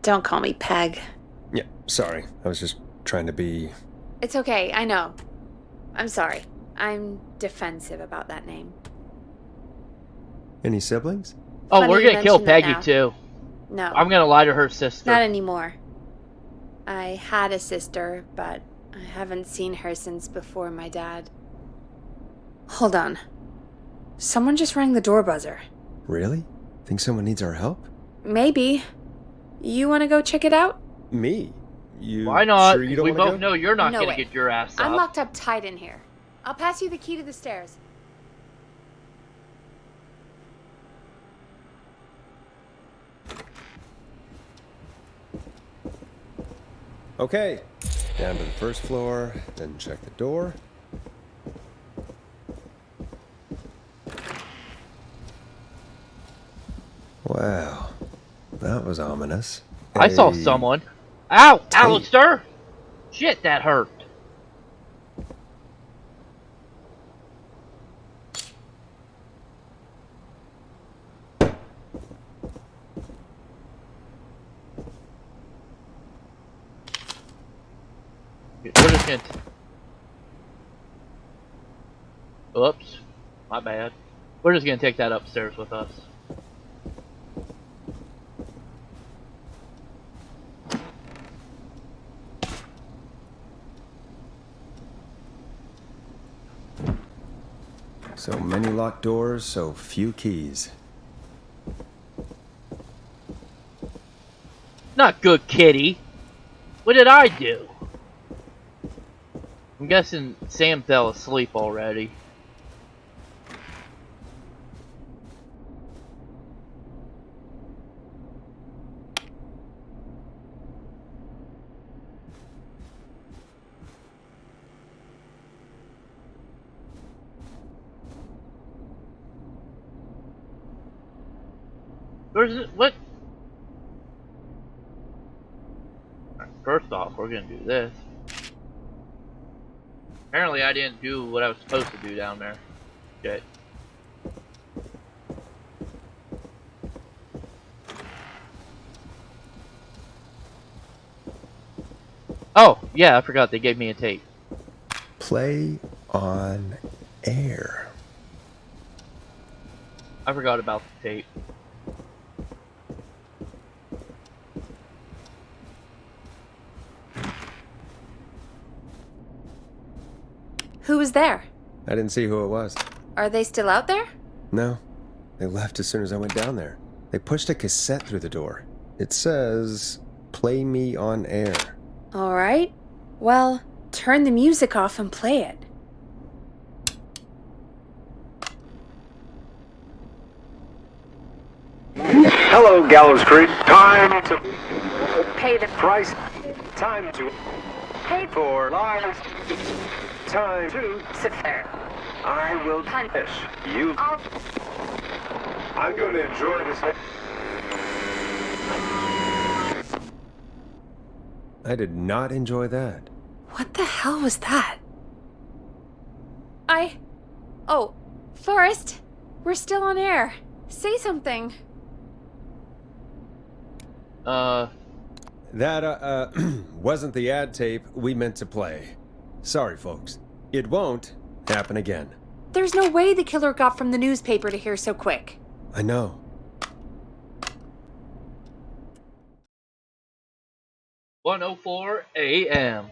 Don't call me Peg.
Yeah, sorry. I was just trying to be...
It's okay, I know. I'm sorry. I'm defensive about that name.
Any siblings?
Oh,
Funny
we're
you
gonna kill
mention that
Peggy
now.
too.
No.
I'm gonna lie to her sister.
Not anymore. I had a sister, but I haven't seen her since before my dad. Hold on. Someone just rang the door buzzer.
Really? Think someone needs our help?
Maybe. You want to go check it out?
Me? You
Why not?
Sure you don't
We
wanna
both
go?
know you're not
No
gonna
way.
get your ass up.
I'm locked up tight in here. I'll pass you the key to the stairs.
Okay. Down to the first floor, then check the door. Wow. That was ominous.
I saw
Hey,
someone. Ow!
Tape.
Alistair! Shit, that hurt. We're just gonna... Oops. My bad. We're just gonna take that upstairs with us.
So many locked doors, so few keys.
Not good, kitty. What did I do? I'm guessing Sam fell asleep already. Where's it? What? First off, we're gonna do this. Apparently, I didn't do what I was supposed to do down there. Okay. Oh, yeah, I forgot they gave me a tape.
Play on air.
I forgot about the tape.
Who was there?
I didn't see who it was.
Are they still out there?
No. They left as soon as I went down there. They pushed a cassette through the door. It says, "Play me on air."
All right. Well, turn the music off and play it.
Hello, Gallows Creek. Time to
Pay the
price. Time to pay for lives. Time to
sit there.
I will punish you. I'm going to enjoy this.
I did not enjoy that.
What the hell was that? Oh, Forrest, we're still on air. Say something.
That, wasn't the ad tape we meant to play. Sorry, folks. It won't happen again.
There's no way the killer got from the newspaper to here so quick.
I know.
.104 a.m.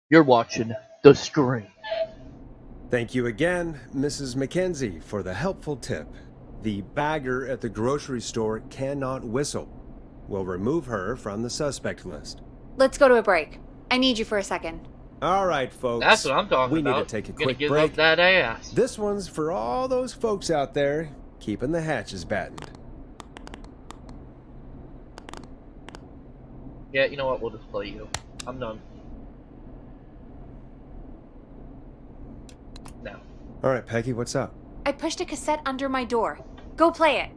You're watching The Screen.
Thank you again, Mrs. Mackenzie, for the helpful tip. The bagger at the grocery store cannot whistle. We'll remove her from the suspect list.
Let's go to a break. I need you for a second.
All right, folks.
That's what I'm talking
we
about.
We need to take a
Gonna
quick
give
break.
up that ass.
This one's for all those folks out there keeping the hatches battened.
Yeah, you know what? We'll just play you. I'm done. No.
All right, Peggy, what's up?
I pushed a cassette under my door. Go play it.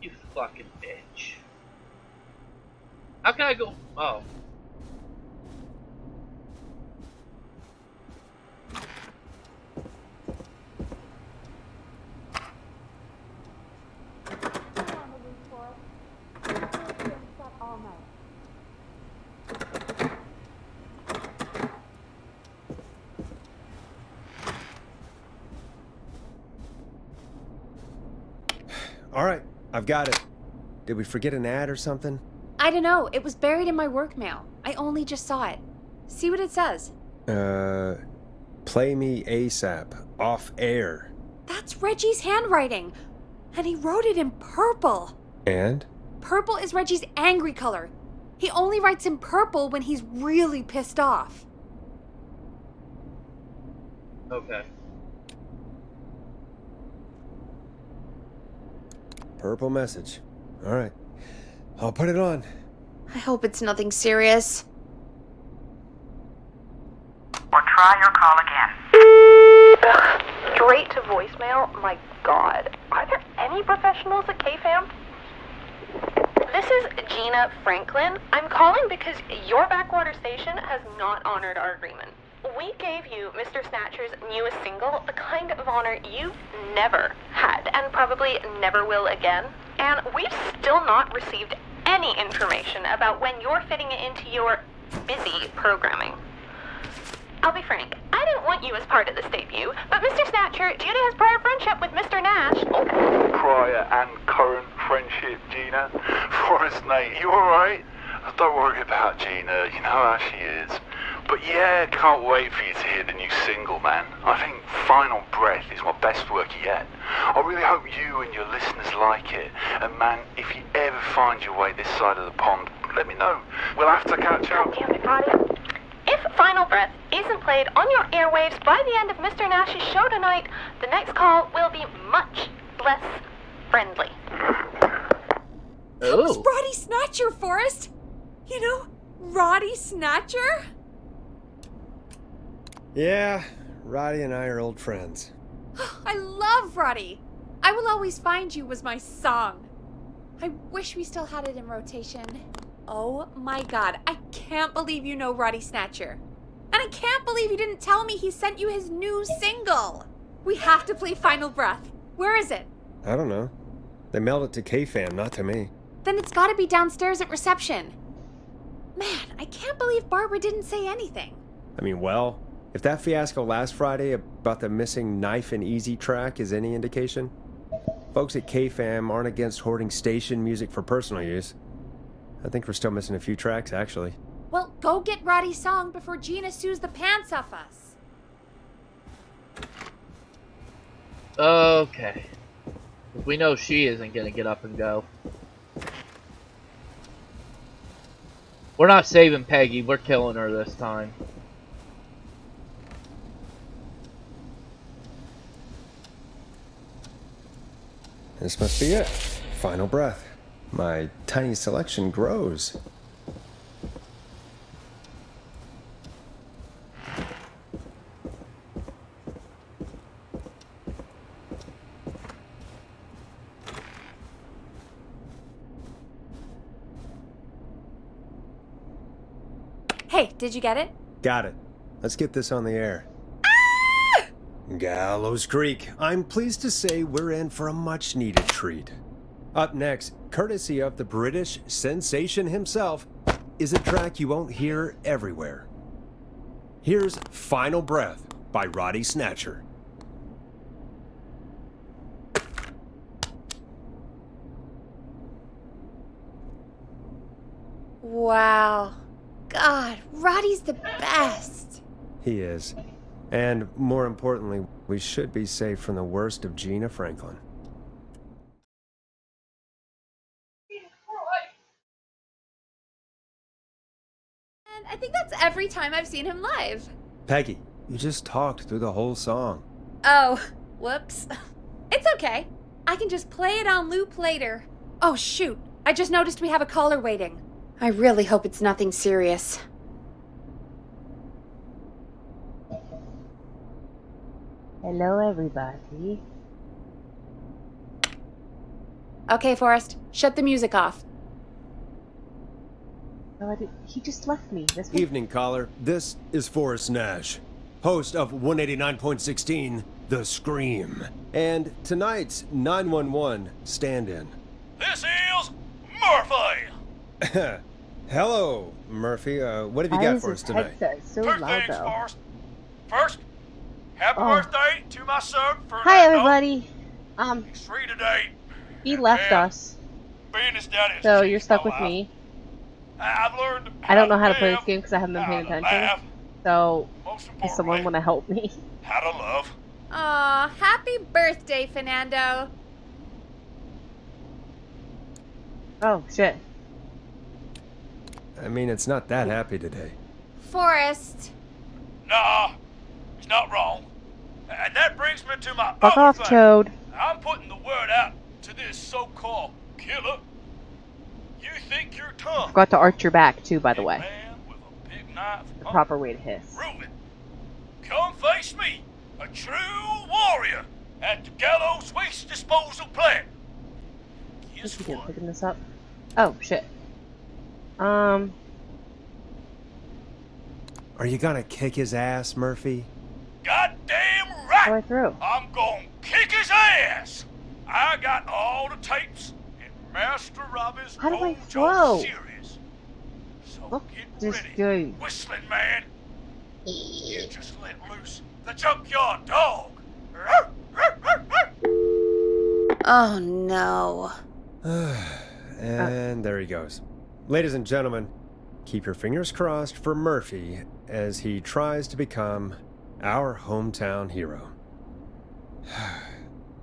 You Fucking bitch. How can I go? Oh.
All right, I've got it. Did we forget an ad or something?
I don't know. It was buried in my work mail. I only just saw it. See what it says.
Play me ASAP. Off air.
That's Reggie's handwriting. And he wrote it in purple.
And?
Purple is Reggie's angry color. He only writes in purple when he's really pissed off.
Okay.
Purple message. All right. I'll put it on.
I hope it's nothing serious.
Or try your call again. Straight to voicemail? My God. Are there any professionals at KFAM? This is Gina Franklin. I'm calling because your backwater station has not honored our agreement. We gave you Mr. Snatcher's newest single, the kind of honor you've never had and probably never will again. And we've still not received any information about when you're fitting it into your busy programming. I'll be frank, I didn't want you as part of this debut, but Mr. Snatcher, due to his prior friendship with Mr. Nash...
Prior and current friendship, Gina. Forrest, mate, you alright? Don't worry about Gina, you know how she is. But yeah, can't wait for you to hear the new single, man. I think Final Breath is my best work yet. I really hope you and your listeners like it. And man, if you ever find your way this side of the pond, let me know. We'll have to catch up.
God damn it, Roddy. If Final Breath isn't played on your airwaves by the end of Mr. Nash's show tonight, the next call will be much less friendly.
That was Roddy Snatcher, Forrest! You know, Roddy Snatcher?
Yeah, Roddy and I are old friends.
I love Roddy! I Will Always Find You was my song. I wish we still had it in rotation. Oh my God, I can't believe you know Roddy Snatcher. And I can't believe you didn't tell me he sent you his new single. We have to play Final Breath. Where is it?
I don't know. They mailed it to KFAM, not to me.
Then it's gotta be downstairs at reception. Man, I can't believe Barbara didn't say anything.
I mean, well, if that fiasco last Friday about the missing Knife and Easy track is any indication, folks at KFAM aren't against hoarding station music for personal use. I think we're still missing a few tracks, actually.
Well, go get Roddy's song before Gina sues the pants off us.
Okay. We know she isn't gonna get up and go. We're not saving Peggy, we're killing her this time.
This must be it. Final Breath. My tiny selection grows.
Hey, did you get it?
Got it. Let's get this on the air. Gallows Creek. I'm pleased to say we're in for a much-needed treat. Up next, courtesy of the British sensation himself, is a track you won't hear everywhere. Here's Final Breath by Roddy Snatcher.
Wow. God, Roddy's the best.
He is. And more importantly, we should be safe from the worst of Gina Franklin.
And I think that's every time I've seen him live.
Peggy, you just talked through the whole song.
Oh, whoops. It's okay. I can just play it on loop later. Oh, shoot. I just noticed we have a caller waiting. I really hope it's nothing serious.
Hello, everybody.
Okay, Forrest, shut the music off.
No, he just left me. This one.
Evening, caller. This is Forrest Nash, host of 189.16, The Scream, and tonight's 911 stand-in.
This is Murphy!
Hello, Murphy. What have you got for us tonight?
So
Two
loud,
things
though.
first. First, happy
Oh.
birthday to my son, Fernando.
Hi, everybody.
He's 3 today.
He left
Yeah.
us,
Being his daddy's
so
cheese
you're stuck with
pal,
me.
I've learned
I don't know how to play
live,
this game because I haven't been paying
how to
attention.
laugh,
So,
most
does someone
importantly,
want to help me?
how to love.
Aw, happy birthday, Fernando.
Oh, shit.
I mean, it's not that happy today.
Forrest.
Nah, he's not wrong. And that brings me to my
Fuck
other
off,
thing.
Toad.
I'm putting the word out to this so-called killer. You think you're tough.
Forgot to arch your back, too, by the
Big
way.
man with a big knife.
The proper way to hiss.
Prove it. Come face me, a true warrior, at the Gallows Waste Disposal Plant.
What's
Guess
he doing,
what?
picking this up? Oh, shit.
Are you gonna kick his ass, Murphy?
Goddamn
How do I
right!
throw?
I'm gonna kick his ass! I got all the tapes in Master Robbie's
How do I
Mojo
throw?
series. So
Look
get
this
ready,
game.
Whistling Man. You just let loose the junkyard dog.
Oh no.
And there he goes. Ladies and gentlemen, keep your fingers crossed for Murphy as he tries to become our hometown hero.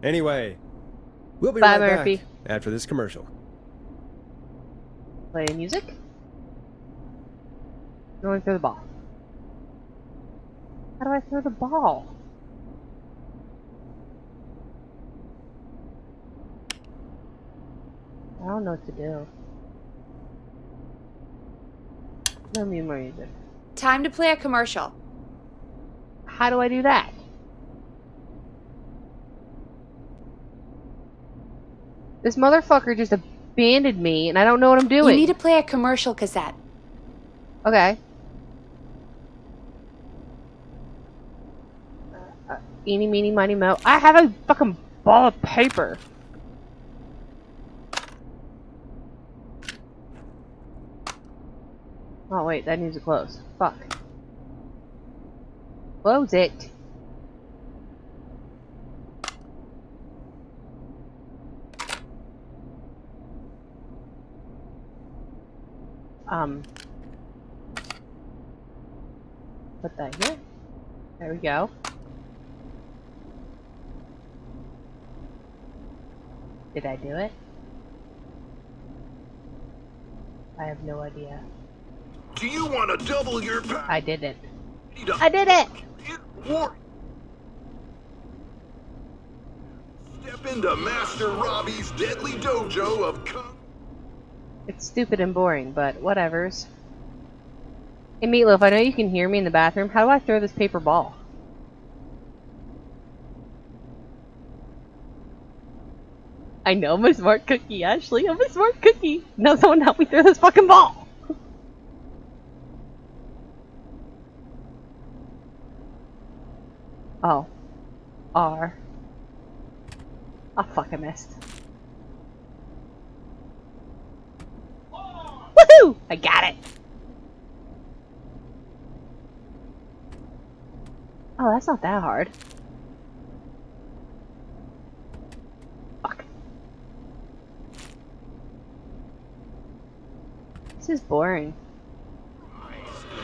Anyway, we'll be
Bye,
right
Murphy.
back after this commercial.
Play music? Going through the ball. How do I throw the ball? I don't know what to do. No music.
Time to play a commercial.
How do I do that? This motherfucker just abandoned me, and I don't know what I'm doing.
You need to play a commercial cassette.
Okay. Eeny, meeny, miny, mo. I have a fucking ball of paper. Oh wait, that needs to close. Fuck. Close it. Put that here. There we go. Did I do it? I have no idea.
Do you want to double your power?
I did it. I did it!
Step into Master Robbie's deadly dojo of kung.
It's stupid and boring, but whatevers. Hey Meatloaf, I know you can hear me in the bathroom. How do I throw this paper ball? I know, I'm a smart cookie, Ashley. I'm a smart cookie. Now someone help me throw this fucking ball! Oh. R. Oh fuck, I missed. Woohoo! I got it! Oh, that's not that hard. Fuck. This is boring.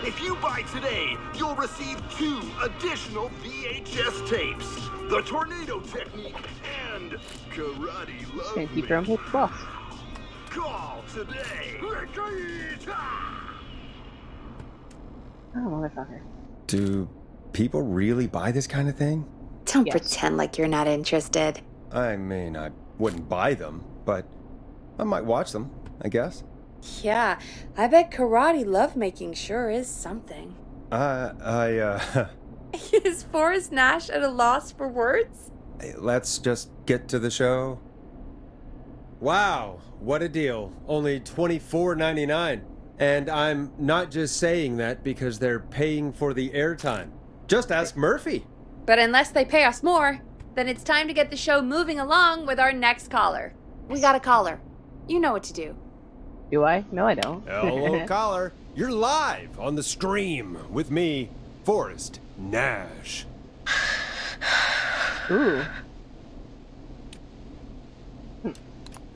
If you buy today, you'll receive 2 additional VHS tapes. The Tornado Technique and Karate Love
Gonna keep your own paper balls.
Call today.
Oh, motherfucker.
Do people really buy this kind of thing?
Don't
Yes.
pretend like you're not interested.
I mean, I wouldn't buy them, but I might watch them, I guess.
Yeah, I bet karate lovemaking sure is something. Is Forrest Nash at a loss for words?
Let's just get to the show. Wow, what a deal. Only $24.99. And I'm not just saying that because they're paying for the airtime. Just ask Murphy.
But unless they pay us more, then it's time to get the show moving along with our next caller. We got a caller. You know what to do.
Do I? No, I don't.
Hello, caller. You're live on the stream with me, Forrest Nash.
Ooh.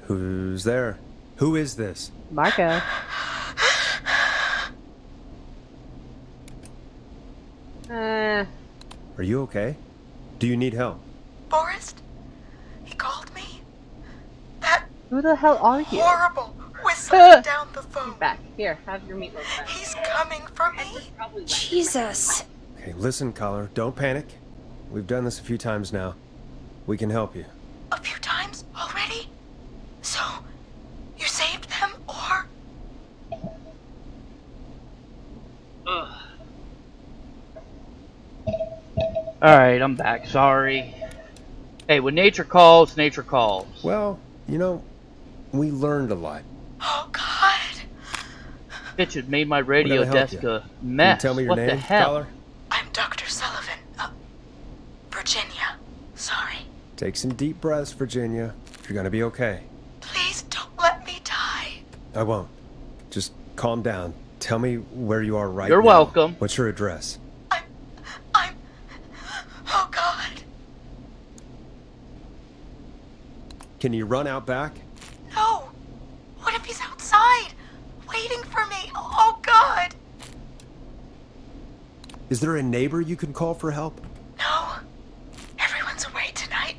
Who's there? Who is this?
Marco.
Are you okay? Do you need help?
Forrest? He called me?
Who the hell are you?
Horrible whistling down the phone.
Back. Here, have your meatloaf back.
He's coming for me.
Jesus.
Okay, listen, caller. Don't panic. We've done this a few times now. We can help you.
A few times already? So, you saved them, or?
Alright, I'm back. Sorry. Hey, when nature calls, nature calls.
Well, you know, we learned a lot.
Oh, God.
Bitch, it made my radio
What can I help
desk
you?
a
Can you
mess.
tell me your
What
name,
the hell?
caller?
I'm Dr. Sullivan. Virginia. Sorry.
Take some deep breaths, Virginia. You're gonna be okay.
Please don't let me die.
I won't. Just calm down. Tell me where you are right now.
You're welcome.
What's your address?
Oh, God.
Can you run out back?
No. What if he's outside, waiting for me? Oh, God.
Is there a neighbor you can call for help?
No. Everyone's away tonight.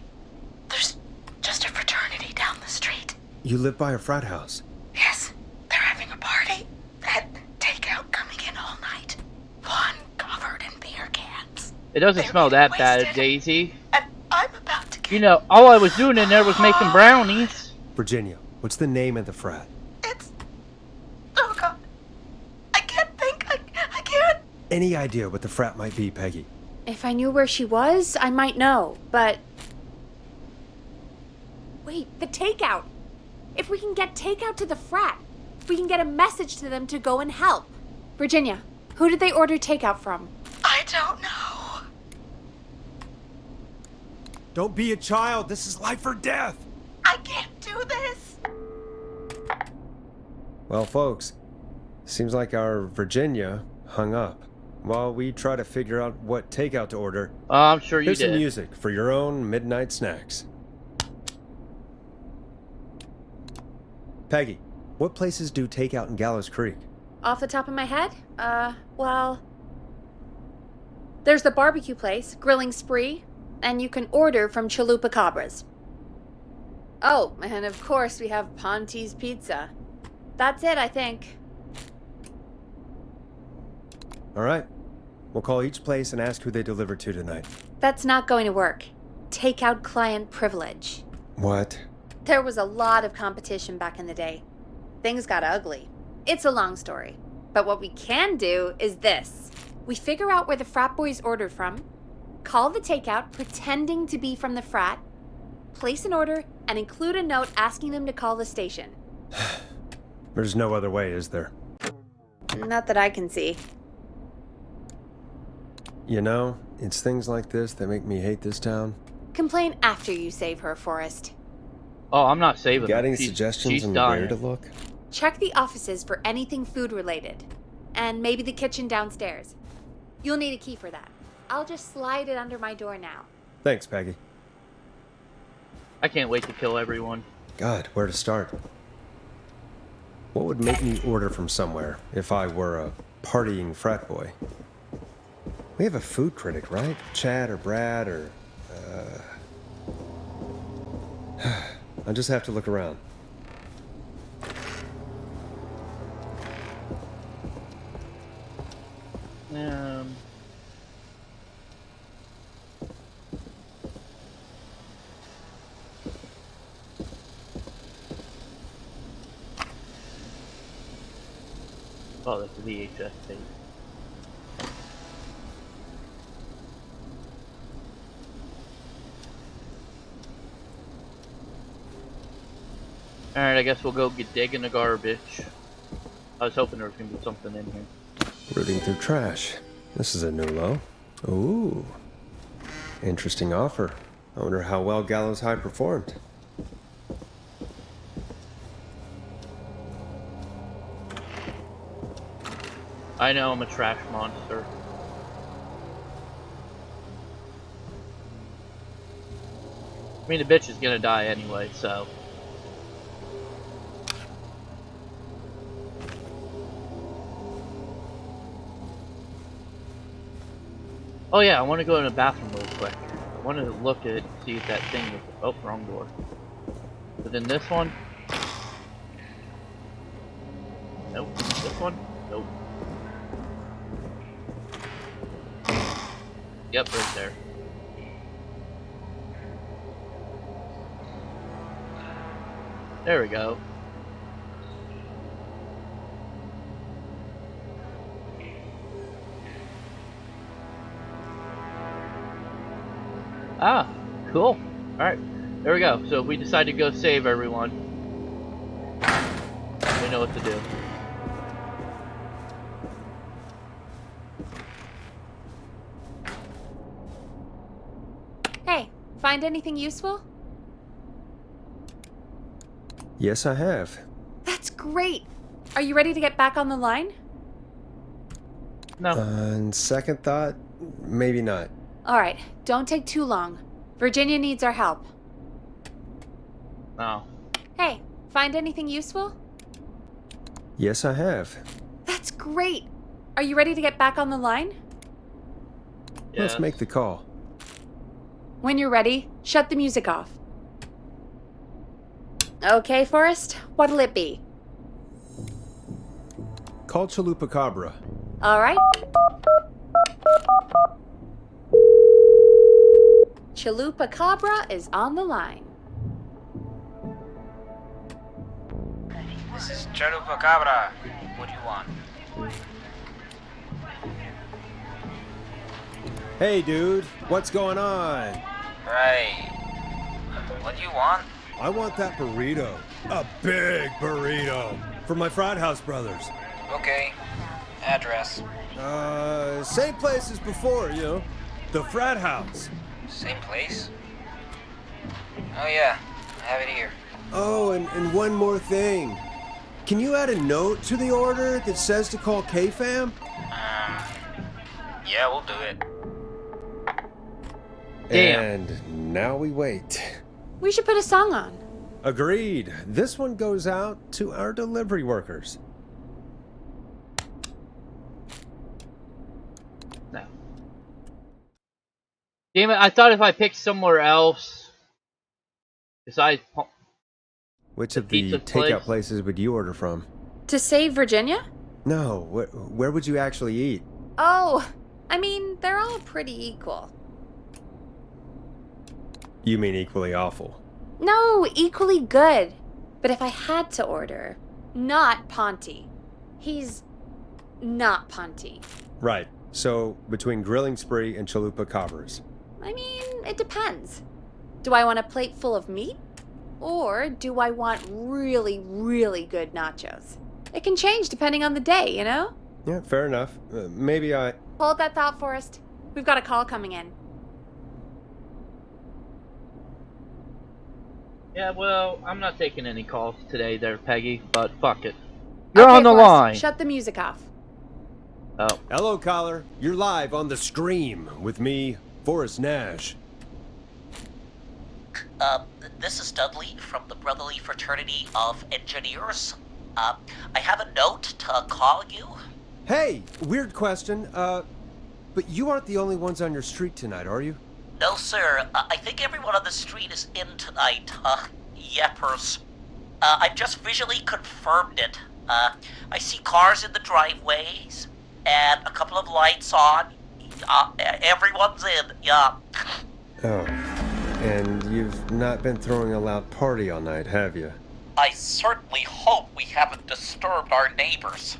There's just a fraternity down the street.
You live by a frat house.
Yes, they're having a party. That takeout coming in all night. One covered in beer cans.
It doesn't smell that bad, Daisy.
And I'm about to get...
You know, all I was doing in there was making brownies.
Virginia, what's the name of the frat?
Oh, God. I can't think. I can't...
Any idea what the frat might be, Peggy?
If I knew where she was, I might know, but... Wait, the takeout! If we can get takeout to the frat, we can get a message to them to go and help. Virginia, who did they order takeout from?
I don't know.
Don't be a child. This is life or death.
I can't do this.
Well, folks, seems like our Virginia hung up. While we try to figure out what takeout to order,
I'm sure you
here's
did.
some music for your own midnight snacks. Peggy, what places do takeout in Gallows Creek?
Off the top of my head? Well... There's the barbecue place, Grilling Spree, and you can order from Chalupa Cabras. Oh, and of course we have Ponte's Pizza. That's it, I think.
All right. We'll call each place and ask who they deliver to tonight.
That's not going to work. Takeout client privilege.
What?
There was a lot of competition back in the day. Things got ugly. It's a long story. But what we can do is this. We figure out where the frat boys ordered from, call the takeout pretending to be from the frat, place an order, and include a note asking them to call the station.
There's no other way, is there?
Not that I can see.
You know, it's things like this that make me hate this town.
Complain after you save her, Forrest.
Oh, I'm not saving
Got
her.
any
She's
suggestions on
dying.
where to look?
Check the offices for anything food related. And maybe the kitchen downstairs. You'll need a key for that. I'll just slide it under my door now.
Thanks, Peggy.
I can't wait to kill everyone.
God, where to start? What would make me order from somewhere if I were a partying frat boy? We have a food critic, right? Chad or Brad or... I'll just have to look around.
Oh, that's a VHS tape. Alright, I guess we'll go get digging the garbage. I was hoping there was gonna be something in here.
Rooting through trash. This is a new low. Ooh. Interesting offer. I wonder how well Gallows High performed.
I know I'm a trash monster. I mean, the bitch is gonna die anyway, so. Oh yeah, I want to go in the bathroom real quick. I wanted to look at it, see if that thing was. Oh, wrong door. But then this one. Nope. This one. Nope. Yep, right there. There we go. Ah, cool. Alright, there we go. So if we decide to go save everyone, we know what to do.
Hey, find anything useful?
Yes, I have.
That's great. Are you ready to get back on the line?
No.
On second thought, maybe not.
Alright, don't take too long. Virginia needs our help.
Oh.
Hey, find anything useful?
Yes, I have.
That's great. Are you ready to get back on the line?
Let's make the call.
When you're ready, shut the music off. Okay, Forrest, what'll it be?
Call Chalupacabra.
Alright. Chalupacabra is on the line.
This is Chalupacabra. What do you want?
Hey, dude. What's going on?
Right. What do you want?
I want that burrito. A big burrito. For my frat house brothers.
Okay. Address.
Same place as before, you know. The frat house.
Same place? Oh yeah, I have it here.
Oh, and one more thing. Can you add a note to the order that says to call K-Fam?
Yeah, we'll do it.
Damn.
And now we wait.
We should put a song on.
Agreed. This one goes out to our delivery workers.
No. Damn it, I thought if I picked somewhere else besides
Which of the takeout places would you order from?
To save Virginia?
No, where would you actually eat?
Oh, I mean, they're all pretty equal.
You mean equally awful?
No, equally good. But if I had to order, not Ponty. He's not Ponty.
Right. So, between Grilling Spree and Chalupacabras.
I mean, it depends. Do I want a plate full of meat? Or do I want really, really good nachos? It can change depending on the day, you know?
Yeah, fair enough. Maybe I...
Hold that thought, Forrest. We've got a call coming in.
Yeah, well, I'm not taking any calls today there, Peggy, but fuck it. You're on the
Forrest,
line.
Shut the music off.
Oh.
Hello, caller. You're live on the stream with me, Forrest Nash.
This is Dudley from the Brotherly Fraternity of Engineers. I have a note to call you.
Hey, weird question. But you aren't the only ones on your street tonight, are you?
No, sir. I think everyone on the street is in tonight. Yeppers. I've just visually confirmed it. I see cars in the driveways, and a couple of lights on. Everyone's in, yeah.
Oh. And you've not been throwing a loud party all night, have you?
I certainly hope we haven't disturbed our neighbors.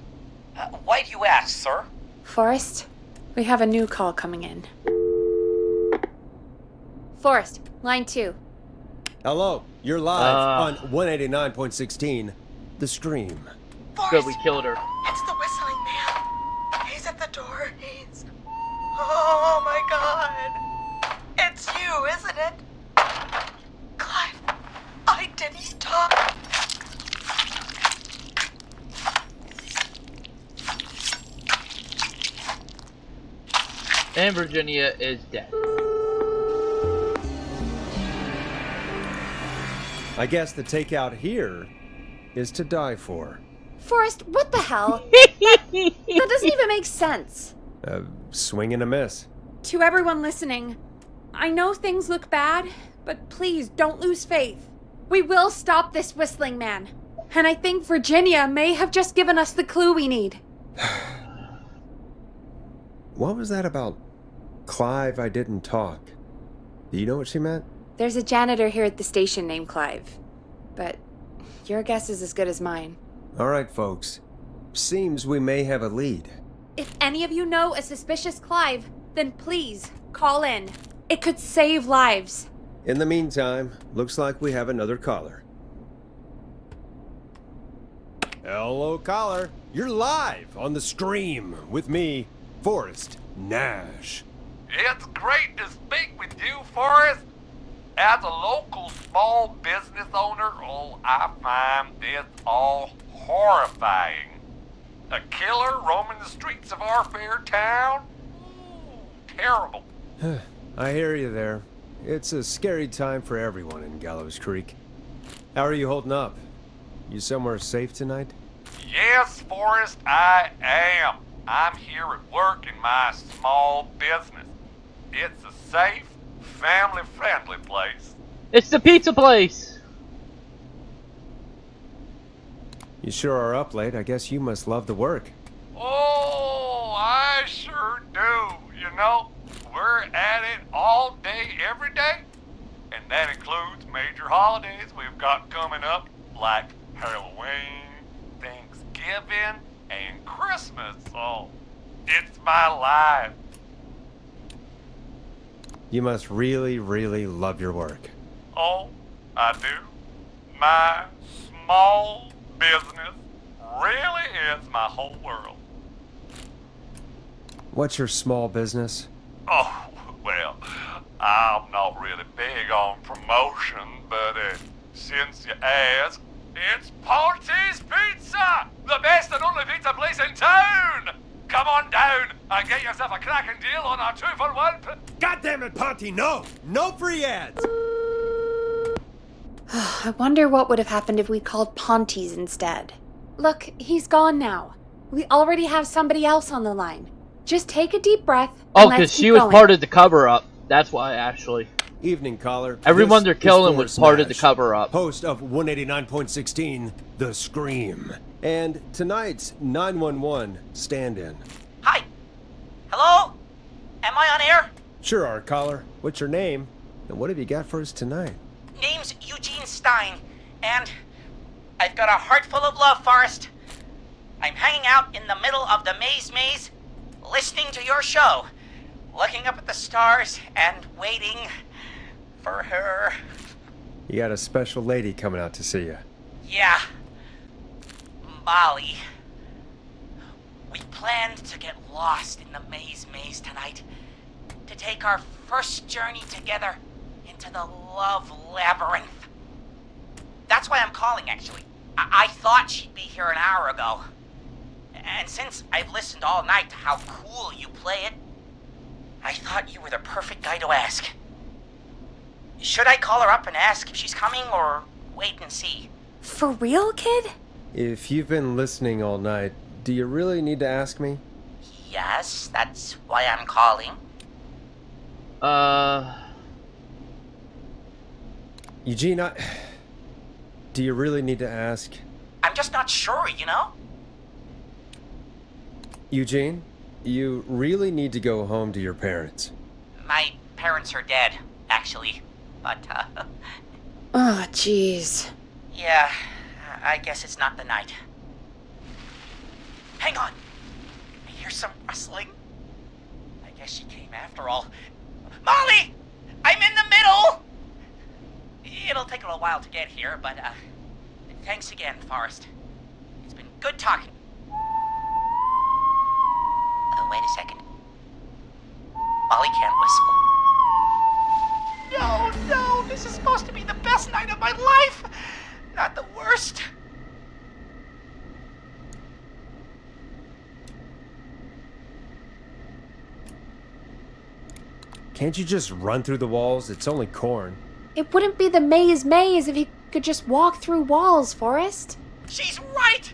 Why do you ask, sir?
Forrest, we have a new call coming in. Forrest, line 2.
Hello, you're live on 189.16, The Scream.
Good, we killed her.
It's the whistling man. He's at the door. He's... Oh my god. It's you, isn't it? Clive, I didn't talk.
And Virginia is dead.
I guess the takeout here is to die for.
Forrest, what the hell? That doesn't even make sense.
A swing and a miss.
To everyone listening, I know things look bad, but please don't lose faith. We will stop this whistling man. And I think Virginia may have just given us the clue we need.
What was that about Clive, I didn't talk? Do you know what she meant?
There's a janitor here at the station named Clive. But your guess is as good as mine.
All right, folks. Seems we may have a lead.
If any of you know a suspicious Clive, then please call in. It could save lives.
In the meantime, looks like we have another caller. Hello, caller. You're live on The Scream with me, Forrest Nash.
It's great to speak with you, Forrest. As a local small business owner, I find this all horrifying. A killer roaming the streets of our fair town? Ooh, terrible.
I hear you there. It's a scary time for everyone in Gallows Creek. How are you holding up? You somewhere safe tonight?
Yes, Forrest, I am. I'm here at work in my small business. It's a safe, family-friendly place.
It's the pizza place!
You sure are up late. I guess you must love the work.
Oh, I sure do. You know, we're at it all day, every day. And that includes major holidays we've got coming up, like Halloween, Thanksgiving, and Christmas. Oh, it's my life.
You must really, really love your work.
Oh, I do. My small business really is my whole world.
What's your small business?
Oh, well, I'm not really big on promotion, but since you ask, it's Ponty's Pizza! The best and only pizza place in town! Come on down and get yourself a cracking deal on our 2-for-1.
God damn it, Ponty, no! No free ads!
I wonder what would have happened if we called Ponty's instead. Look, he's gone now. We already have somebody else on the line. Just take a deep breath.
Oh, because she was part of the cover-up. That's why, actually.
Evening, caller.
Everyone they're killing was part of the cover-up.
Host of 189.16, The Scream. And tonight's 911 stand-in.
Hi. Hello? Am I on air?
Sure are, caller. What's your name? And what have you got for us tonight?
Name's Eugene Stein, and I've got a heart full of love, Forrest. I'm hanging out in the middle of the maze, listening to your show, looking up at the stars and waiting for her.
You got a special lady coming out to see you.
Yeah. Molly. We planned to get lost in the maze tonight, to take our first journey together into the love labyrinth. That's why I'm calling, actually. I thought she'd be here an hour ago. And since I've listened all night to how cool you play it, I thought you were the perfect guy to ask. Should I call her up and ask if she's coming, or wait and see?
For real, kid?
If you've been listening all night, do you really need to ask me?
Yes, that's why I'm calling.
Eugene, do you really need to ask?
I'm just not sure, you know?
Eugene, you really need to go home to your parents.
My parents are dead, actually. But,
Oh, jeez.
yeah, I guess it's not the night. Hang on. I hear some rustling. I guess she came after all. Molly! I'm in the middle! It'll take a little while to get here, but thanks again, Forrest. It's been good talking. Oh, wait a second. Molly can't whistle. No, this is supposed to be the best night of my life, not the worst.
Can't you just run through the walls? It's only corn.
It wouldn't be the maze if you could just walk through walls, Forrest.
She's right!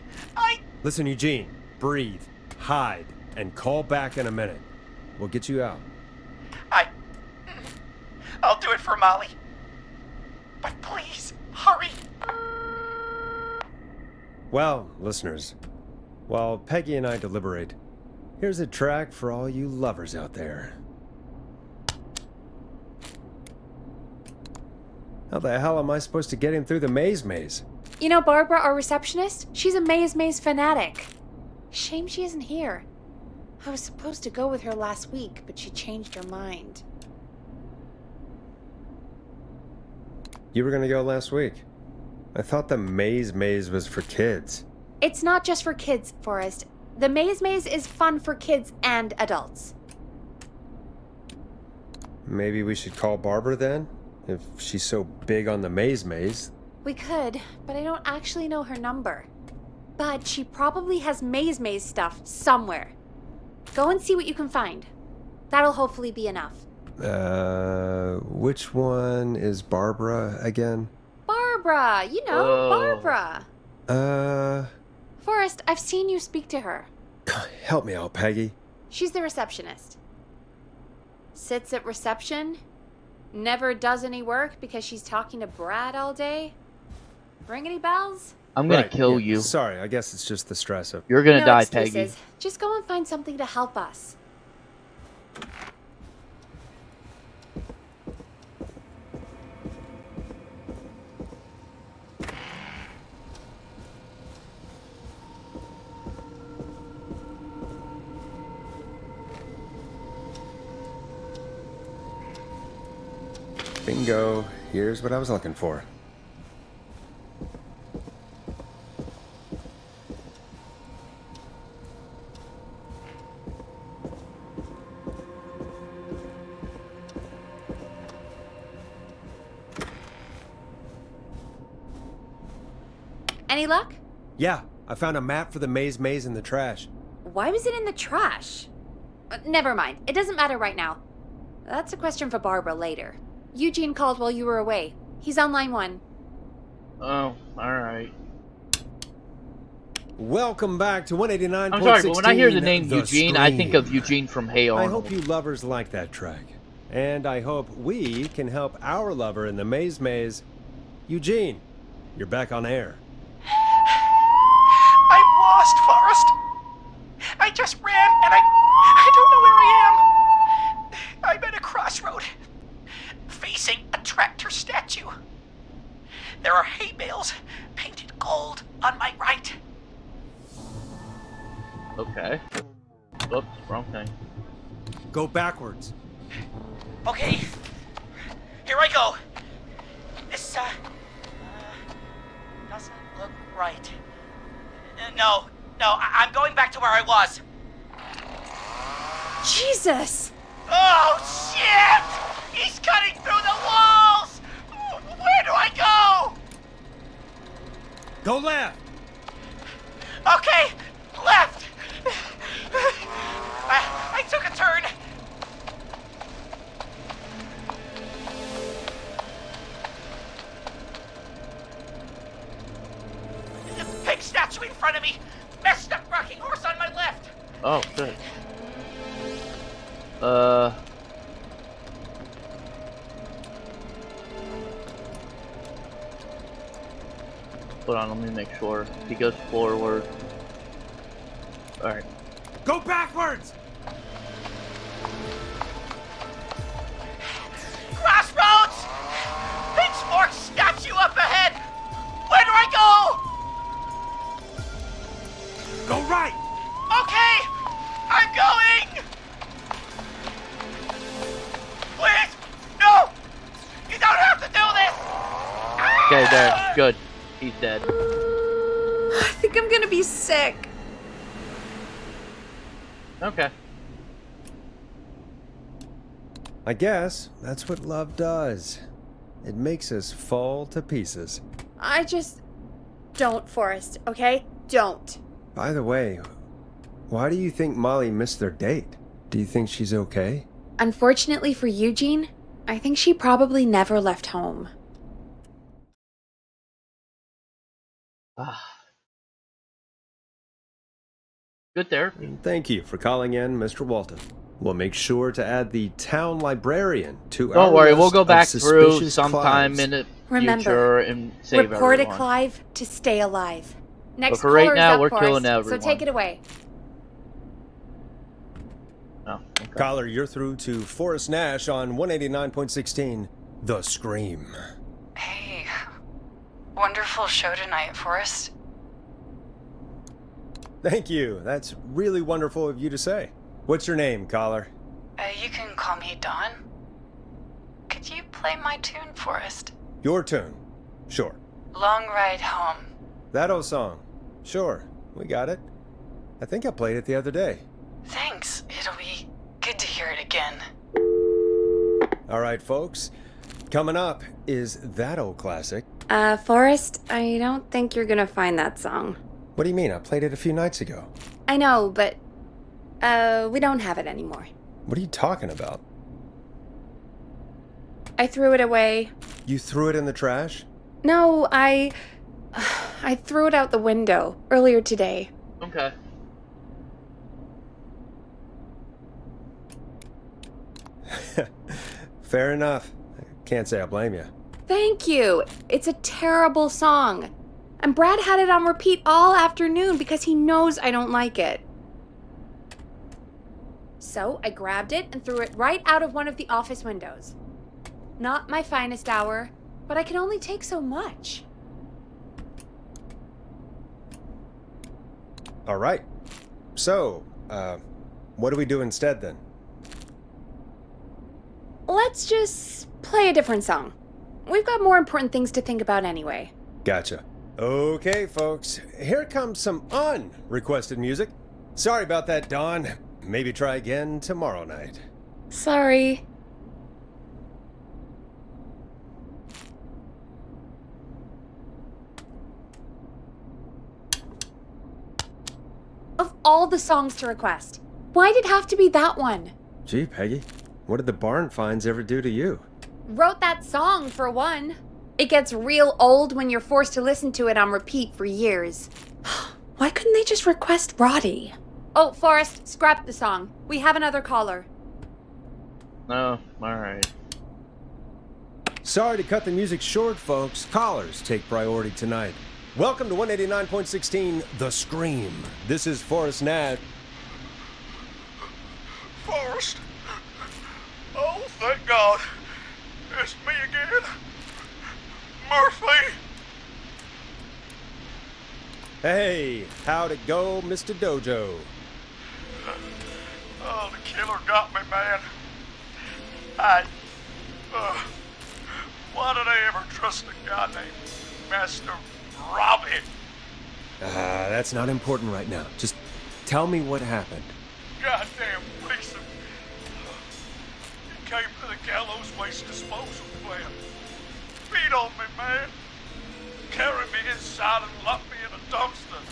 Listen, Eugene, breathe, hide, and call back in a minute. We'll get you out.
I'll do it for Molly. But please, hurry.
Well, listeners, while Peggy and I deliberate, here's a track for all you lovers out there. How the hell am I supposed to get him through the maze?
You know Barbara, our receptionist? She's a maze fanatic. Shame she isn't here. I was supposed to go with her last week, but she changed her mind.
You were gonna go last week. I thought the maze was for kids.
It's not just for kids, Forrest. The maze is fun for kids and adults.
Maybe we should call Barbara then? If she's so big on the maze.
We could, but I don't actually know her number. But she probably has maze stuff somewhere. Go and see what you can find. That'll hopefully be enough.
Which one is Barbara again?
Barbara! You know, Barbara! Forrest, I've seen you speak to her.
Help me out, Peggy.
She's the receptionist. Sits at reception. Never does any work because she's talking to Brad all day. Ring any bells?
I'm gonna kill you.
Sorry, I guess it's just the stress of...
You're gonna die,
excuses.
Peggy.
Just go and find something to help us.
Bingo. Here's what I was looking for.
Any luck?
Yeah, I found a map for the maze in the trash.
Why was it in the trash? Never mind. It doesn't matter right now. That's a question for Barbara later. Eugene called while you were away. He's on line 1.
Oh, alright.
Welcome back to 189.16.
I'm sorry, but when I hear the name Eugene, I think of Eugene from Hey Arnold.
I hope you lovers like that track. And I hope we can help our lover in the maze. Eugene, you're back on air.
I'm lost, Forrest. I just ran and I don't know where I am. I'm at a crossroad, facing a tractor statue. There are hay bales painted gold on my right.
Okay. Oops, wrong thing.
Go backwards.
Okay, here I go. This, doesn't look right. No, I'm going back to where I was.
Jesus!
Oh, shit! He's cutting through the walls! Where do I go?
Go left!
Okay, left! I took a turn. The big statue in front of me. Messed up rocking horse on my left.
Oh, good. Hold on, let me make sure. He goes forward. Alright.
Go backwards!
Crossroads! Pitchfork statue up ahead! Where do I go?
Go right!
Okay! I'm going! Please! No! You don't have to do this!
Okay, there. Good. He's dead.
I think I'm gonna be sick.
Okay.
I guess that's what love does. It makes us fall to pieces.
I just... Don't, Forrest, okay? Don't.
By the way, why do you think Molly missed their date? Do you think she's okay?
Unfortunately for Eugene, I think she probably never left home.
Good therapy.
And thank you for calling in, Mr. Walton. We'll make sure to add the town librarian to our
Don't worry, we'll
list
go
of
back through
suspicious
sometime
Clives.
in the
Remember,
future and save
report
everyone.
a Clive to stay alive. Next
for right
caller's
now,
up,
we're
Forrest,
killing everyone.
So take it away.
Oh, okay.
Caller, you're through to Forrest Nash on 189.16, The Scream.
Hey, wonderful show tonight, Forrest.
Thank you. That's really wonderful of you to say. What's your name, caller?
You can call me Dawn. Could you play my tune, Forrest?
Your tune. Sure.
Long Ride Home.
That old song. Sure. We got it. I think I played it the other day.
Thanks. It'll be good to hear it again.
All right, folks. Coming up is that old classic.
Forrest, I don't think you're gonna find that song.
What do you mean? I played it a few nights ago.
I know, but, we don't have it anymore.
What are you talking about?
I threw it away.
You threw it in the trash?
No, I threw it out the window earlier today.
Okay.
Fair enough. Can't say I blame you.
Thank you. It's a terrible song. And Brad had it on repeat all afternoon because he knows I don't like it. So I grabbed it and threw it right out of one of the office windows. Not my finest hour, but I can only take so much.
All right. So, what do we do instead then?
Let's just play a different song. We've got more important things to think about anyway.
Gotcha. Okay, folks. Here comes some unrequested music. Sorry about that, Dawn. Maybe try again tomorrow night.
Sorry. Of all the songs to request, why'd it have to be that one?
Gee, Peggy, what did the barn finds ever do to you?
Wrote that song, for one. It gets real old when you're forced to listen to it on repeat for years. Why couldn't they just request Roddy? Oh, Forrest, scrap the song. We have another caller.
Oh, alright.
Sorry to cut the music short, folks. Callers take priority tonight. Welcome to 189.16, The Scream. This is Forrest Nash.
Forrest? Oh, thank God. It's me again. Murphy.
Hey, how'd it go, Mr. Dojo?
Oh, the killer got me, man. Why did I ever trust a guy named Master Robbie?
That's not important right now. Just tell me what happened.
Goddamn Gleason. He came to the Gallows Waste Disposal Plant. Beat on me, man. Carried me inside and locked me in a dumpster.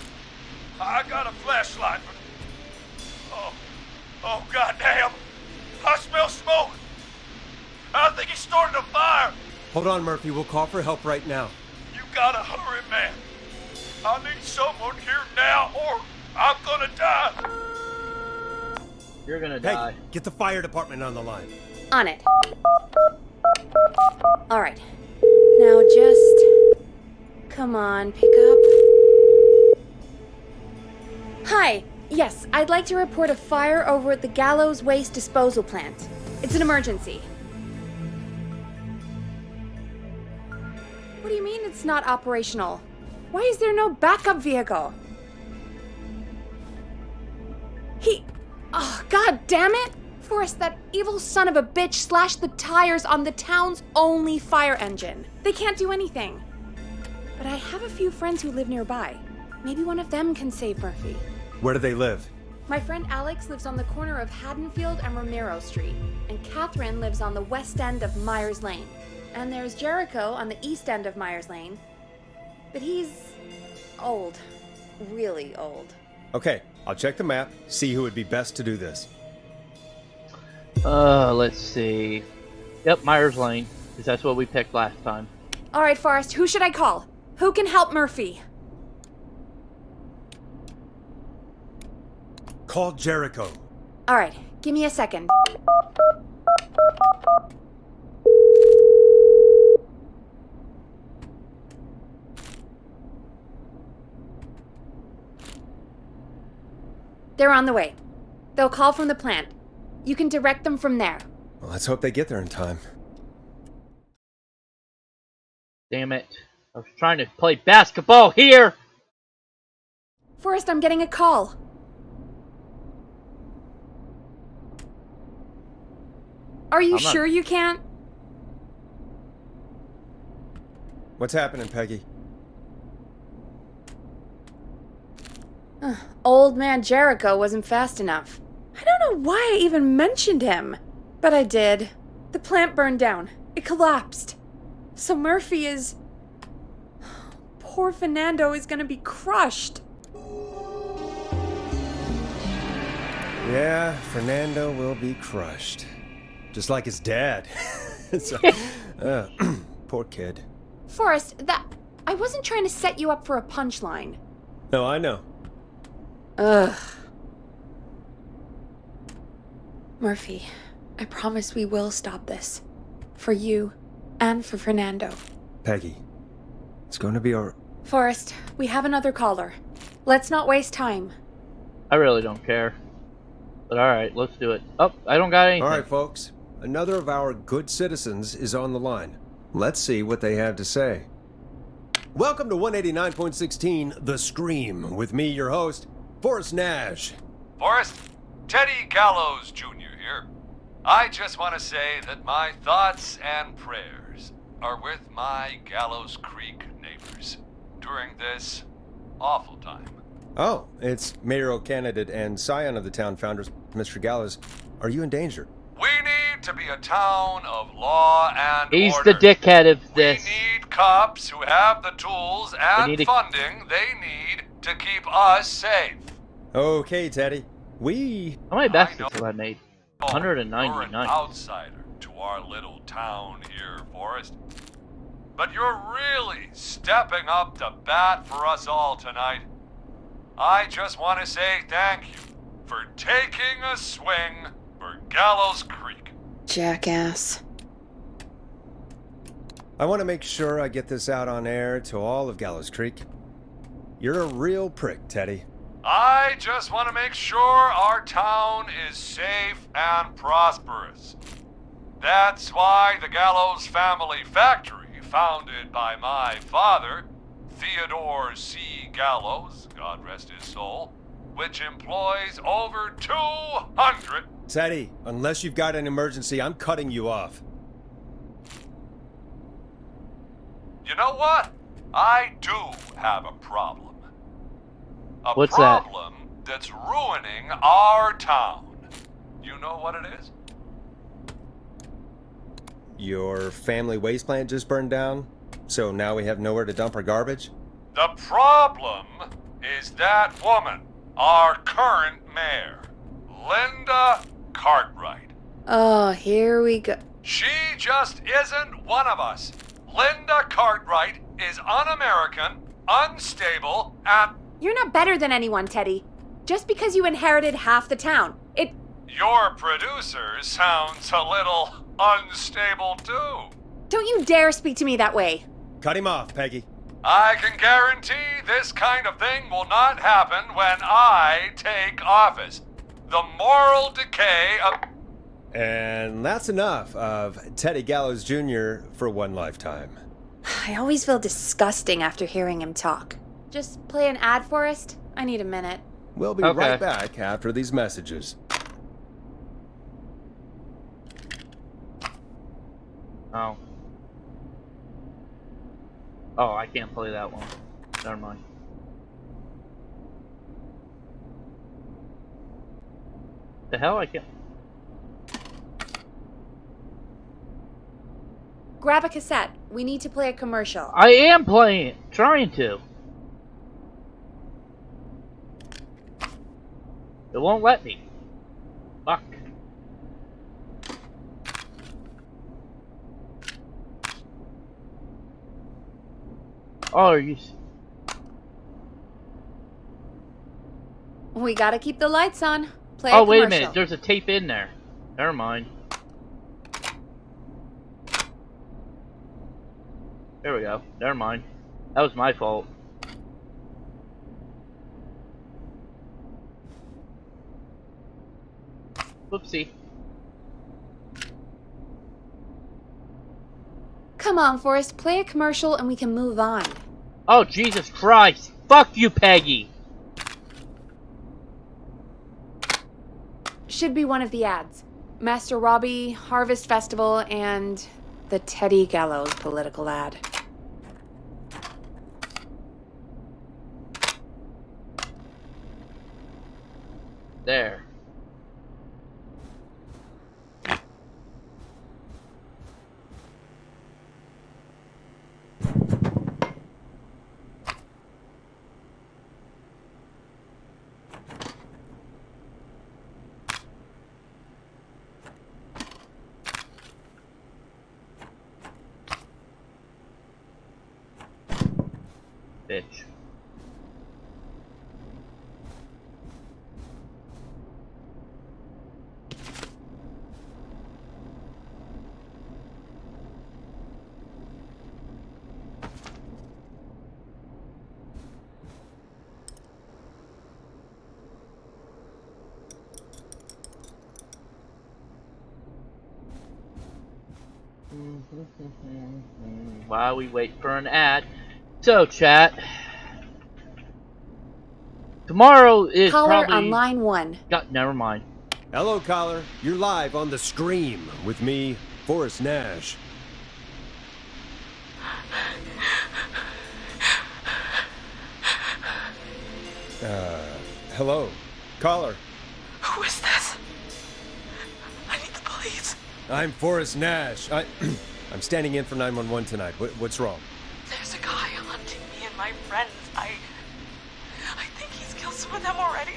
I got a flashlight, but... Oh, goddamn. I smell smoke. I think he started a fire.
Hold on, Murphy. We'll call for help right now.
You gotta hurry, man. I need someone here now or I'm gonna die.
You're gonna die.
Hey, get the fire department on the line.
On it. All right. Now just... Come on, pick up. Hi. Yes, I'd like to report a fire over at the Gallows Waste Disposal Plant. It's an emergency. What do you mean it's not operational? Why is there no backup vehicle? Oh, god damn it! Forrest, that evil son of a bitch slashed the tires on the town's only fire engine. They can't do anything. but I have a few friends who live nearby. Maybe one of them can save Murphy.
Where do they live?
My friend Alex lives on the corner of Haddonfield and Romero Street, and Catherine lives on the west end of Myers Lane. And there's Jericho on the east end of Myers Lane. But he's old. Really old.
Okay, I'll check the map, see who would be best to do this.
Let's see. Yep, Myers Lane, because that's what we picked last time.
All right, Forrest, who should I call? Who can help Murphy?
Call Jericho.
All right, give me a second. They're on the way. They'll call from the plant. You can direct them from there.
Well, let's hope they get there in time.
Damn it. I was trying to play basketball here!
Forrest, I'm getting a call. Are you sure you can't?
What's happening, Peggy?
Old man Jericho wasn't fast enough. I don't know why I even mentioned him. But I did. The plant burned down. It collapsed. So Murphy is... Poor Fernando is gonna be crushed.
Yeah, Fernando will be crushed. Just like his dad. So, poor kid.
Forrest, I wasn't trying to set you up for a punchline.
No, I know.
Ugh. Murphy, I promise we will stop this. For you, and for Fernando.
Peggy, it's going to be our...
Forrest, we have another caller. Let's not waste time.
I really don't care. But alright, let's do it. Oh, I don't got anything.
Alright, folks. Another of our good citizens is on the line. Let's see what they have to say. Welcome to 189.16 The Scream, with me, your host, Forrest Nash.
Forrest, Teddy Gallows Jr. here. I just want to say that my thoughts and prayers are with my Gallows Creek neighbors during this awful time.
Oh, it's mayoral candidate and scion of the town founders, Mr. Gallows. Are you in danger?
We need to be a town of law and
He's
order.
the dickhead of this.
We need cops who have the tools and funding they need to keep us safe.
Okay, Teddy.
How many baskets have I made? 199.
You're an outsider to our little town here, Forrest. But you're really stepping up to bat for us all tonight. I just want to say thank you for taking a swing for Gallows Creek.
Jackass.
I want to make sure I get this out on air to all of Gallows Creek. You're a real prick, Teddy.
I just want to make sure our town is safe and prosperous. That's why the Gallows Family Factory, founded by my father, Theodore C. Gallows, God rest his soul, which employs over 200...
Teddy, unless you've got an emergency, I'm cutting you off.
You know what? I do have a problem.
What's that?
Problem that's ruining our town. You know what it is?
Your family waste plant just burned down, so now we have nowhere to dump our garbage?
The problem is that woman, our current mayor, Linda Cartwright.
Oh, here we go.
She just isn't one of us. Linda Cartwright is un-American, unstable, and...
You're not better than anyone, Teddy. Just because you inherited half the town.
Your producer sounds a little unstable, too.
Don't you dare speak to me that way.
Cut him off, Peggy.
I can guarantee this kind of thing will not happen when I take office. The moral decay of...
And that's enough of Teddy Gallows Jr. for one lifetime.
I always feel disgusting after hearing him talk. Just play an ad, Forrest? I need a minute.
We'll be right back after these messages.
Oh. Oh, I can't play that one. Never mind. The hell, I can't.
Grab a cassette. We need to play a commercial.
I am playing it. Trying to. It won't let me. Fuck. Oh, are you...
We gotta keep the lights on. Play
Oh,
a
wait a
commercial.
minute. There's a tape in there. Never mind. There we go. Never mind. That was my fault. Whoopsie.
Come on, Forrest. Play a commercial and we can move on.
Oh, Jesus Christ. Fuck you, Peggy.
Should be one of the ads. Master Robbie, Harvest Festival, and the Teddy Gallows political ad.
There. Bitch. While we wait for an ad. So, chat. Tomorrow is
Caller
probably...
on line 1.
God, never mind.
Hello, caller. You're live on the Scream with me, Forrest Nash. Hello, caller.
Who is this? I need the police.
I'm Forrest Nash. I'm standing in for 911 tonight. What's wrong?
There's a guy hunting me and my friends. I think he's killed some of them already.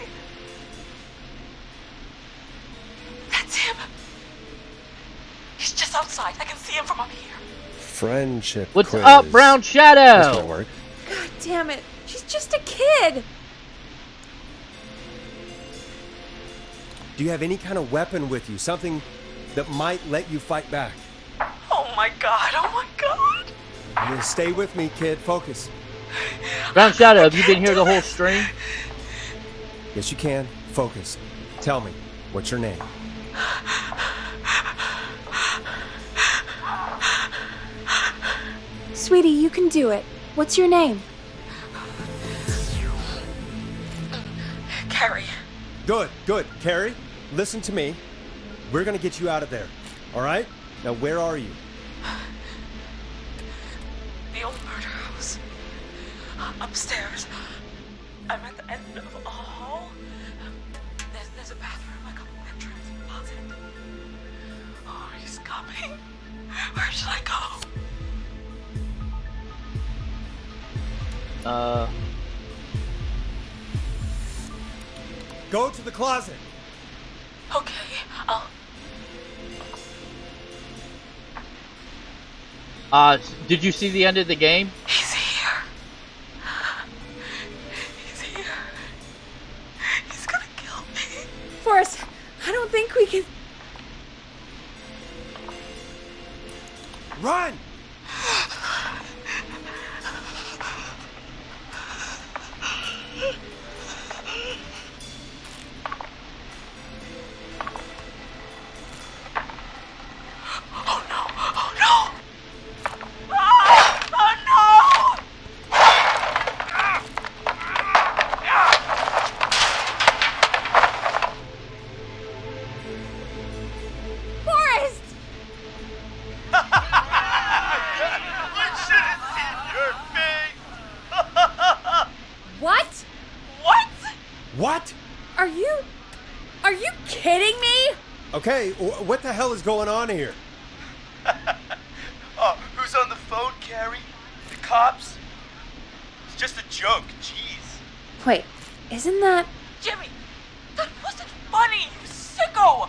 That's him. He's just outside. I can see him from up here.
Friendship
What's
quiz.
up, Brown Shadow?
This might work.
God damn it. She's just a kid.
Do you have any kind of weapon with you? Something that might let you fight back?
Oh my god. Oh my god.
You stay with me, kid. Focus.
Brown Shadow, have you been here the whole stream?
Yes, you can. Focus. Tell me, what's your name?
Sweetie, you can do it. What's your name?
Carrie.
Good, good. Carrie, listen to me. We're gonna get you out of there. All right? Now, where are you?
The old murder house. Upstairs. I'm at the end of a hall. There's a bathroom, a couple bedrooms, a closet. Oh, he's coming. Where should I go?
Go to the closet.
Okay,
Did you see the end of the game?
He's here. He's here. He's gonna kill me.
Forrest, I don't think we can...
Run!
Oh no! Oh no! Oh no!
Forrest!
Okay, what the hell is going on here?
Oh, who's on the phone, Carrie? The cops? It's just a joke, jeez.
Wait, isn't that...
Jimmy, that wasn't funny, you sicko!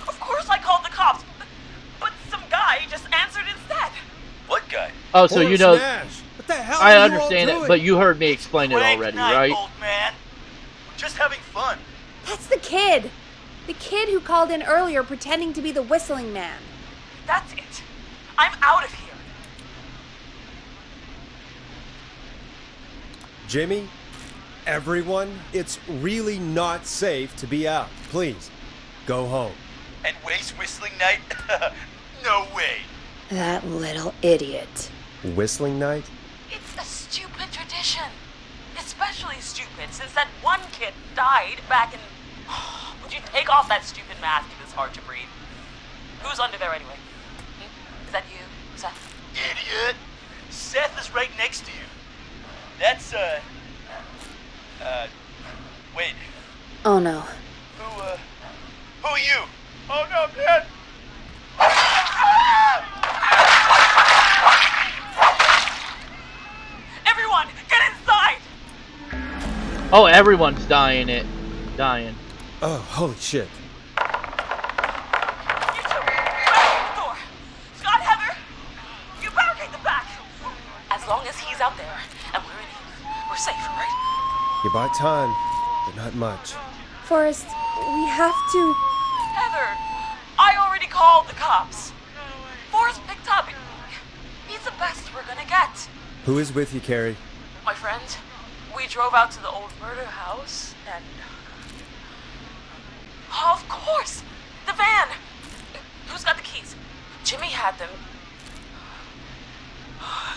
Of course I called the cops, but some guy just answered instead.
What guy?
Oh, so you know...
Nash. What the hell
I
are you all
understand it,
doing?
but you heard me explain it
Frank
already,
Knight,
right?
old man. We're just having fun.
That's the kid! The kid who called in earlier pretending to be the whistling man.
That's it. I'm out of here.
Jimmy, everyone, it's really not safe to be out. Please, go home.
And Way's whistling night? No way.
That little idiot.
Whistling night?
It's a stupid tradition. Especially stupid since that one kid died back in... Would you take off that stupid mask if it's hard to breathe? Who's under there anyway? Is that you, Seth?
Idiot. Seth is right next to you. That's, wait.
Oh no.
Who are you? Oh no, man!
Everyone, get inside!
Oh, everyone's dying.
Oh, holy shit.
You two, barricade the door. Scott, Heather, you barricade the back. As long as he's out there and we're in here, we're safe, right?
You bought time, but not much.
Forrest, we have to...
Heather, I already called the cops. Forrest picked up. He's the best we're gonna get.
Who is with you, Carrie?
My friend, we drove out to the old murder house and... Oh, of course! The van! Who's got the keys? Jimmy had them.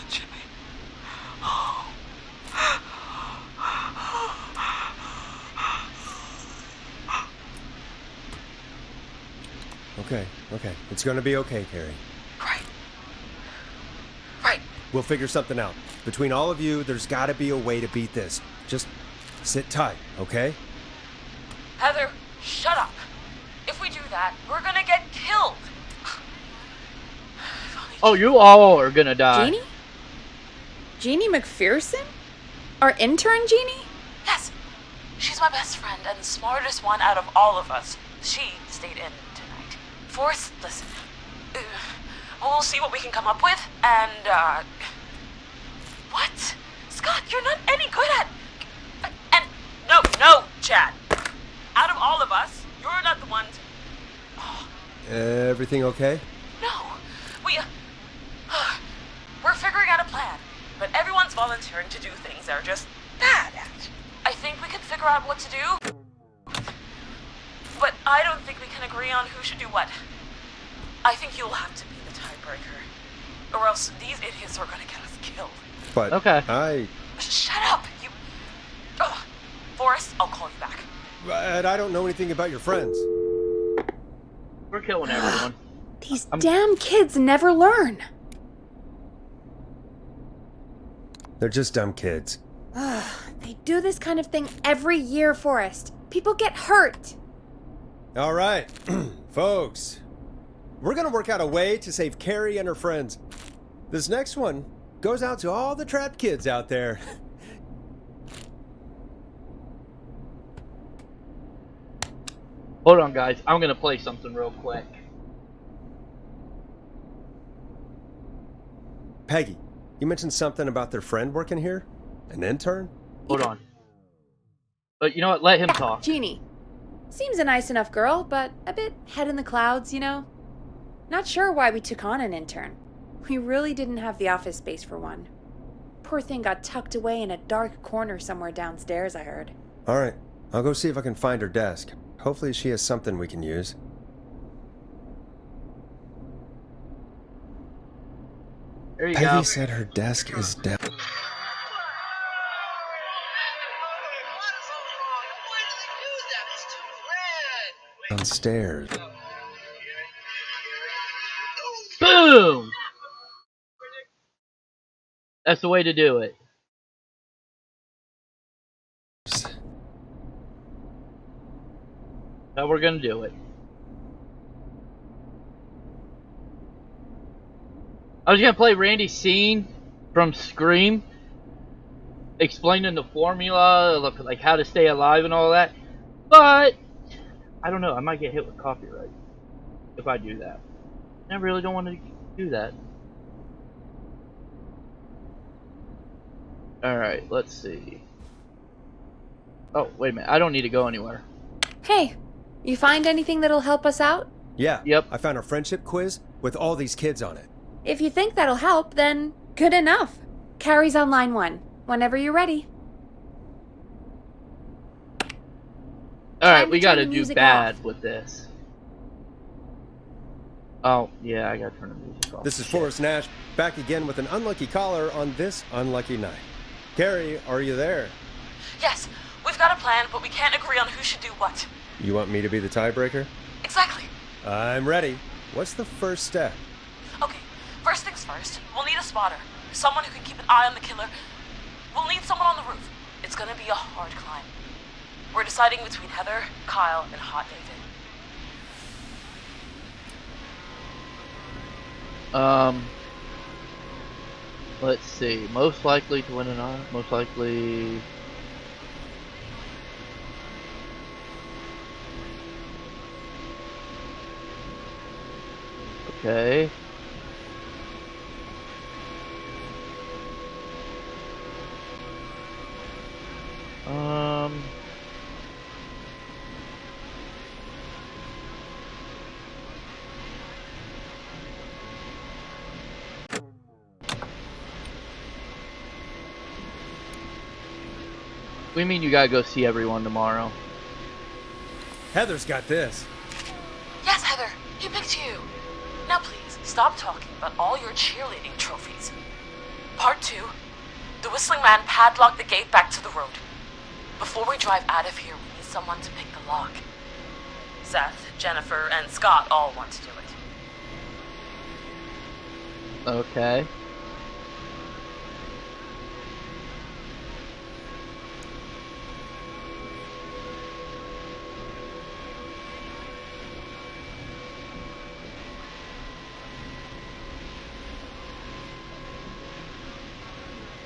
Jimmy.
Okay. It's gonna be okay, Carrie.
Right.
We'll figure something out. Between all of you, there's gotta be a way to beat this. Just sit tight, okay?
Heather, shut up. If we do that, we're gonna get killed.
Oh, you all are gonna die.
Jeannie? Jeannie McPherson? Our intern Jeannie?
Yes. She's my best friend and the smartest one out of all of us. She stayed in tonight. Forrest, listen. We'll see what we can come up with, and, What? Scott, you're not any good at... And, no, Chad. Out of all of us, you're not the one to...
Everything okay?
No. We're figuring out a plan, but everyone's volunteering to do things they're just bad at. I think we can figure out what to do, but I don't think we can agree on who should do what. I think you'll have to be the tiebreaker, or else these idiots are gonna get us killed.
But
okay.
Shut up, you... Ugh. Forrest, I'll call you back.
But I don't know anything about your friends.
We're killing everyone.
These damn kids never learn.
They're just dumb kids.
They do this kind of thing every year, Forrest. People get hurt.
All right, folks. We're gonna work out a way to save Carrie and her friends. This next one goes out to all the trapped kids out there.
Hold on, guys. I'm gonna play something real quick.
Peggy, you mentioned something about their friend working here? An intern?
Hold on. But you know what? Let him talk.
Jeannie. Seems a nice enough girl, but a bit head in the clouds, you know? Not sure why we took on an intern. We really didn't have the office space for one. Poor thing got tucked away in a dark corner somewhere downstairs, I heard.
All right, I'll go see if I can find her desk. Hopefully she has something we can use.
There you
Peggy
go.
said her desk is down. Downstairs.
Boom! That's the way to do it. How we're gonna do it. I was gonna play Randy's scene from Scream, explaining the formula, like how to stay alive and all that. But I don't know. I might get hit with copyright if I do that. I really don't want to do that. All right, let's see. Oh, wait a minute. I don't need to go anywhere.
Hey, you find anything that'll help us out?
Yeah.
Yep.
I found a friendship quiz with all these kids on it.
If you think that'll help, then good enough. Carrie's on line 1, whenever you're ready.
Alright, we gotta do bad with this. Oh, yeah, I gotta turn the music off.
This is Forrest Nash, back again with an unlucky caller on this unlucky night. Carrie, are you there?
Yes, we've got a plan, but we can't agree on who should do what.
You want me to be the tiebreaker?
Exactly.
I'm ready. What's the first step?
Okay, first things first, we'll need a spotter. Someone who can keep an eye on the killer. We'll need someone on the roof. It's gonna be a hard climb. We're deciding between Heather, Kyle, and Hot David.
Let's see. Most likely to win an honor. Most likely. Okay. We mean you gotta go see everyone tomorrow.
Heather's got this.
Yes, Heather, he picked you. Now please, stop talking about all your cheerleading trophies. Part 2. The Whistling Man padlocked the gate back to the road. Before we drive out of here, we need someone to pick the lock. Seth, Jennifer, and Scott all want to do it.
Okay.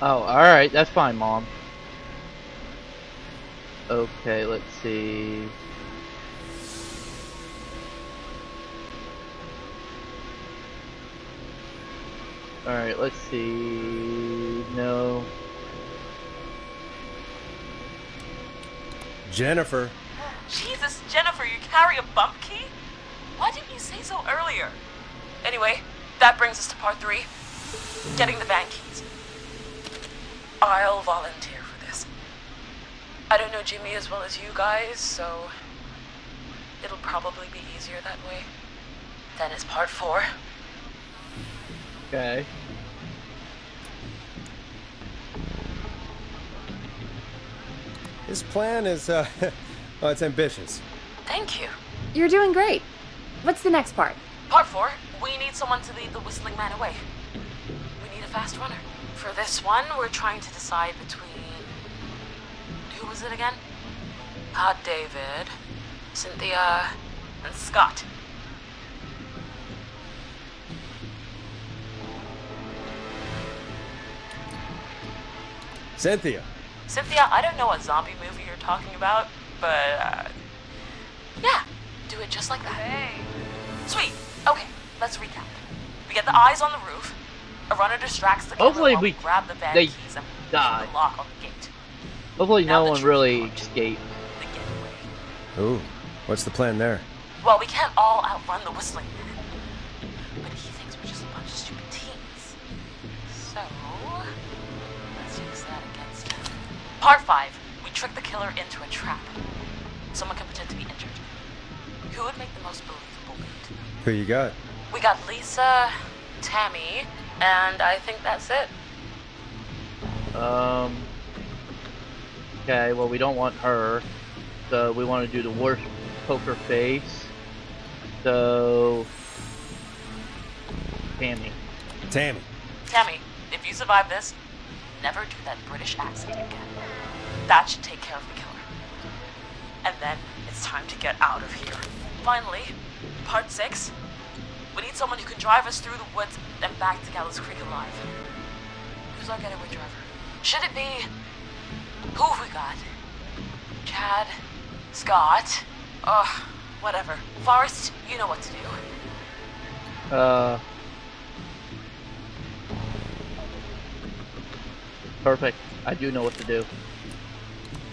Oh, alright, that's fine, Mom. Okay, let's see. Alright, let's see. No.
Jennifer.
Jesus, Jennifer, you carry a bump key? Why didn't you say so earlier? Anyway, that brings us to part 3. Getting the van keys. I'll volunteer for this. I don't know Jimmy as well as you guys, so it'll probably be easier that way. Then it's part 4.
Okay.
His plan is, well, it's ambitious.
Thank you.
You're doing great. What's the next part?
Part 4, we need someone to lead the Whistling Man away. We need a fast runner. For this one, we're trying to decide between... Who was it again? Hot David, Cynthia, and Scott.
Cynthia.
Cynthia, I don't know what zombie movie you're talking about, but, yeah, do it just like that. Hey. Sweet. Okay, let's recap. We get the eyes on the roof. A runner distracts the killer while we grab the van keys and
die.
the lock on the gate.
Hopefully no one really escaped.
Ooh, what's the plan there?
Well, we can't all outrun the Whistling Man. But he thinks we're just a bunch of stupid teens. So, let's use that against him. Part 5. We trick the killer into a trap. Someone can pretend to be injured. Who would make the most believable lead?
Who you got?
We got Lisa, Tammy, and I think that's it.
Okay, well, we don't want her. So we want to do the worst poker face. So... Tammy.
Tammy.
Tammy, if you survive this, never do that British accent again. That should take care of the killer. And then it's time to get out of here. Finally, part 6.
We need someone who can drive us through the woods and back to Gallows Creek alive. Who's our getaway driver? Should it be... Who have we got? Chad? Scott? Whatever. Forrest, you know what to do.
Perfect. I do know what to do.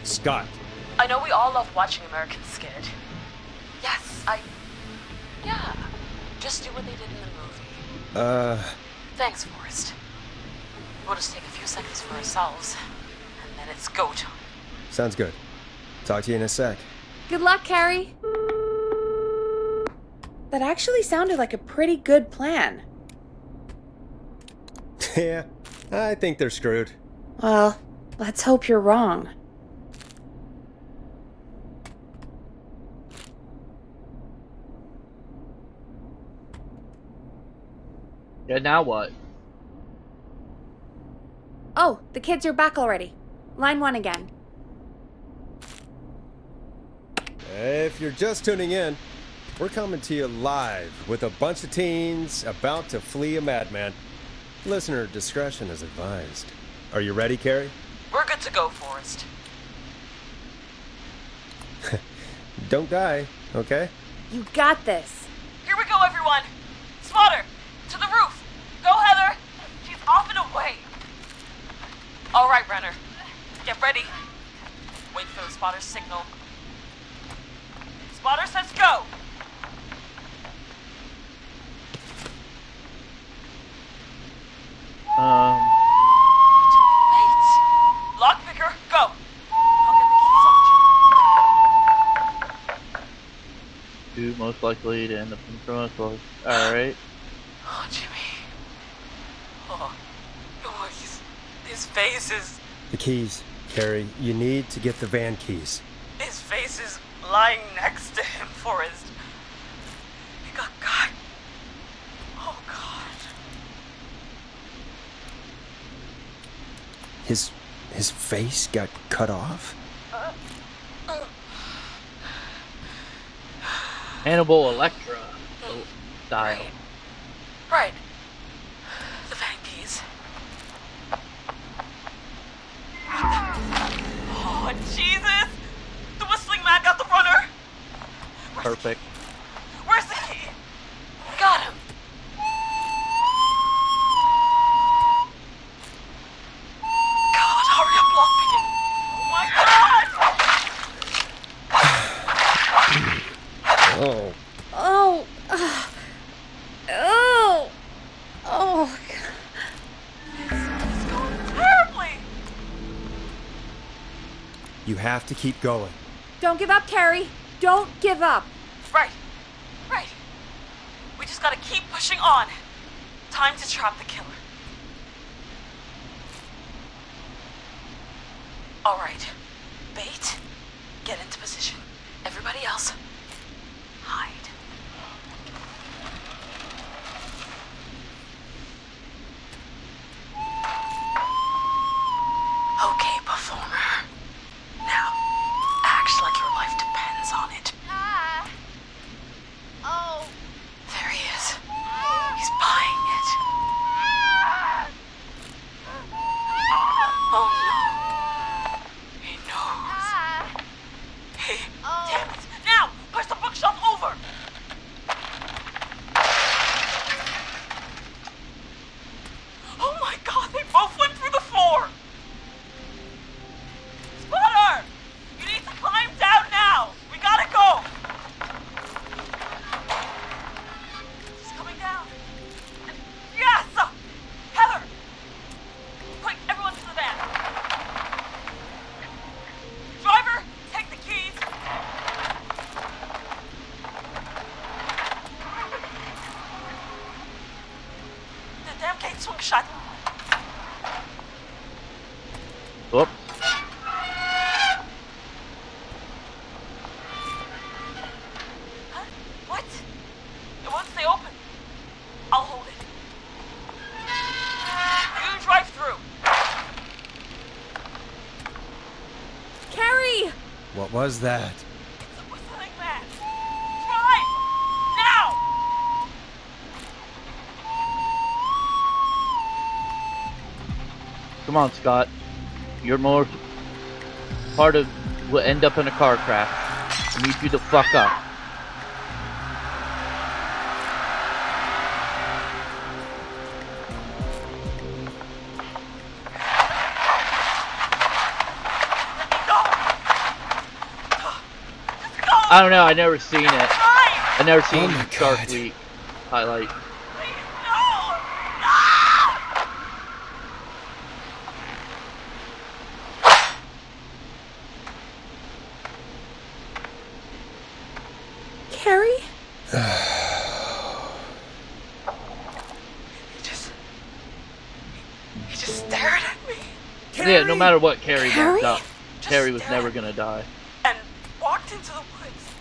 Scott.
I know we all love watching American Skid. Yes, yeah. Just do what they did in the movie. Thanks, Forrest. We'll just take a few seconds for ourselves, and then it's go time.
Sounds good. Talk to you in a sec.
Good luck, Carrie. That actually sounded like a pretty good plan.
Yeah, I think they're screwed.
Well, let's hope you're wrong.
Yeah, now what?
Oh, the kids are back already. Line 1 again.
If you're just tuning in, we're coming to you live with a bunch of teens about to flee a madman. Listener discretion is advised. Are you ready, Carrie?
We're good to go, Forrest.
Don't die, okay?
You got this.
Here we go, everyone. Spotter, to the roof. Go, Heather. She's off and away. All right, Renner. Get ready. Wait for the spotter's signal. Spotter says go. Wait. Lockpicker, go. I'll get the keys off Jimmy.
Who most likely to end up in front of us? Alright.
Oh, Jimmy. Oh, his face is...
The keys, Carrie. You need to get the van keys.
His face is lying next to him, Forrest. He got cut. Oh, God.
His face got cut off?
Hannibal Electra style.
Right. The van keys. Oh, Jesus! The whistling man got the runner!
Perfect.
Where's the key? Got him! God, hurry up, lockpicking! Oh my God!
Oh.
Oh. Oh. Oh.
It's going terribly!
You have to keep going.
Don't give up, Carrie. Don't give up.
Right. We just gotta keep pushing on. Time to trap the killer. All right. Bait, get into position. Everybody else, hide. Okay, performer. Now, act like your life depends on it.
Oh.
There he is. He's buying it. Oh no. He knows. Hey, damn it. Now, push the bookshelf over. Oh my God, they both went through the floor. Spotter! You need to climb down now. We gotta go. She's coming down. Yes! Heather! Quick, everyone to the van. Driver, take the keys. The damn gate swung shut.
Whoop.
Huh? What? It won't stay open. I'll hold it. You drive through.
Carrie!
What was that?
It's a whistling man. Drive! Now!
Come on, Scott. You're more part of will end up in a car crash. I need you to fuck up. I don't know, I never seen it. I never seen Shark Week highlight.
Carrie?
He just stared at me.
Yeah, no matter what Carrie
Carrie?
walked up, Carrie was never gonna die.
And walked into the woods.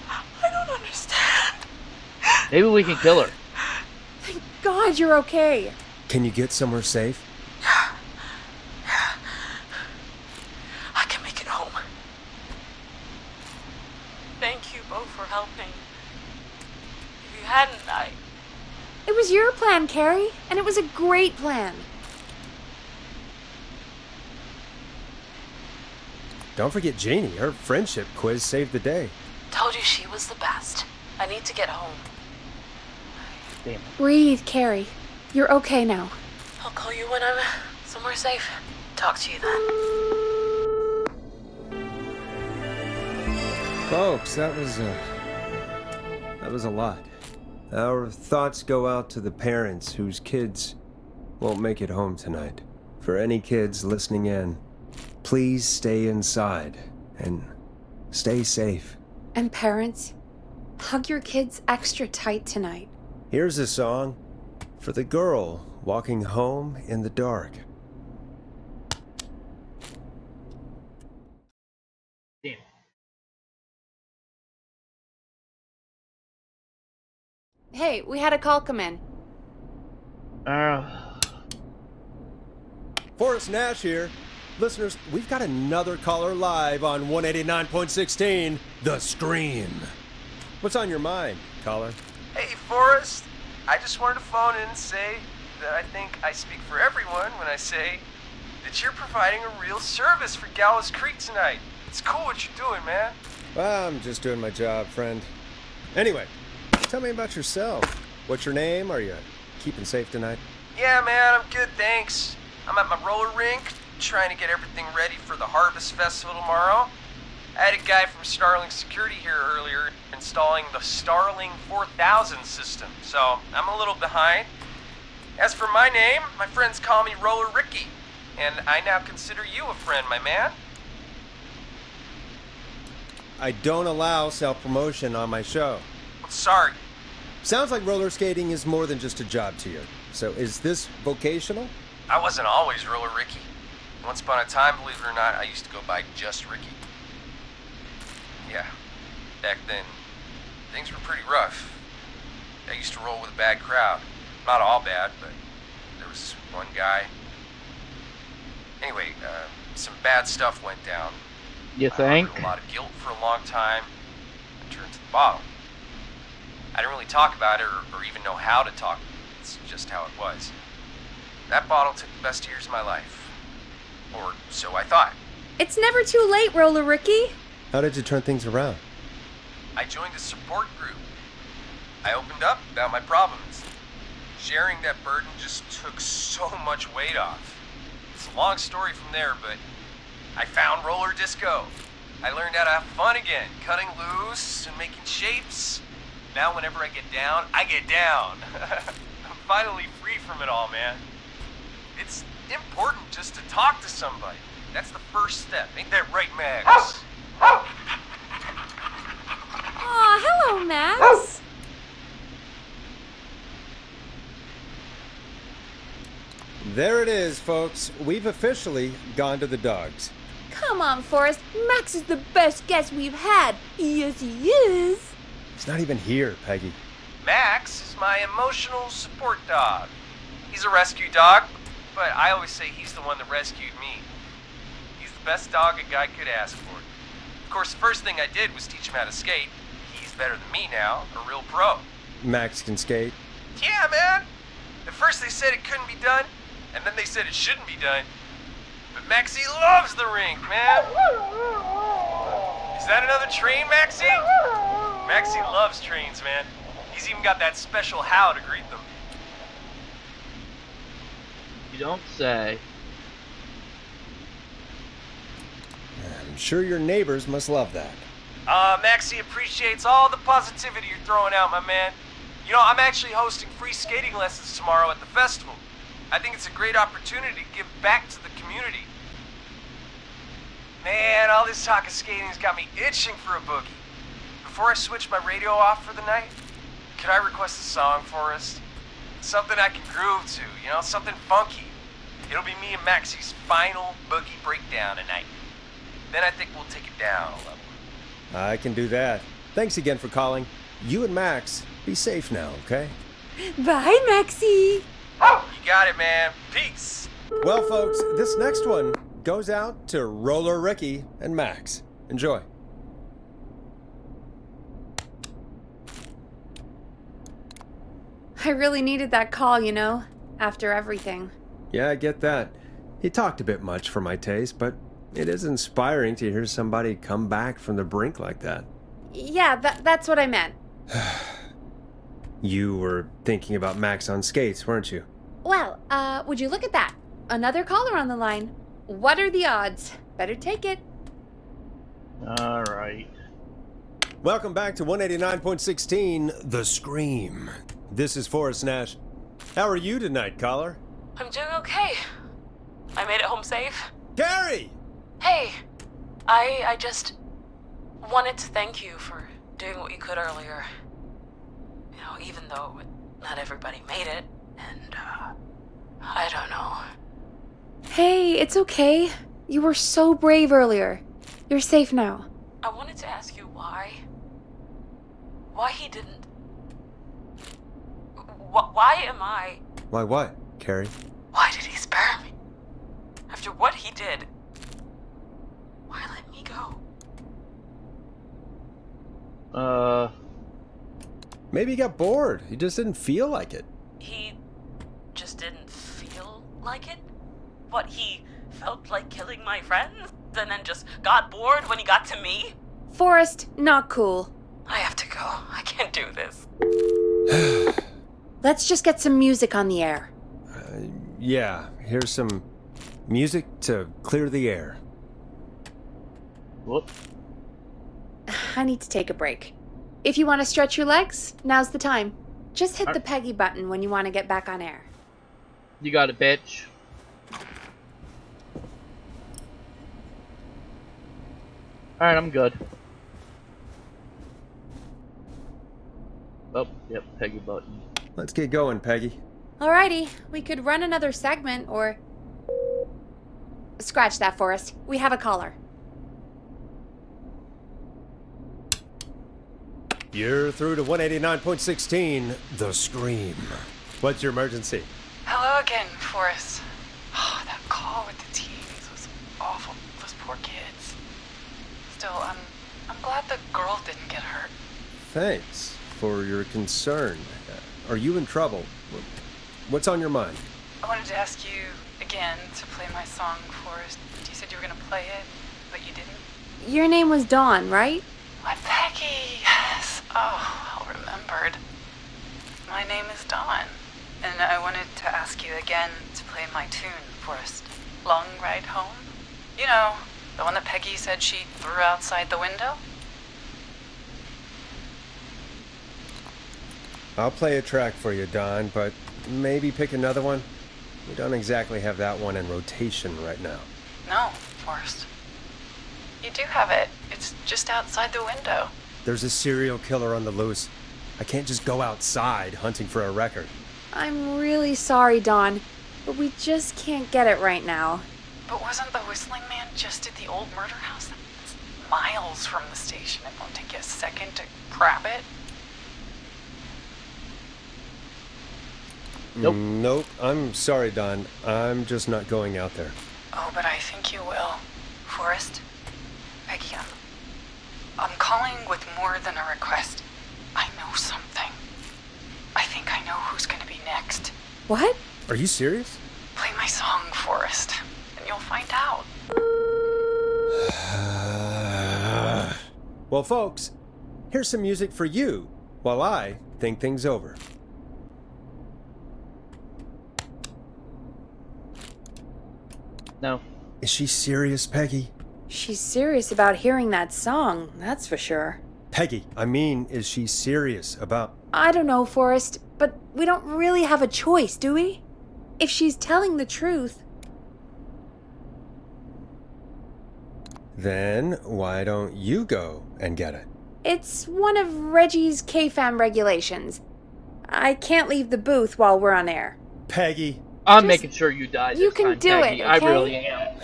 I don't understand.
Maybe we can kill her.
Thank God you're okay.
Can you get somewhere safe?
I can make it home. Thank you both for helping. If you hadn't,
It was your plan, Carrie, and it was a great plan.
Don't forget Jeannie. Her friendship quiz saved the day.
told you she was the best. I need to get home.
Damn.
Breathe, Carrie. You're okay now.
I'll call you when I'm somewhere safe. Talk to you then.
Folks, that was a lot. Our thoughts go out to the parents whose kids won't make it home tonight. For any kids listening in, please stay inside and stay safe.
And parents, hug your kids extra tight tonight.
Here's a song for the girl walking home in the dark.
Damn.
Hey, we had a call come in.
Forrest Nash here. Listeners, we've got another caller live on 189.16, The Scream. What's on your mind, caller?
Hey, Forrest. I just wanted to phone in and say that I think I speak for everyone when I say that you're providing a real service for Gallows Creek tonight. It's cool what you're doing, man.
Well, I'm just doing my job, friend. Anyway, tell me about yourself. What's your name? Are you keeping safe tonight?
Yeah, man, I'm good, thanks. I'm at my roller rink, trying to get everything ready for the Harvest Festival tomorrow. I had a guy from Starling Security here earlier installing the Starling 4000 system, so I'm a little behind. As for my name, my friends call me Roller Ricky, and I now consider you a friend, my man.
I don't allow self-promotion on my show.
I'm sorry.
Sounds like roller skating is more than just a job to you. So is this vocational?
I wasn't always Roller Ricky. Once upon a time, believe it or not, I used to go by just Ricky. Yeah, back then, things were pretty rough. I used to roll with a bad crowd. Not all bad, but there was this one guy. Anyway, some bad stuff went down.
You think?
I had a lot of guilt for a long time and turned to the bottle. I didn't really talk about it or even know how to talk. It's just how it was. That bottle took the best years of my life. Or so I thought.
It's never too late, Roller Ricky.
How did you turn things around?
I joined a support group. I opened up about my problems. Sharing that burden just took so much weight off. It's a long story from there, but I found roller disco. I learned how to have fun again, cutting loose and making shapes. Now whenever I get down, I get down. I'm finally free from it all, man. It's important just to talk to somebody. That's the first step. Ain't that right, Max?
Aw, hello, Max.
There it is, folks. We've officially gone to the dogs.
Come on, Forrest. Max is the best guest we've had. Yes, he is.
He's not even here, Peggy.
Max is my emotional support dog. He's a rescue dog, but I always say he's the one that rescued me. He's the best dog a guy could ask for. Of course, the first thing I did was teach him how to skate. He's better than me now, a real pro.
Max can skate.
Yeah, man. At first they said it couldn't be done, and then they said it shouldn't be done. But Maxie loves the rink, man. Is that another train, Maxie? Maxie loves trains, man. He's even got that special how to greet them.
You don't say.
I'm sure your neighbors must love that.
Maxie appreciates all the positivity you're throwing out, my man. You know, I'm actually hosting free skating lessons tomorrow at the festival. I think it's a great opportunity to give back to the community. Man, all this talk of skating has got me itching for a boogie. Before I switch my radio off for the night, could I request a song for us? Something I can groove to, you know, something funky. It'll be me and Maxie's final boogie breakdown tonight. Then I think we'll take it down a level.
I can do that. Thanks again for calling. You and Max, be safe now, okay?
Bye, Maxie.
You got it, man. Peace.
Well, folks, this next one goes out to Roller Ricky and Max. Enjoy.
I really needed that call, you know, after everything.
Yeah, I get that. He talked a bit much for my taste, but it is inspiring to hear somebody come back from the brink like that.
Yeah, that's what I meant.
You were thinking about Max on skates, weren't you?
Well, would you look at that? Another caller on the line. What are the odds? Better take it.
All right.
Welcome back to 189.16, The Scream. This is Forrest Nash. How are you tonight, caller?
I'm doing okay. I made it home safe.
Gary!
Hey, I just wanted to thank you for doing what you could earlier. You know, even though not everybody made it, and, I don't know.
Hey, it's okay. You were so brave earlier. You're safe now.
I wanted to ask you why he didn't... Why am I...
Why what, Carrie?
Why did he spare me? After what he did, why let me go?
Maybe he got bored. He just didn't feel like it.
He just didn't feel like it? What, he felt like killing my friends, and then just got bored when he got to me?
Forrest, not cool.
I have to go. I can't do this.
Let's just get some music on the air.
Yeah, here's some music to clear the air.
Whoop.
I need to take a break. If you want to stretch your legs, now's the time. Just hit the Peggy button when you want to get back on air.
You got it, bitch. Alright, I'm good. Oh, yep, Peggy button.
Let's get going, Peggy.
Alrighty, we could run another segment or... Scratch that, Forrest. We have a caller.
You're through to 189.16, The Scream. What's your emergency?
Hello again, Forrest. Oh, that call with the teens was awful. Those poor kids. Still, I'm glad the girl didn't get hurt.
Thanks for your concern. Are you in trouble? What's on your mind?
I wanted to ask you again to play my song, Forrest. You said you were going to play it, but you didn't.
Your name was Dawn, right?
My Peggy, yes. Oh, well remembered. My name is Dawn, and I wanted to ask you again to play my tune, Forrest. Long Ride Home? You know, the one that Peggy said she threw outside the window?
I'll play a track for you, Don, but maybe pick another one. We don't exactly have that one in rotation right now.
No, Forrest. You do have it. It's just outside the window.
There's a serial killer on the loose. I can't just go outside hunting for a record.
I'm really sorry, Dawn, but we just can't get it right now.
But wasn't the Whistling Man just at the old murder house? It's miles from the station. It won't take you a second to grab it.
Nope. I'm sorry, Don. I'm just not going out there.
Oh, but I think you will. Forrest? Peggy, I'm calling with more than a request. I know something. I think I know who's gonna be next.
What?
Are you serious?
Play my
Well, folks, here's some music for you while I think things over.
No.
Is she serious, Peggy?
She's serious about hearing that song, that's for sure.
Peggy, I mean, is she serious about...
I don't know, Forrest, but we don't really have a choice, do we? If she's telling the truth...
Then why don't you go and get it?
It's one of Reggie's KFAM regulations. I can't leave the booth while we're on air.
Peggy.
I'm making sure you die this
You can
time,
do
Peggy.
it,
I
okay?
really am.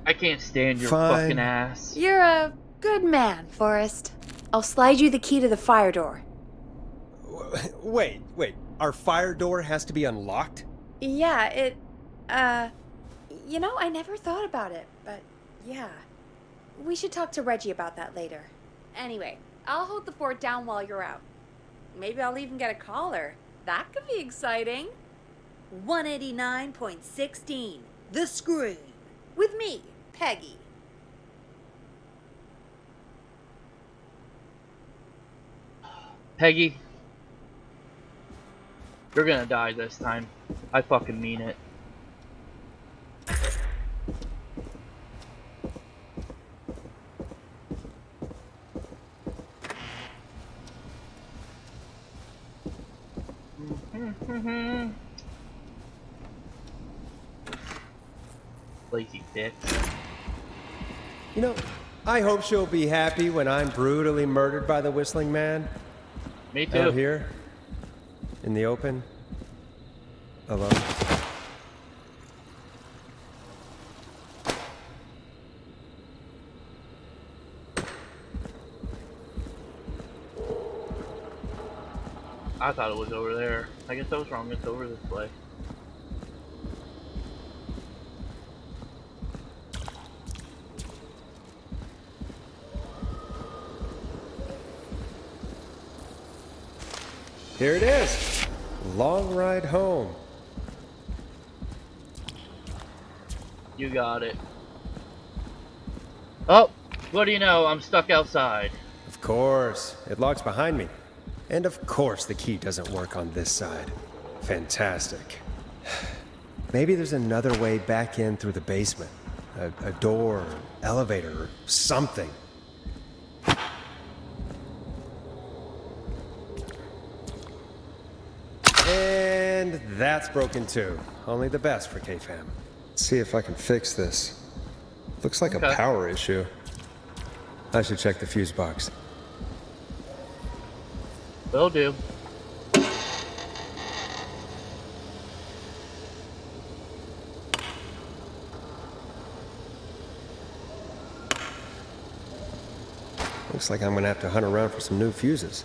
I can't stand your
Fine.
fucking ass.
You're a good man, Forrest. I'll slide you the key to the fire door.
Wait. Our fire door has to be unlocked?
Yeah, you know, I never thought about it, but yeah. We should talk to Reggie about that later. Anyway, I'll hold the fort down while you're out. Maybe I'll even get a caller. That could be exciting. 189.16, The Scream. With me, Peggy.
Peggy, you're gonna die this time. I fucking mean it. Lazy bitch.
You know, I hope she'll be happy when I'm brutally murdered by the Whistling Man.
Me too.
Out here, in the open, alone.
I thought it was over there. I guess I was wrong. It's over this way.
Here it is. Long ride home.
You got it. Oh, what do you know? I'm stuck outside.
Of course. It locks behind me. And of course the key doesn't work on this side. Fantastic. Maybe there's another way back in through the basement. A door, elevator, or something. And that's broken too. Only the best for KFAM. Let's see if I can fix this. Looks like a power issue. I should check the fuse box.
Will do.
Looks like I'm gonna have to hunt around for some new fuses.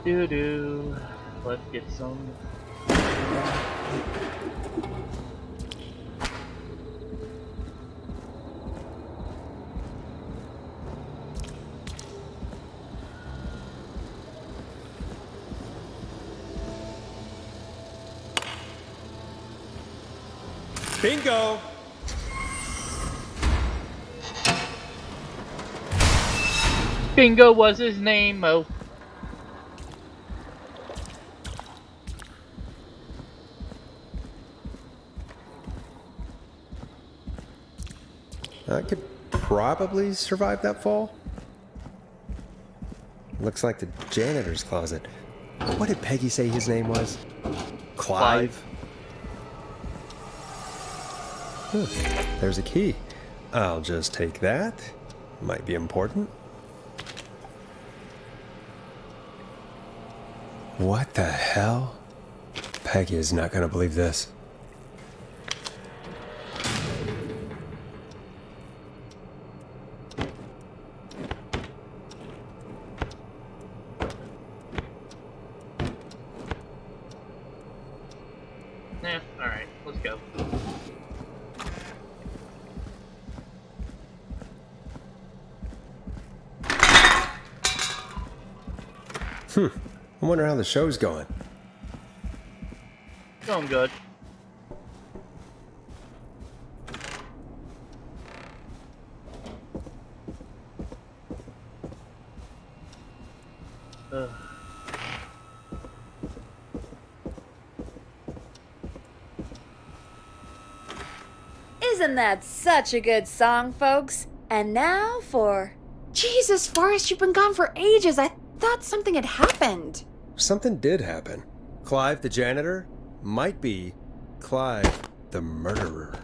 Doo-doo. Let's get some.
Bingo!
Bingo was his name, Mo.
I could probably survive that fall. Looks like the janitor's closet. What did Peggy say his name was? Clive? There's a key. I'll just take that. Might be important. What the hell? Peggy is not gonna believe this. I wonder how the show's going.
Going good.
Isn't that such a good song, folks? And now for... Jesus, Forrest, you've been gone for ages. I thought something had happened.
Something did happen. Clive, the janitor, might be Clive, the murderer.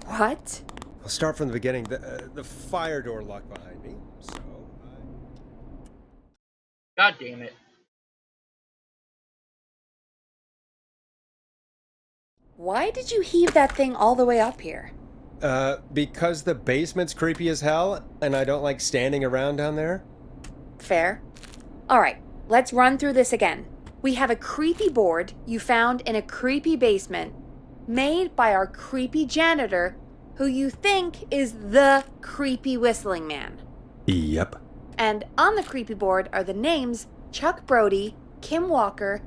What?
I'll start from the beginning. The fire door locked behind me, so
God damn it.
Why did you heave that thing all the way up here?
Because the basement's creepy as hell, and I don't like standing around down there.
Fair. Alright, let's run through this again. We have a creepy board you found in a creepy basement, made by our creepy janitor, who you think is the creepy whistling man.
Yep.
And on the creepy board are the names Chuck Brody, Kim Walker,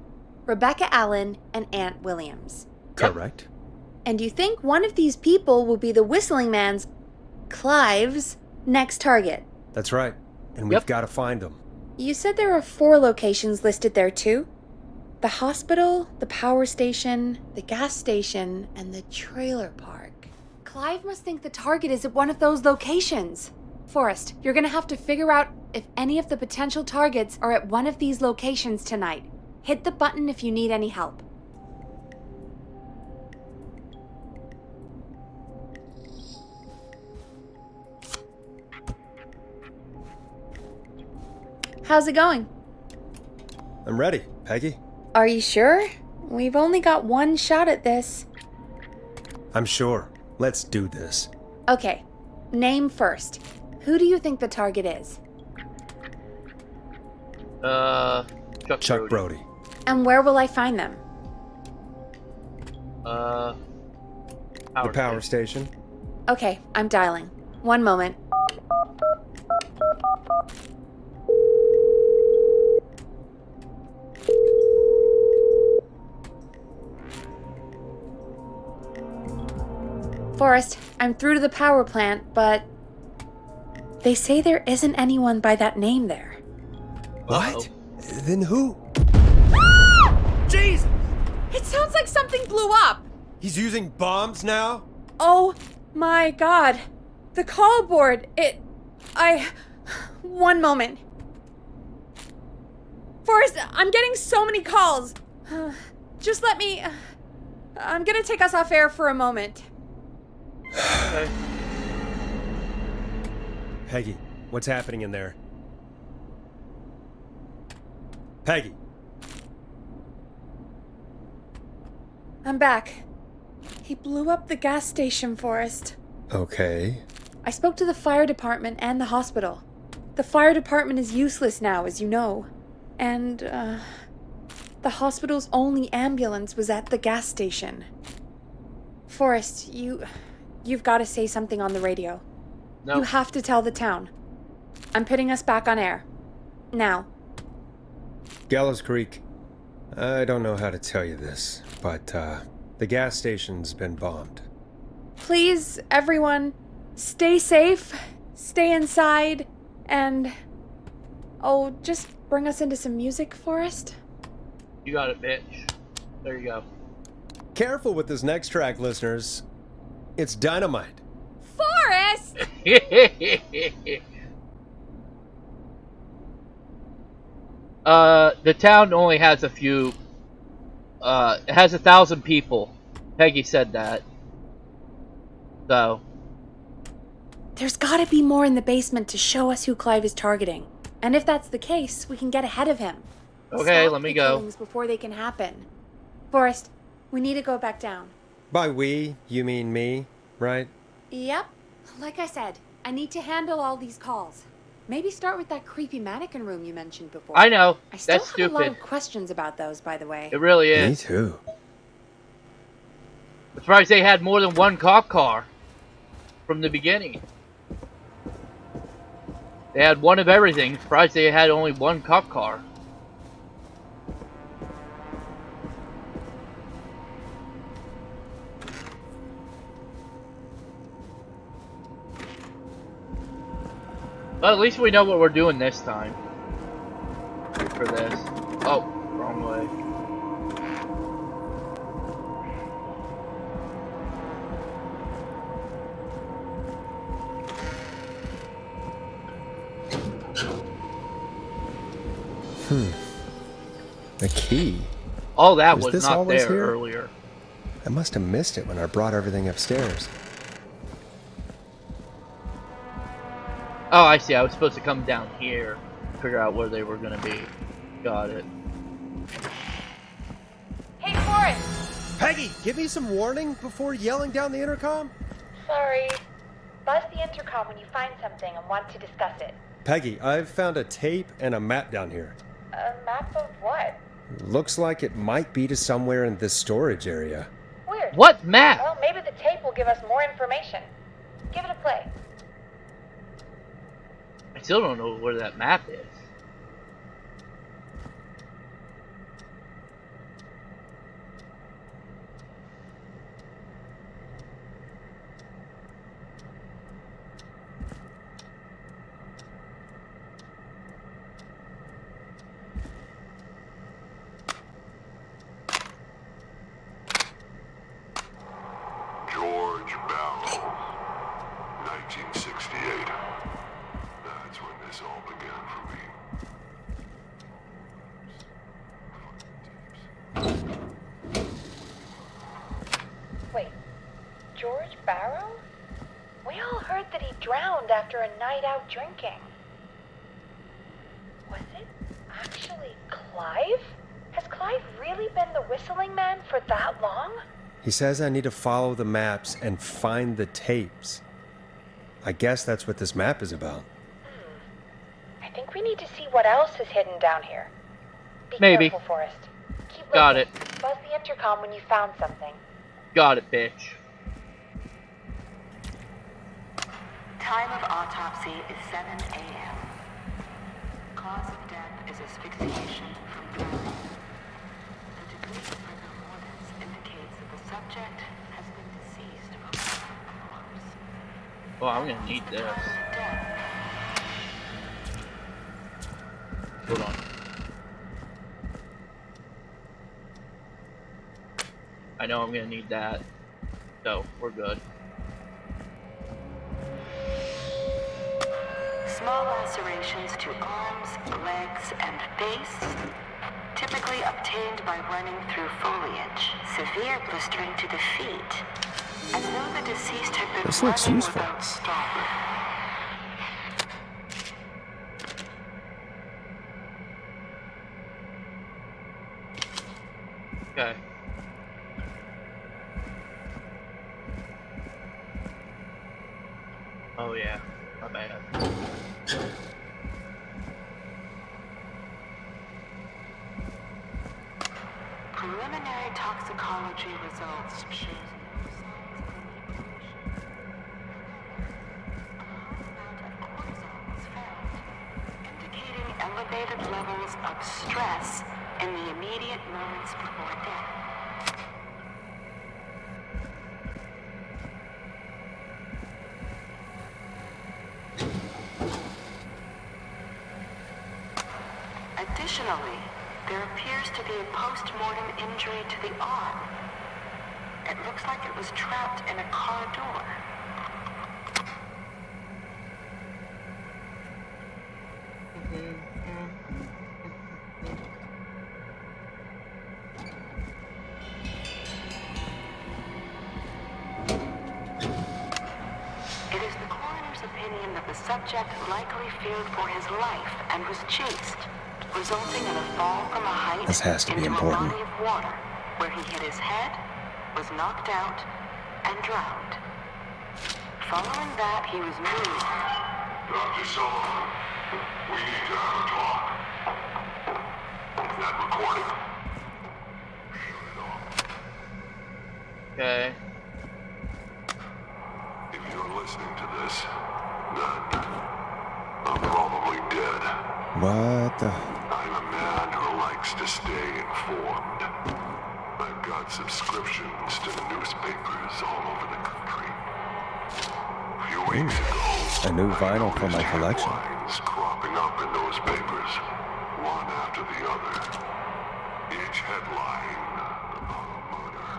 Rebecca Allen, and Ant Williams.
Correct.
And you think one of these people will be the whistling man's, Clive's, next target.
That's right. And we've got to find them.
You said there are 4 locations listed there too? The hospital, the power station, the gas station, and the trailer park. Clive must think the target is at one of those locations. Forrest, you're gonna have to figure out if any of the potential targets are at one of these locations tonight. Hit the button if you need any help. How's it going?
I'm ready, Peggy.
Are you sure? We've only got one shot at this.
I'm sure. Let's do this.
Okay, name first. Who do you think the target is?
Chuck Brody.
And where will I find them?
The power station.
Okay, I'm dialing. One moment. Forrest, I'm through to the power plant, but they say there isn't anyone by that name there.
What? Then who?
Jesus! It sounds like something blew up!
He's using bombs now?
Oh my god. The call board, one moment. Forrest, I'm getting so many calls. Just let me... I'm gonna take us off air for a moment.
Okay.
Peggy, what's happening in there? Peggy.
I'm back. He blew up the gas station, Forrest.
Okay.
I spoke to the fire department and the hospital. The fire department is useless now, as you know. And, the hospital's only ambulance was at the gas station. Forrest, you've got to say something on the radio.
No.
You have to tell the town. I'm putting us back on air. Now.
Gallows Creek. I don't know how to tell you this, but, the gas station's been bombed.
Please, everyone, stay safe, stay inside, and... Oh, just bring us into some music, Forrest.
You got it, bitch. There you go.
Careful with this next track, listeners. It's dynamite.
Forrest!
The town only has a few... it has 1,000 people. Peggy said that. So...
There's gotta be more in the basement to show us who Clive is targeting. And if that's the case, we can get ahead of him.
Okay,
Stop
let me
the
go.
killings before they can happen. Forrest, we need to go back down.
By we, you mean me, right?
Yep. Like I said, I need to handle all these calls. Maybe start with that creepy mannequin room you mentioned before.
I know.
I still
That's
have a lot
stupid.
of questions about those, by the way.
It really is.
Me too.
I'm surprised they had more than one cop car from the beginning. They had one of everything. Surprised they had only one cop car. But at least we know what we're doing this time. For this. Oh, wrong way.
The key.
Oh, that was
this
not
always
there
here?
earlier.
I must have missed it when I brought everything upstairs.
Oh, I see. I was supposed to come down here, figure out where they were gonna be. Got it.
Hey, Forrest!
Peggy, give me some warning before yelling down the intercom.
Sorry. Buzz the intercom when you find something and want to discuss it.
Peggy, I've found a tape and a map down here.
A map of what?
Looks like it might be to somewhere in this storage area.
Weird.
What map?
Well, maybe the tape will give us more information. Give it a play.
I still don't know where that map is.
George Barrow, 1968. That's when this all began for me.
Wait. George Barrow? We all heard that he drowned after a night out drinking. Was it actually Clive? Has Clive really been the whistling man for that long?
He says I need to follow the maps and find the tapes. I guess that's what this map is about.
I think we need to see what else is hidden down here. Be
Maybe.
careful, Forrest. Keep
Got
listening.
it.
Buzz the intercom when you found something.
Got it, bitch.
Time of autopsy is 7 a.m. Cause of death is asphyxiation from drowning. The degree of rigor mortis indicates that the subject has been deceased for hours.
Oh, I'm gonna need this. Hold on. I know I'm gonna need that. So, we're good.
Small lacerations to arms, legs, and face, typically obtained by running through foliage. Severe blistering to the feet, as though the deceased had been
This looks
running
useful.
without stopping.
Okay. Oh yeah, my bad.
Preliminary toxicology results shows indicating elevated levels of stress in the immediate moments before death. Additionally, there appears to be a post-mortem injury to the arm. It looks like it was trapped in a car door. It is the coroner's opinion that the subject likely feared for his life and was chased, resulting in a fall from a height
This has to be
into
important.
a body of water, where he hit his head, was knocked out, and drowned. Following that, he was moved.
Dr. Sullivan, we need to have a talk. Is that recording?
Okay.
If you're listening to this, then I'm probably dead.
What the?
I'm a man who likes to stay informed. I've got subscriptions to newspapers all over the country. Few weeks ago.
A new vinyl for my collection.
Lines cropping up in those papers, one after the other. Each headline about a murder.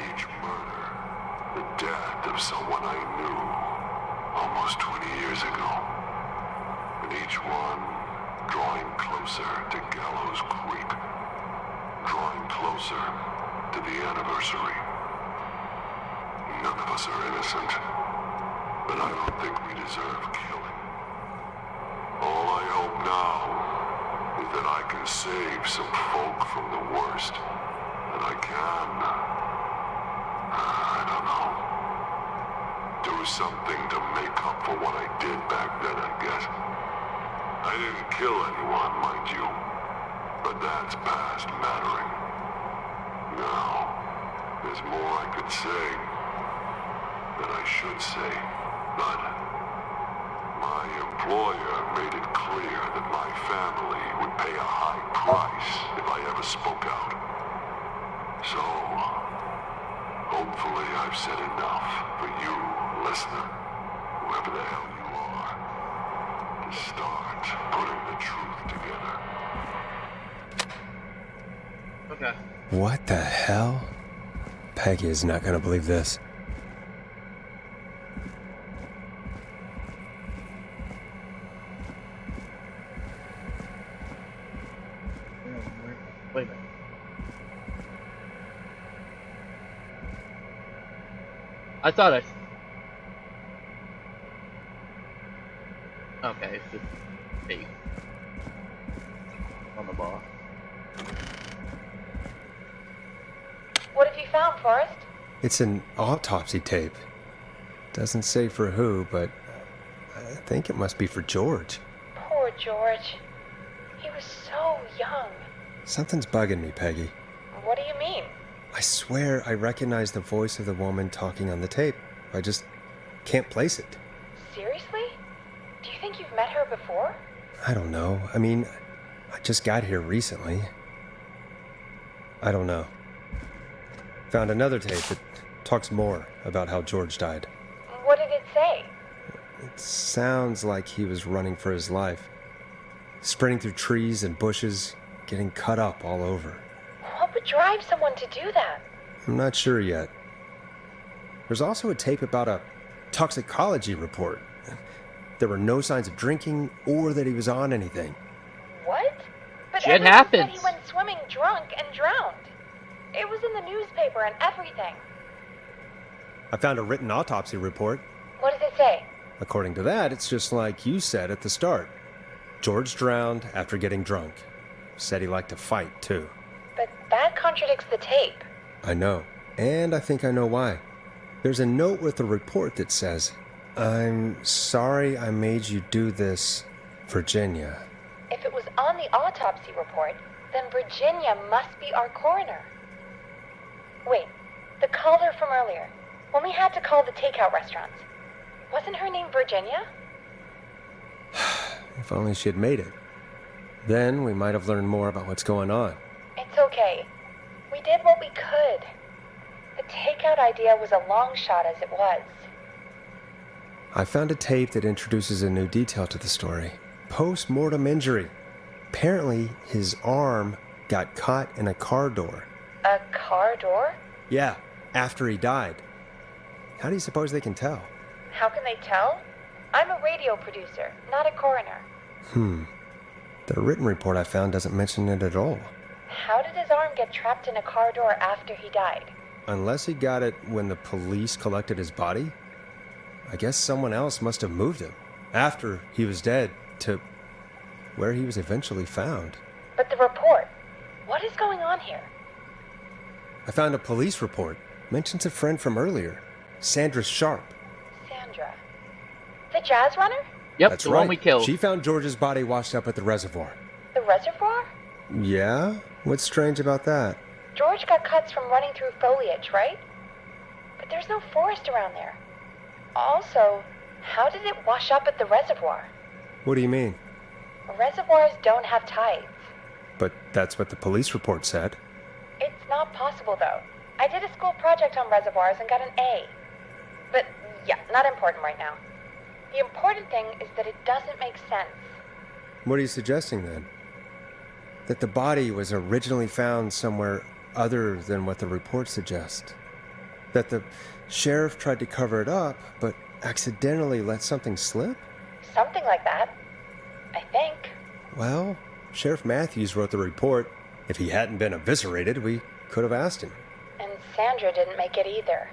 Each murder, the death of someone I knew almost 20 years ago. And each one drawing closer to Gallows Creek. Drawing closer to the anniversary. None of us are innocent, but I don't think we deserve killing. All I hope now is that I can save some folk from the worst, and I can. I don't know. Do something to make up for what I did back then, I guess. I didn't kill anyone, mind you, but that's past mattering. Now, there's more I could say, that I should say, but my employer made it clear that my family would pay a high price if I ever spoke out. So, hopefully I've said enough for you, listener, whoever the hell you are, to start putting the truth together.
Okay.
What the hell? Peggy is not going to believe this.
Wait a minute. I thought I... Okay, it's just 8 on the bar.
What have you found, Forrest?
It's an autopsy tape. Doesn't say for who, but I think it must be for George.
Poor George. He was so young.
Something's bugging me, Peggy.
What do you mean?
I swear I recognize the voice of the woman talking on the tape. I just can't place it.
Seriously? Do you think you've met her before?
I don't know. I mean, I just got here recently. I don't know. Found another tape that talks more about how George died.
What did it say?
It sounds like he was running for his life. Sprinting through trees and bushes, getting cut up all over.
What would drive someone to do that?
I'm not sure yet. There's also a tape about a toxicology report. There were no signs of drinking or that he was on anything.
What? But
Shit
everyone
happens.
said he went swimming drunk and drowned. It was in the newspaper and everything.
I found a written autopsy report.
What does it say?
According to that, it's just like you said at the start. George drowned after getting drunk. Said he liked to fight, too.
But that contradicts the tape.
I know. And I think I know why. There's a note with the report that says, "I'm sorry I made you do this, Virginia."
If it was on the autopsy report, then Virginia must be our coroner. Wait, the caller from earlier, when we had to call the takeout restaurants, wasn't her name Virginia?
If only she had made it. Then we might have learned more about what's going on.
It's okay. We did what we could. The takeout idea was a long shot as it was.
I found a tape that introduces a new detail to the story. Post-mortem injury. Apparently, his arm got caught in a car door.
A car door?
Yeah, after he died. How do you suppose they can tell?
How can they tell? I'm a radio producer, not a coroner.
The written report I found doesn't mention it at all.
How did his arm get trapped in a car door after he died?
Unless he got it when the police collected his body? I guess someone else must have moved him, after he was dead, to where he was eventually found.
But the report, what is going on here?
I found a police report. Mentions a friend from earlier, Sandra Sharp.
Sandra. The jazz runner?
Yep,
That's
the
right.
one we killed.
She found George's body washed up at the reservoir.
The reservoir?
Yeah? What's strange about that?
George got cuts from running through foliage, right? But there's no forest around there. Also, how did it wash up at the reservoir?
What do you mean?
Reservoirs don't have tides.
But that's what the police report said.
It's not possible, though. I did a school project on reservoirs and got an A. But
Yeah, not important right now. The important thing is that it doesn't make sense.
What are you suggesting then? That the body was originally found somewhere other than what the reports suggest? That the sheriff tried to cover it up, but accidentally let something slip?
Something like that. I think.
Well, Sheriff Matthews wrote the report. If he hadn't been eviscerated, we could have asked him.
And Sandra didn't make it either.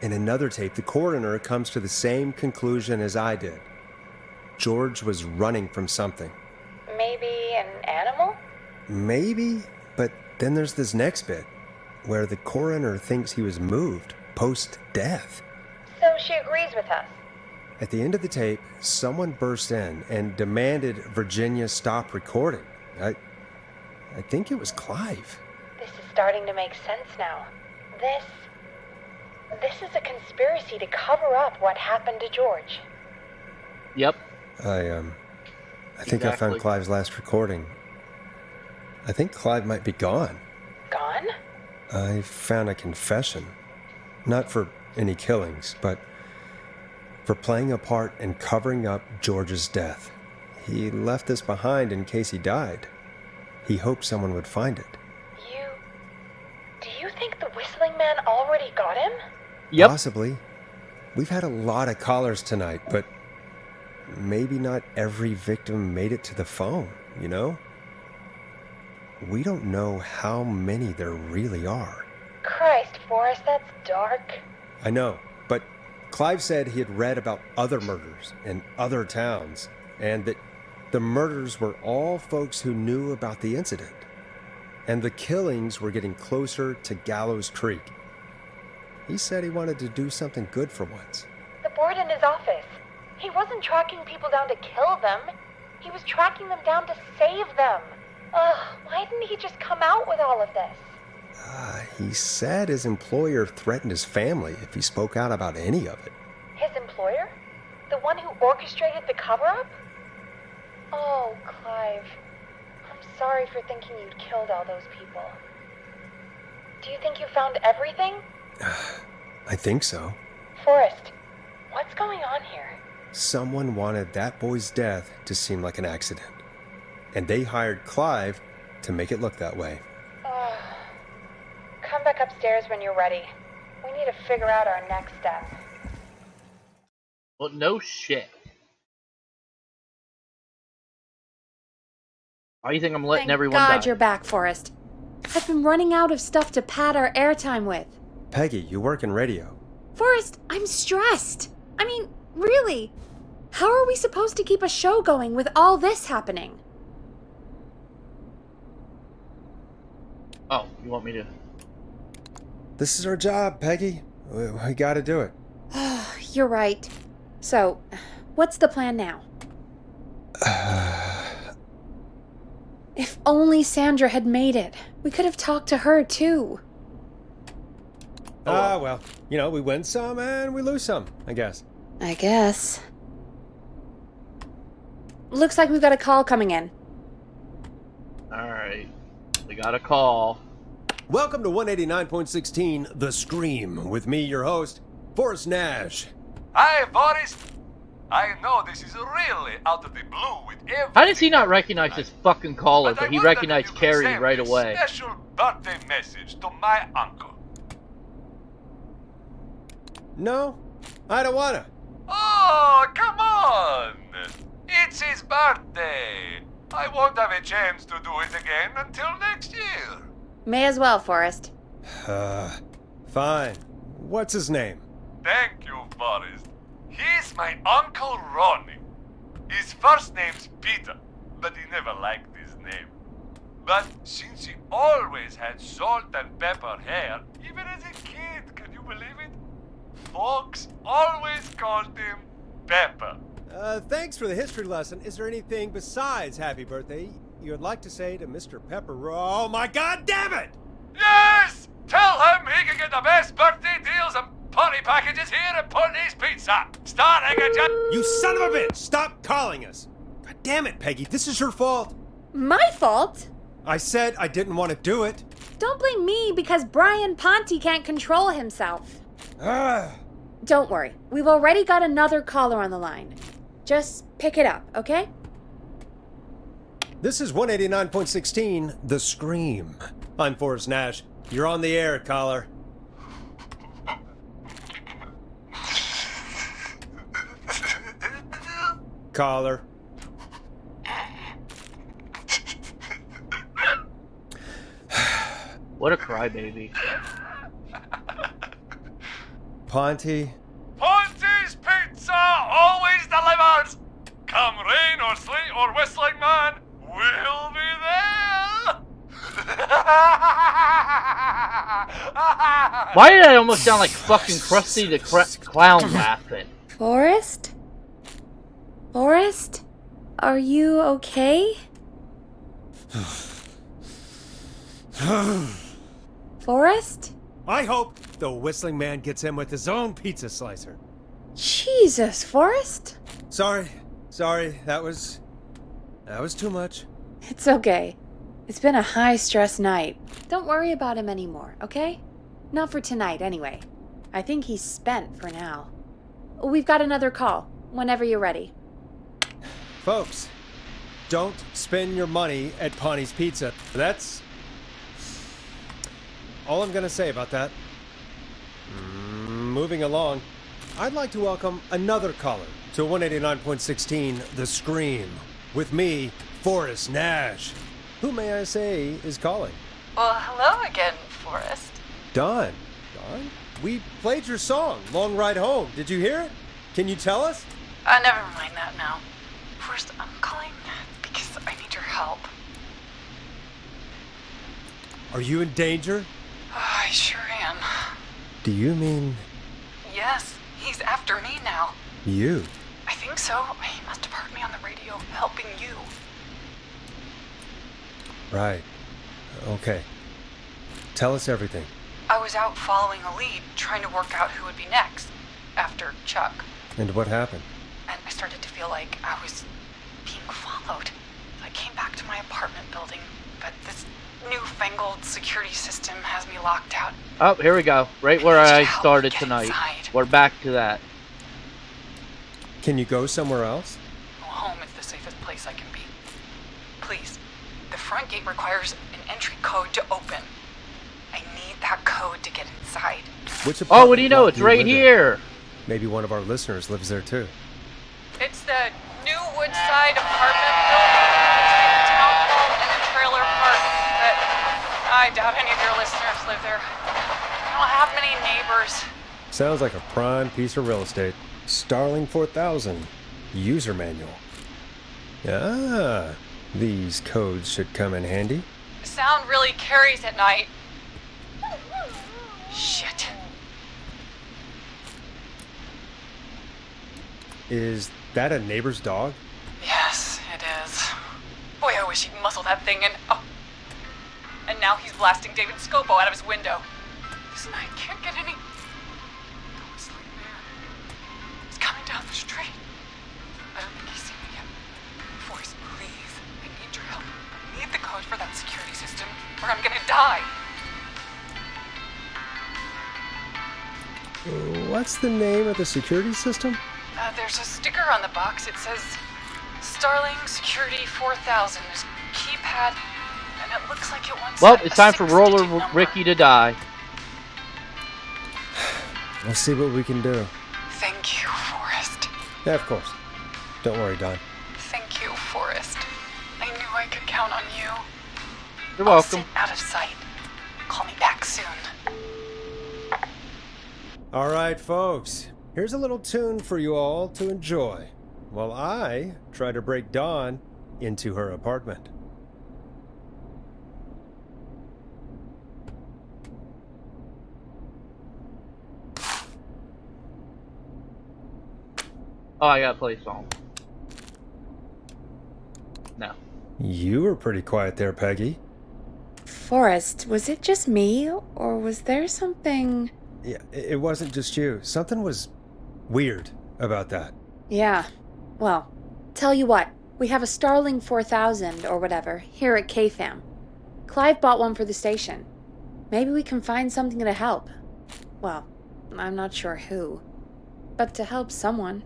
In another tape, the coroner comes to the same conclusion as I did. George was running from something.
Maybe an animal?
Maybe, but then there's this next bit, where the coroner thinks he was moved post-death.
So she agrees with us.
At the end of the tape, someone burst in and demanded Virginia stop recording. I think it was Clive.
This is starting to make sense now. This is a conspiracy to cover up what happened to George.
Yep.
I think I found Clive's last recording. I think Clive might be gone.
Gone?
I found a confession. Not for any killings, but for playing a part in covering up George's death. He left this behind in case he died. He hoped someone would find it.
Do you think the Whistling Man already got him?
Yep.
Possibly. We've had a lot of callers tonight, but maybe not every victim made it to the phone, you know? We don't know how many there really are.
Christ, Forrest, that's dark.
I know, but Clive said he had read about other murders in other towns, and that the murders were all folks who knew about the incident. And the killings were getting closer to Gallows Creek. He said he wanted to do something good for once.
The board in his office. He wasn't tracking people down to kill them. He was tracking them down to save them. Ugh, why didn't he just come out with all of this?
He said his employer threatened his family if he spoke out about any of it.
His employer? The one who orchestrated the cover-up? Oh, Clive. I'm sorry for thinking you'd killed all those people. Do you think you found everything?
I think so.
Forrest, what's going on here?
Someone wanted that boy's death to seem like an accident. And they hired Clive to make it look that way.
Come back upstairs when you're ready. We need to figure out our next step.
Well, no shit. Why do you think I'm letting everyone die?
Thank God you're back, Forrest. I've been running out of stuff to pad our airtime with.
Peggy, you work in radio.
Forrest, I'm stressed. I mean, really. How are we supposed to keep a show going with all this happening?
Oh, you want me to...
This is our job, Peggy. We gotta do it.
You're right. So, what's the plan now? If only Sandra had made it. We could have talked to her, too.
Well, you know, we win some and we lose some, I guess.
I guess. Looks like we've got a call coming in.
Alright. We got a call.
Welcome to 189.16 The Scream, with me, your host, Forrest Nash.
Hi, Forrest. I know this is really out of the blue with everything.
How does he not recognize his fucking caller, but he recognized Carrie right away?
Special birthday message to my uncle.
No, I don't wanna.
Oh, come on! It's his birthday. I won't have a chance to do it again until next year.
May as well, Forrest.
Fine. What's his name?
Thank you, Forrest. He's my Uncle Ronnie. His first name's Peter, but he never liked his name. But since he always had salt and pepper hair, even as a kid, can you believe it? Folks always called him Pepper.
Thanks for the history lesson. Is there anything besides happy birthday you would like to say to Mr. Pepper? Oh my god damn it!
Yes! Tell him he can get the best birthday deals and party packages here at Putney's Pizza. Starting at
You son of a bitch! Stop calling us! God damn it, Peggy, this is your fault.
My fault?
I said I didn't want to do it.
Don't blame me because Brian Ponte can't control himself. Don't worry. We've already got another caller on the line. Just pick it up, okay?
This is 189.16, The Scream. I'm Forrest Nash. You're on the air, caller. Caller.
What a crybaby.
Ponty.
Ponty's Pizza always delivers! Come rain or sleet or whistling man, we'll be there!
Why did I almost sound like fucking Krusty the Clown laughing?
Forrest? Forrest? Are you okay? Forrest?
I hope the Whistling Man gets in with his own pizza slicer.
Jesus, Forrest?
Sorry, that was too much.
It's okay. It's been a high-stress night. Don't worry about him anymore, okay? Not for tonight, anyway. I think he's spent for now. We've got another call, whenever you're ready.
Folks, don't spend your money at Ponty's Pizza. That's all I'm gonna say about that. Moving along, I'd like to welcome another caller to 189.16 The Scream. With me, Forrest Nash. Who, may I say, is calling?
Well, hello again, Forrest.
Don. Don? We played your song, Long Ride Home. Did you hear it? Can you tell us?
Never mind that now. First, I'm calling because I need your help.
Are you in danger?
I sure am.
Do you mean
Yes, he's after me now.
you?
I think so. He must have heard me on the radio helping you.
Right. Okay. Tell us everything.
I was out following a lead, trying to work out who would be next, after Chuck.
And what happened?
And I started to feel like I was being followed. I came back to my apartment building, but this newfangled security system has me locked out.
Oh, here we go. Right where I started tonight. We're back to that.
Can you go somewhere else?
Well, home is the safest place I can be. Please, the front gate requires an entry code to open. I need that code to get inside.
Which
Oh, what do you know?
apartment
It's
block do you
right
live in?
here.
Maybe one of our listeners lives there too.
It's the new Woodside apartment building between the town hall and the trailer park. But I doubt any of your listeners live there. I don't have many neighbors.
Sounds like a prime piece of real estate. Starling 4000. User manual. Ah, these codes should come in handy.
The sound really carries at night. Shit.
Is that a neighbor's dog?
Yes, it is. Boy, I wish he'd muzzle that thing and... Oh. And now he's blasting David Scopo out of his window. This night can't get any... The whistling man. He's coming down the street. I don't think he's seen me yet. Forrest, please. I need your help. I need the code for that security system, or I'm gonna die.
What's the name of the security system?
There's a sticker on the box. It says Starling Security 4000. There's a keypad, and it looks like it wants
Well,
a
it's time for
six-digit
Roller
number.
Ricky to die.
Let's see what we can do.
Thank you, Forrest.
Yeah, of course. Don't worry, Don.
Thank you, Forrest. I knew I could count on you.
You're
I'll
welcome.
sit out of sight. Call me back soon.
All right, folks. Here's a little tune for you all to enjoy while I try to break Dawn into her apartment.
Oh, I gotta play a song. No.
You were pretty quiet there, Peggy.
Forrest, was it just me, or was there something...
Yeah, it wasn't just you. Something was weird about that.
Yeah. Well, tell you what, we have a Starling 4000 or whatever here at KFAM. Clive bought one for the station. Maybe we can find something to help. Well, I'm not sure who. but to help someone.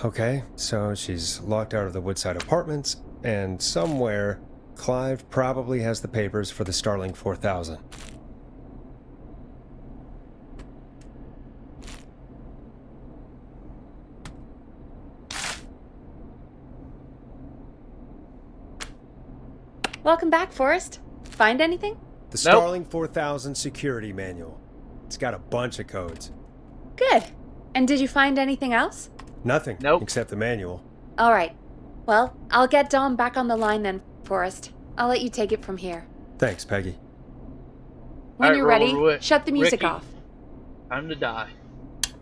Okay, so she's locked out of the Woodside Apartments, and somewhere, Clive probably has the papers for the Starling 4000.
Welcome back, Forrest. Find anything?
The Starling 4000 security manual. It's got a bunch of codes.
Good. And did you find anything else?
Nothing, except the manual.
All right. Well, I'll get Dom back on the line then, Forrest. I'll let you take it from here.
Thanks, Peggy.
When you're ready, shut the music
Ricky.
off.
Time to die.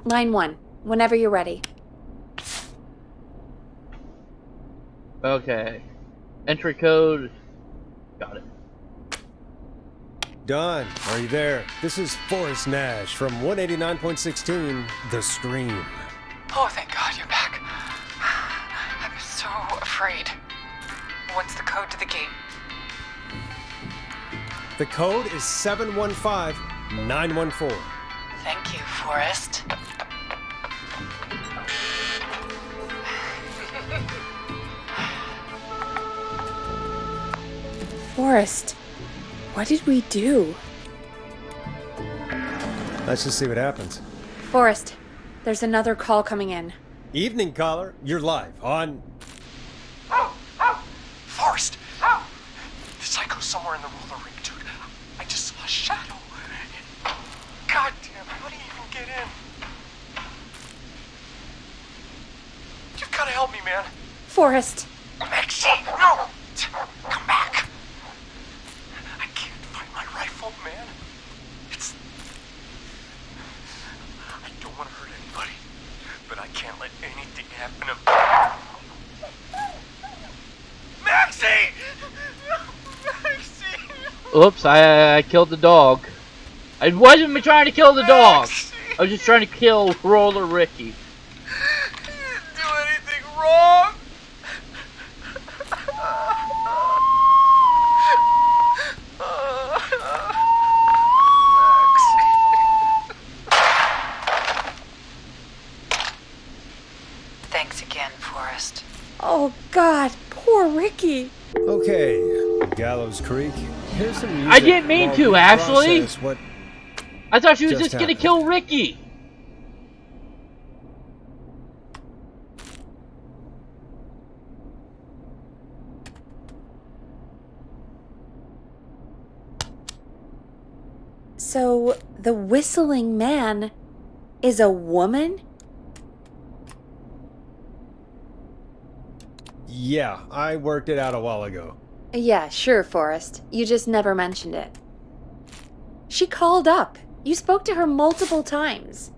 Line 1, whenever you're ready.
Okay. Entry code. Got it.
Don, are you there? This is Forrest Nash from 189.16, The Scream.
Oh, thank God you're back. I'm so afraid. What's the code to the gate?
The code is 715914.
Thank you, Forrest.
Forrest, what did we do?
Let's just see what happens.
Forrest, there's another call coming in.
Evening, caller. You're live on...
Forrest! The psycho's somewhere in the roller rink, dude. I just saw a shadow. God damn, how do you even get in? You've gotta help me, man.
Forrest.
Maxine, no! Come back. I can't find my rifle, man. I don't want to hurt anybody, but I can't let anything happen to... Maxie! Maxie!
Oops, I killed the dog. I wasn't even trying to kill the dog. I was just trying to kill Roller Ricky.
You didn't do anything wrong!
Thanks again, Forrest.
Oh, God, poor Ricky.
Okay, Gallows Creek. Here's some music.
I didn't mean
while
to,
we
Ashley.
process what
I thought she was just gonna
happened.
kill Ricky.
So, the whistling man is a woman?
Yeah, I worked it out a while ago.
Yeah, sure, Forrest. You just never mentioned it. She called up. You spoke to her multiple times.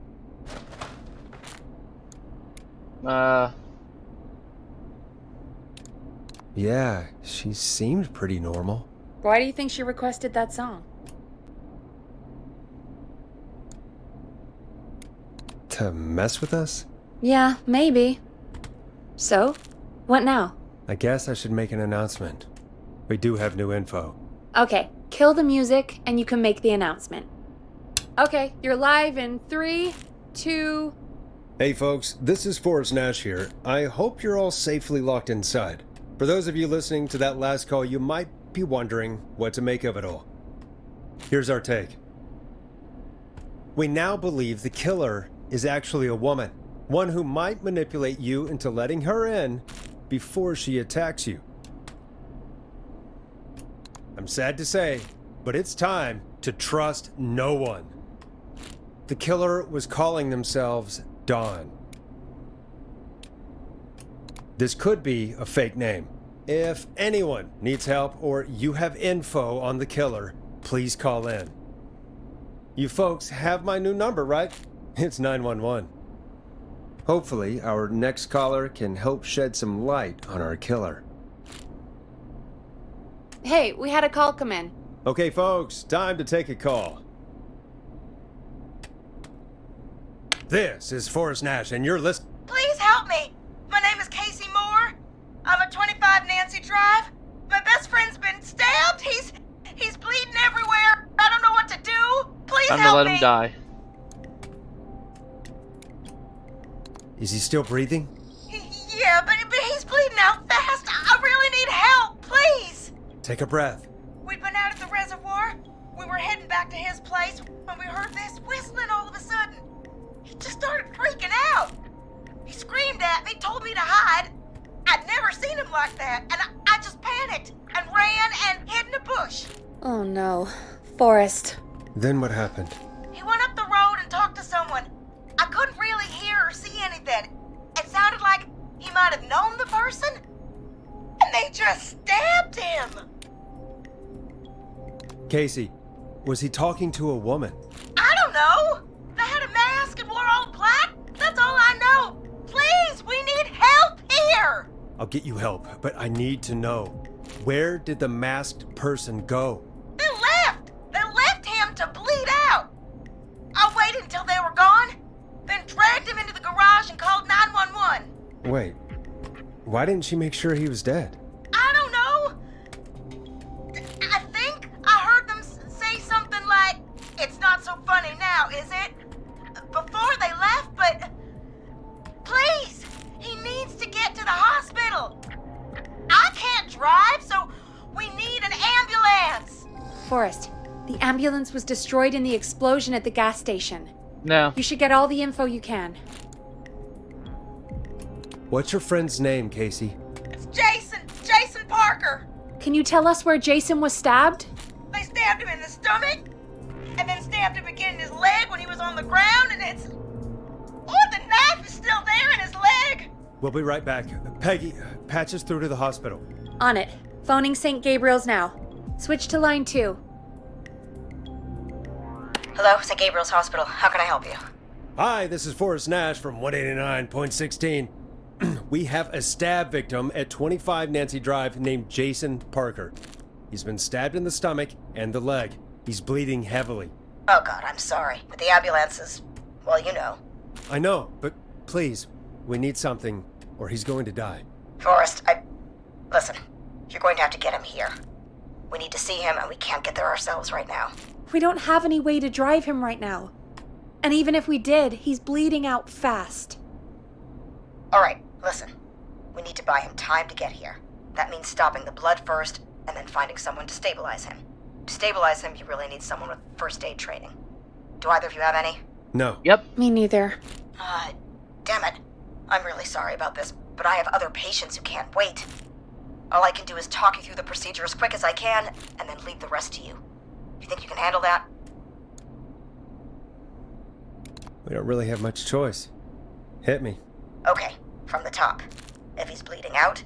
Yeah, she seemed pretty normal.
Why do you think she requested that song?
To mess with us?
Yeah, maybe. So, what now?
I guess I should make an announcement. We do have new info.
Okay, kill the music and you can make the announcement. Okay, you're live in 3, 2...
Hey folks, this is Forrest Nash here. I hope you're all safely locked inside. For those of you listening to that last call, you might be wondering what to make of it all. Here's our take. We now believe the killer is actually a woman. One who might manipulate you into letting her in before she attacks you. I'm sad to say, but it's time to trust no one. The killer was calling themselves Dawn. This could be a fake name. If anyone needs help or you have info on the killer, please call in. You folks have my new number, right? It's 911. Hopefully, our next caller can help shed some light on our killer.
Hey, we had a call come in.
Okay, folks, time to take a call. This is Forrest Nash, and you're listening.
Please help me. My name is Casey Moore. I'm at 25 Nancy Drive. My best friend's been stabbed. He's bleeding everywhere. I don't know what to
let him die.
Is he still breathing?
Yeah, but he's bleeding out fast. I really need help, please.
Take a breath.
We'd been out at the reservoir. We were heading back to his place when we heard this whistling all of a sudden. He just started freaking out. He screamed at me, told me to hide. I'd never seen him like that, and I just panicked and ran and hid in a bush.
Oh no. Forrest.
Then what happened?
He went up the road and talked to someone. I couldn't really hear or see anything. It sounded like he might have known the person, and they just stabbed him.
Casey, was he talking to a woman?
I don't know. They had a mask and wore all black. That's all I know. Please, we need help here.
I'll get you help, but I need to know. Where did the masked person go?
They left. They left him to bleed out. I waited until they were gone, then dragged him into the garage and called 911.
Wait, why didn't she make sure he was dead?
I don't know. I think I heard them say something like, "It's not so funny now, is it?" before they left, but please, he needs to get to the hospital. I can't drive, so we need an ambulance.
Forrest, the ambulance was destroyed in the explosion at the gas station.
No.
You should get all the info you can.
What's your friend's name, Casey?
It's Jason Parker.
Can you tell us where Jason was stabbed?
They stabbed him in the stomach, and then stabbed him again in his leg when he was on the ground, and it's... Oh, the knife is still there in his leg.
We'll be right back. Peggy, patch us through to the hospital.
On it. Phoning St. Gabriel's now. Switch to line 2.
Hello, St. Gabriel's Hospital. How can I help you?
Hi, this is Forrest Nash from 189.16. We have a stab victim at 25 Nancy Drive named Jason Parker. He's been stabbed in the stomach and the leg. He's bleeding heavily.
Oh God, I'm sorry. But the ambulance is, well, you know.
I know, but please, we need something, or he's going to die.
Forrest, listen, you're going to have to get him here. We need to see him, and we can't get there ourselves right now.
We don't have any way to drive him right now. And even if we did, he's bleeding out fast.
All right, listen. We need to buy him time to get here. That means stopping the blood first, and then finding someone to stabilize him. To stabilize him, you really need someone with first aid training. Do either of you have any?
No.
Yep.
Me neither.
Damn it. I'm really sorry about this, but I have other patients who can't wait. All I can do is talk you through the procedure as quick as I can, and then leave the rest to you. You think you can handle that?
We don't really have much choice. Hit me.
Okay, from the top. If he's bleeding out,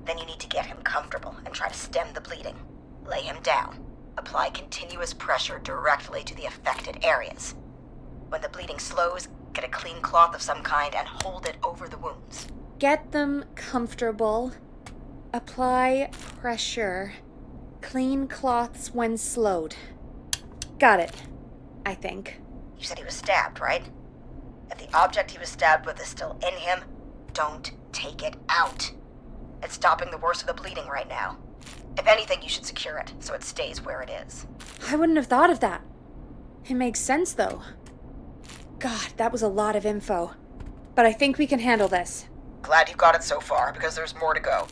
then you need to get him comfortable and try to stem the bleeding. Lay him down. Apply continuous pressure directly to the affected areas. When the bleeding slows, get a clean cloth of some kind and hold it over the wounds.
Get them comfortable. Apply pressure. Clean cloths when slowed. Got it. I think.
You said he was stabbed, right? If the object he was stabbed with is still in him, don't take it out. It's stopping the worst of the bleeding right now. If anything, you should secure it so it stays where it is.
I wouldn't have thought of that. It makes sense, though. God, that was a lot of info. But I think we can handle this.
Glad you got it so far, because there's more to go.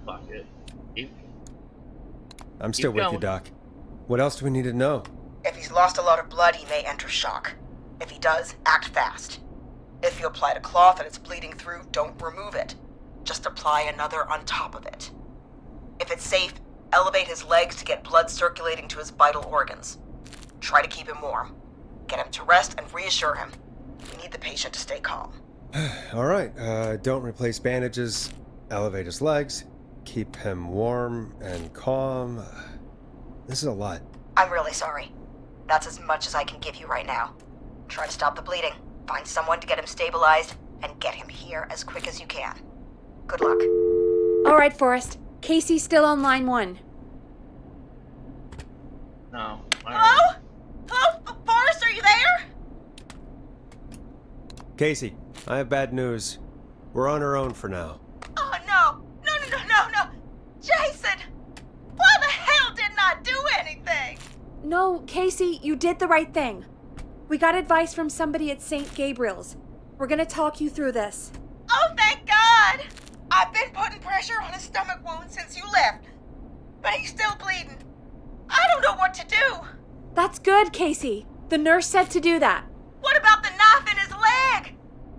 Fuck it.
I'm still with you, Doc. What else do we need to know?
If he's lost a lot of blood, he may enter shock. If he does, act fast. If you applied a cloth and it's bleeding through, don't remove it. Just apply another on top of it. If it's safe, elevate his legs to get blood circulating to his vital organs. Try to keep him warm. Get him to rest and reassure him. We need the patient to stay calm.
All right, don't replace bandages. Elevate his legs. Keep him warm and calm. This is a lot.
I'm really sorry. That's as much as I can give you right now. Try to stop the bleeding. Find someone to get him stabilized, and get him here as quick as you can. Good luck.
All right, Forrest. Casey's still on line 1.
No.
Hello? Hello? Forrest, are you there?
Casey, I have bad news. We're on our own for now.
Oh, no. No.
No, Casey, you did the right thing. We got advice from somebody at St. Gabriel's. We're gonna talk you through this.
Oh, thank God! I've been putting pressure on his stomach wound since you left. But he's still bleeding. I don't know what to do.
That's good, Casey. The nurse said to do that.
What about the knife in his leg?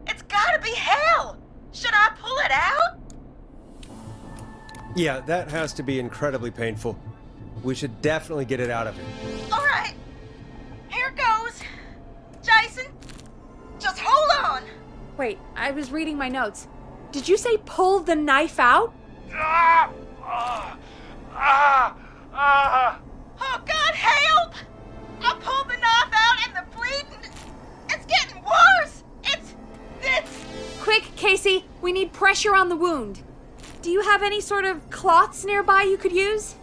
It's gotta be hell. Should I pull it out?
Yeah, that has to be incredibly painful. We should definitely get it out of him.
All right. Here goes. Jason, just hold on.
Wait, I was reading my notes. Did you say pull the knife out?
Oh, God, help! I pulled the knife out and the bleeding, it's getting worse. It's...
Quick, Casey, we need pressure on the wound. Do you have any sort of cloths nearby you could use?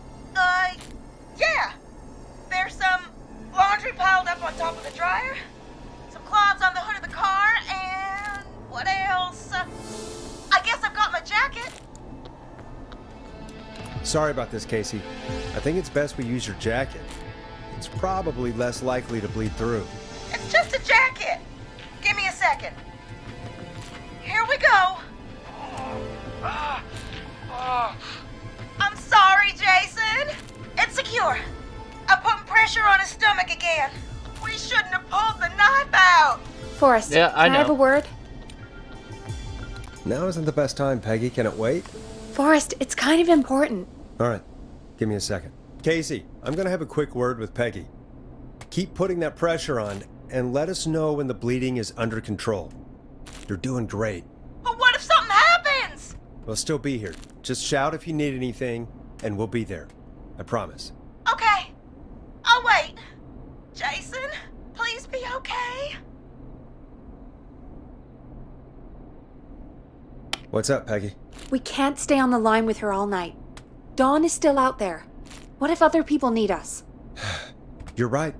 Yeah. There's some laundry piled up on top of the dryer, some cloths on the hood of the car, and what else? I guess I've got my jacket.
Sorry about this, Casey. I think it's best we use your jacket. It's probably less likely to bleed through.
It's just a jacket. Give me a second. Here we go. I'm sorry, Jason. It's secure. I'm putting pressure on his stomach again. We shouldn't have pulled the knife out.
Forrest,
yeah,
can I have a word?
Now isn't the best time, Peggy. Can it wait?
Forrest, it's kind of important.
All right. Give me a second. Casey, I'm going to have a quick word with Peggy. Keep putting that pressure on and let us know when the bleeding is under control. You're doing great.
But what if something happens?
We'll still be here. Just shout if you need anything, and we'll be there. I promise.
Okay. I'll wait. Jason, please be okay.
What's up, Peggy?
We can't stay on the line with her all night. Dawn is still out there. What if other people need us?
You're right.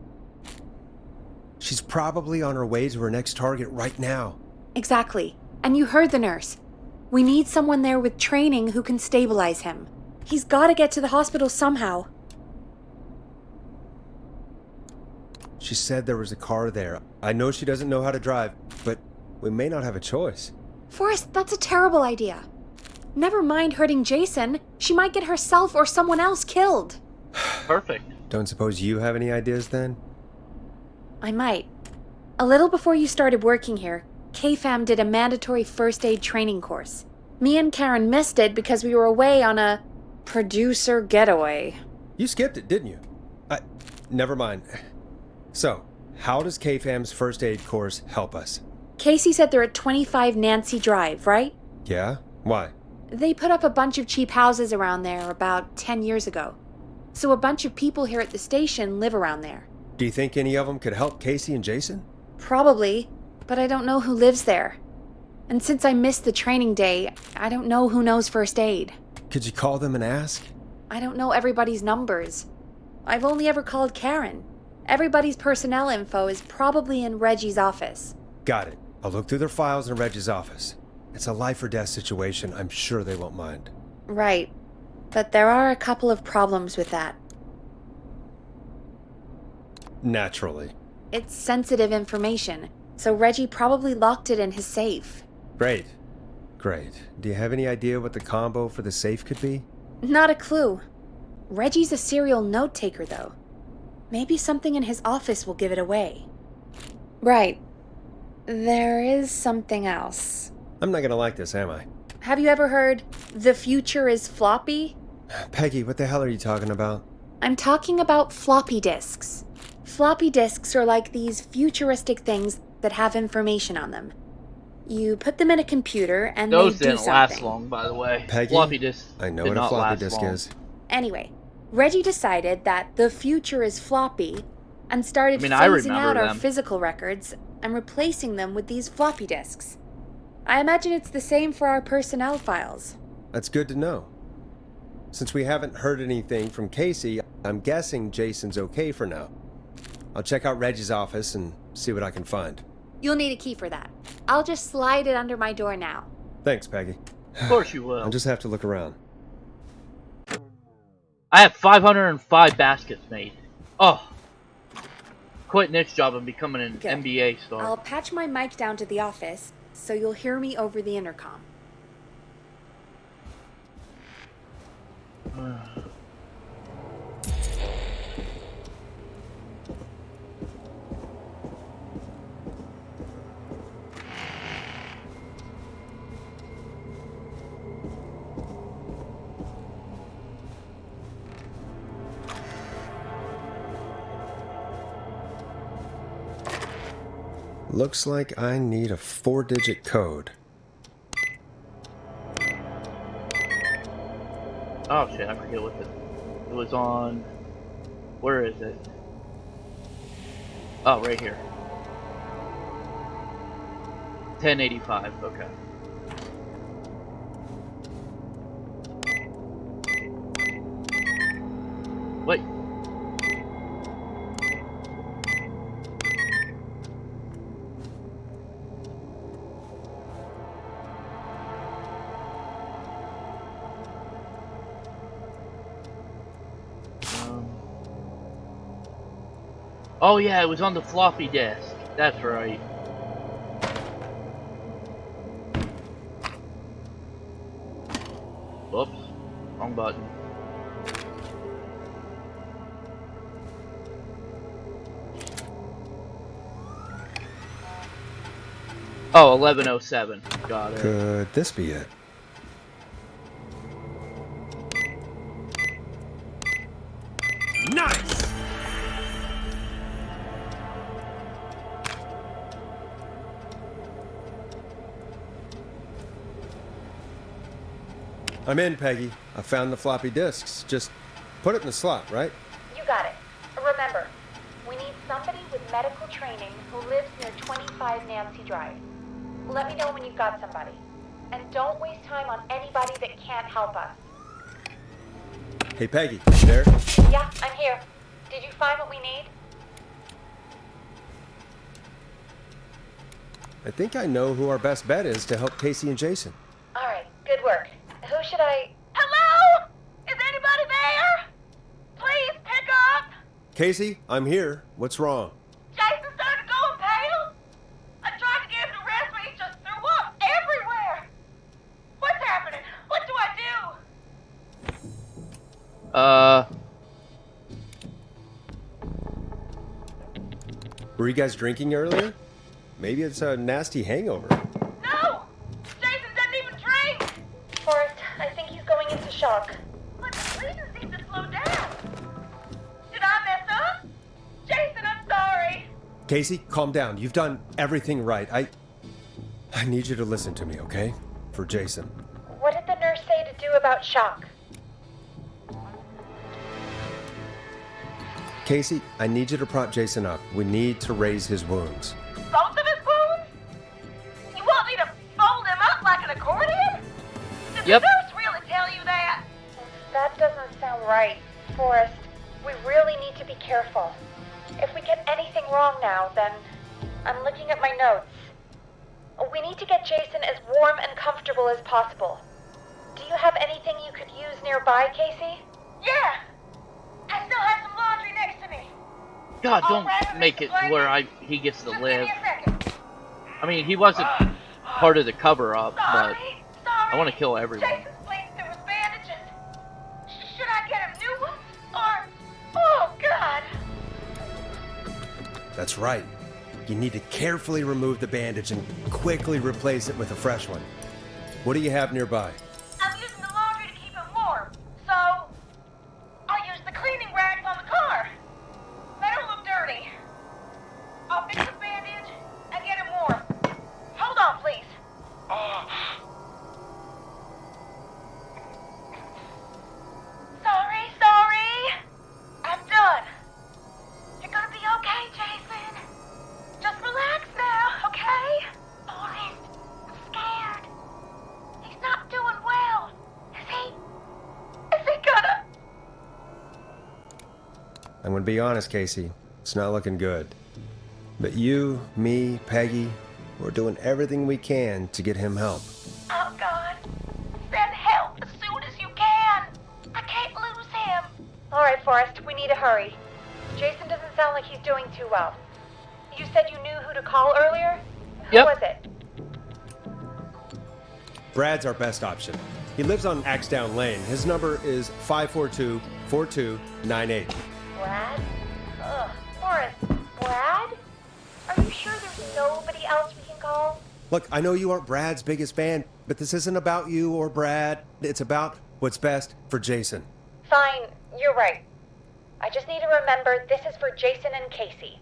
She's probably on her way to her next target right now.
Exactly. And you heard the nurse. We need someone there with training who can stabilize him. He's got to get to the hospital somehow.
She said there was a car there. I know she doesn't know how to drive, but we may not have a choice.
Forrest, that's a terrible idea. Never mind hurting Jason. She might get herself or someone else killed.
Perfect.
Don't suppose you have any ideas then?
I might. A little before you started working here, KFAM did a mandatory first aid training course. Me and Karen missed it because we were away on a producer getaway.
You skipped it, didn't you? Never mind. So, how does KFAM's first aid course help us?
Casey said they're at 25 Nancy Drive, right?
Yeah? Why?
They put up a bunch of cheap houses around there about 10 years ago. So a bunch of people here at the station live around there.
Do you think any of them could help Casey and Jason?
Probably, but I don't know who lives there. And since I missed the training day, I don't know who knows first aid.
Could you call them and ask?
I don't know everybody's numbers. I've only ever called Karen. Everybody's personnel info is probably in Reggie's office.
Got it. I'll look through their files in Reggie's office. It's a life or death situation. I'm sure they won't mind.
Right. But there are a couple of problems with that.
Naturally.
It's sensitive information, so Reggie probably locked it in his safe.
Great. Great. Do you have any idea what the combo for the safe could be?
Not a clue. Reggie's a serial note-taker, though. Maybe something in his office will give it away. Right. There is something else.
I'm not gonna like this, am I?
Have you ever heard, the future is floppy?
Peggy, what the hell are you talking about?
I'm talking about floppy disks. Floppy disks are like these futuristic things that have information on them. You put them in a computer and
those
they do
didn't
something.
last long, by the way.
Peggy,
floppy disks.
I know
did
what a
not
floppy
last
disk
long.
is.
Anyway, Reggie decided that the future is floppy and started
I
phasing out
remember
our
them.
physical records and replacing them with these floppy disks. I imagine it's the same for our personnel files.
That's good to know. Since we haven't heard anything from Casey, I'm guessing Jason's okay for now. I'll check out Reggie's office and see what I can find.
You'll need a key for that. I'll just slide it under my door now.
Thanks, Peggy.
Of course you will.
I'll just have to look around.
I have 505 baskets made. Oh, quitting this job and becoming an
Good.
NBA star.
I'll patch my mic down to the office, so you'll hear me over the intercom.
Looks like I need a 4-digit code.
Oh shit, I forget what it was on. Where is it? Oh, right here. 1085, okay. Wait. Oh yeah, it was on the floppy disk. That's right. Whoops. Wrong button. Oh, 1107. Got it.
Could this be it? Nice! I'm in, Peggy. I found the floppy disks. Just put it in the slot, right?
You got it. Remember, we need somebody with medical training who lives near 25 Nancy Drive. Let me know when you've got somebody. And don't waste time on anybody that can't help us.
Hey, Peggy, you there?
Yeah, I'm here. Did you find what we need?
I think I know who our best bet is to help Casey and Jason.
All right, good work. Who should I... Hello? Is anybody there? Please pick up.
Casey, I'm here. What's wrong?
Jason started going pale. I tried to get him to rest, but he just threw up everywhere. What's happening? What do I do?
Were you guys drinking earlier? Maybe it's a nasty hangover.
No! Jason doesn't even drink! Forrest, I think he's going into shock. But the bleeding seems to slow down. Did I mess up? Jason, I'm sorry.
Casey, calm down. You've done everything right. I need you to listen to me, okay? For Jason.
What did the nurse say to do about shock?
Casey, I need you to prop Jason up. We need to raise his wounds.
Both of his wounds? You want me to fold him up like an accordion? Did
Yep.
the nurse really tell you that? That doesn't sound right, Forrest. We really need to be careful. If we get anything wrong now, then I'm looking at my notes. We need to get Jason as warm and comfortable as possible. Do you have anything you could use nearby, Casey? Yeah! I still have some laundry next to me.
God, don't make it where he gets to live. I mean, he wasn't part of the cover-up, but I want to kill everyone.
Jason's bleeding through his bandages. Should I get him new ones? Or... Oh, God!
That's right. You need to carefully remove the bandage and quickly replace it with a fresh one. What do you have nearby?
I'm using the laundry to keep him warm, so... I'll use the cleaning rags on the car. They don't look dirty. I'll fix the bandage and get him warm. Hold on, please. Sorry. I'm done. You're gonna be okay, Jason. Just relax now, okay? Forrest, I'm scared. He's not doing well. Is he gonna...
I'm going to be honest, Casey. It's not looking good. But you, me, Peggy, we're doing everything we can to get him help.
Oh, God. Send help as soon as you can. I can't lose him. All right, Forrest, we need to hurry. Jason doesn't sound like he's doing too well. You said you knew who to call earlier?
Yep.
Who was it?
Brad's our best option. He lives on Axdown Lane. His number is 542-4298.
Brad? Ugh, Forrest, Brad? Are you sure there's nobody else we can call?
Look, I know you aren't Brad's biggest fan, but this isn't about you or Brad. It's about what's best for Jason.
Fine, you're right. I just need to remember this is for Jason and Casey.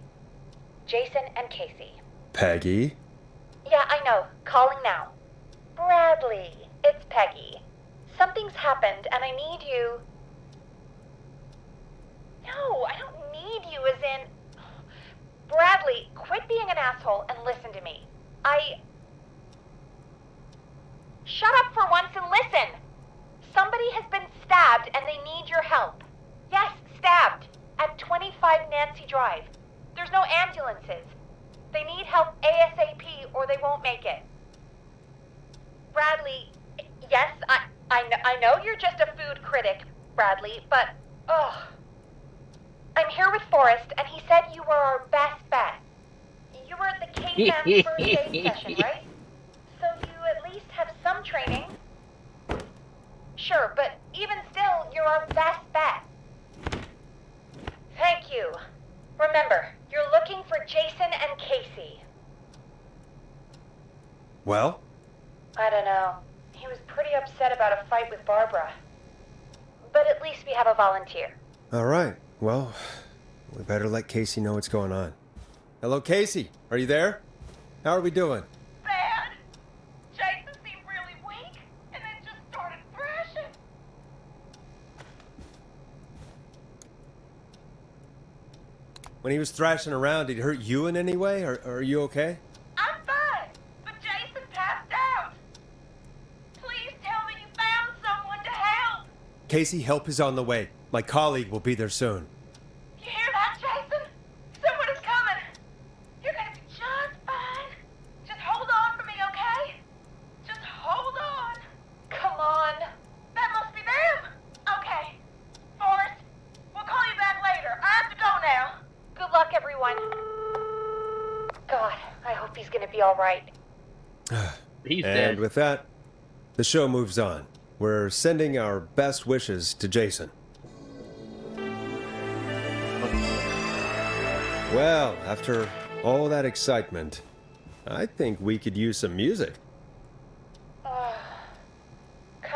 Jason and Casey.
Peggy?
Yeah, I know. Calling now. Bradley, it's Peggy. Something's happened and I need you. No, I don't need you as in... Bradley, quit being an asshole and listen to me. Shut up for once and listen! Somebody has been stabbed and they need your help. Yes, stabbed. At 25 Nancy Drive. There's no ambulances. They need help ASAP or they won't make it. Bradley, yes, I know you're just a food critic, Bradley, but, ugh. I'm here with Forrest, and he said you were our best bet. You were at the K-Fam first aid session, right? So you at least have some training. Sure, but even still, you're our best bet. Thank you. Remember, you're looking for Jason and Casey.
Well?
I don't know. He was pretty upset about a fight with Barbara. But at least we have a volunteer.
All right. Well, we better let Casey know what's going on. Hello, Casey. Are you there? How are we doing?
Bad. Jason seemed really weak, and then just started thrashing.
When he was thrashing around, did he hurt you in any way? Are you okay?
I'm fine, but Jason passed out. Please tell me you found someone to help.
Casey, help is on the way. My colleague will be there soon.
You hear that, Jason? Someone is coming. You're gonna be just fine. Just hold on for me, okay? Just hold on.
Come on.
That must be them. Okay. Forrest, we'll call you back later. I have to go now.
Good luck, everyone. God, I hope he's gonna be all right.
He's
And
dead.
with that, the show moves on. We're sending our best wishes to Jason. Well, after all that excitement, I think we could use some music.
Come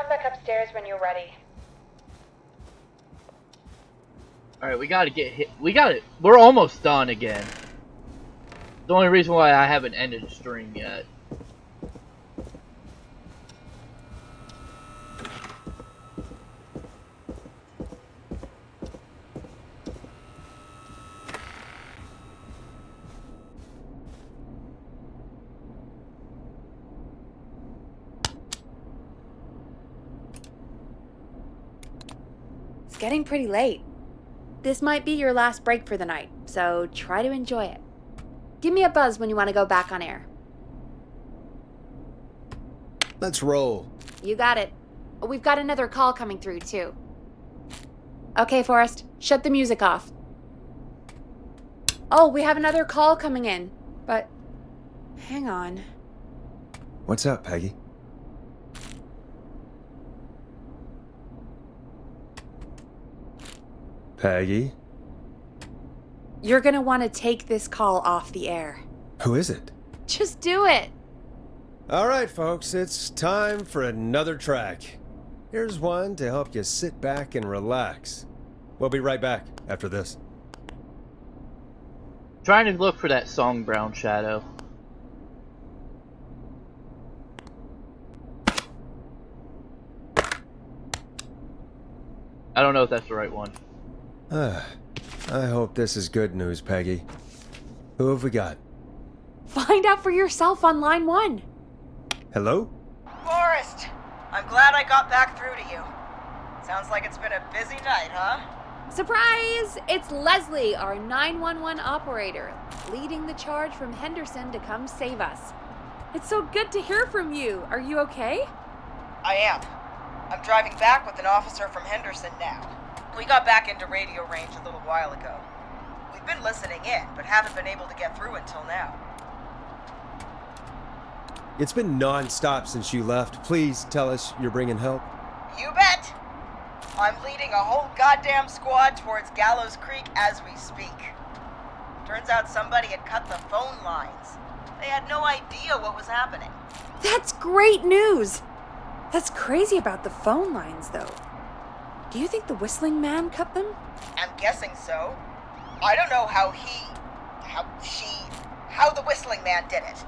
back upstairs when you're ready.
Alright, we gotta get hit. We're almost done again. The only reason why I haven't ended the stream yet.
It's getting pretty late. This might be your last break for the night, so try to enjoy it. Give me a buzz when you want to go back on air.
Let's roll.
You got it. We've got another call coming through, too. Okay, Forrest, shut the music off. Oh, we have another call coming in, but hang on.
What's up, Peggy? Peggy?
You're gonna want to take this call off the air.
Who is it?
Just do it.
All right, folks, it's time for another track. Here's one to help you sit back and relax. We'll be right back after this.
Trying to look for that song, Brown Shadow. I don't know if that's the right one.
I hope this is good news, Peggy. Who have we got?
Find out for yourself on line 1.
Hello?
Forrest, I'm glad I got back through to you. Sounds like it's been a busy night, huh?
Surprise! It's Leslie, our 911 operator, leading the charge from Henderson to come save us. It's so good to hear from you. Are you okay?
I am. I'm driving back with an officer from Henderson now. We got back into radio range a little while ago. We've been listening in, but haven't been able to get through until now.
It's been non-stop since you left. Please tell us you're bringing help.
You bet! I'm leading a whole goddamn squad towards Gallows Creek as we speak. Turns out somebody had cut the phone lines. They had no idea what was happening.
That's great news! That's crazy about the phone lines, though. Do you think the Whistling Man cut them?
I'm guessing so. I don't know how the Whistling Man did it.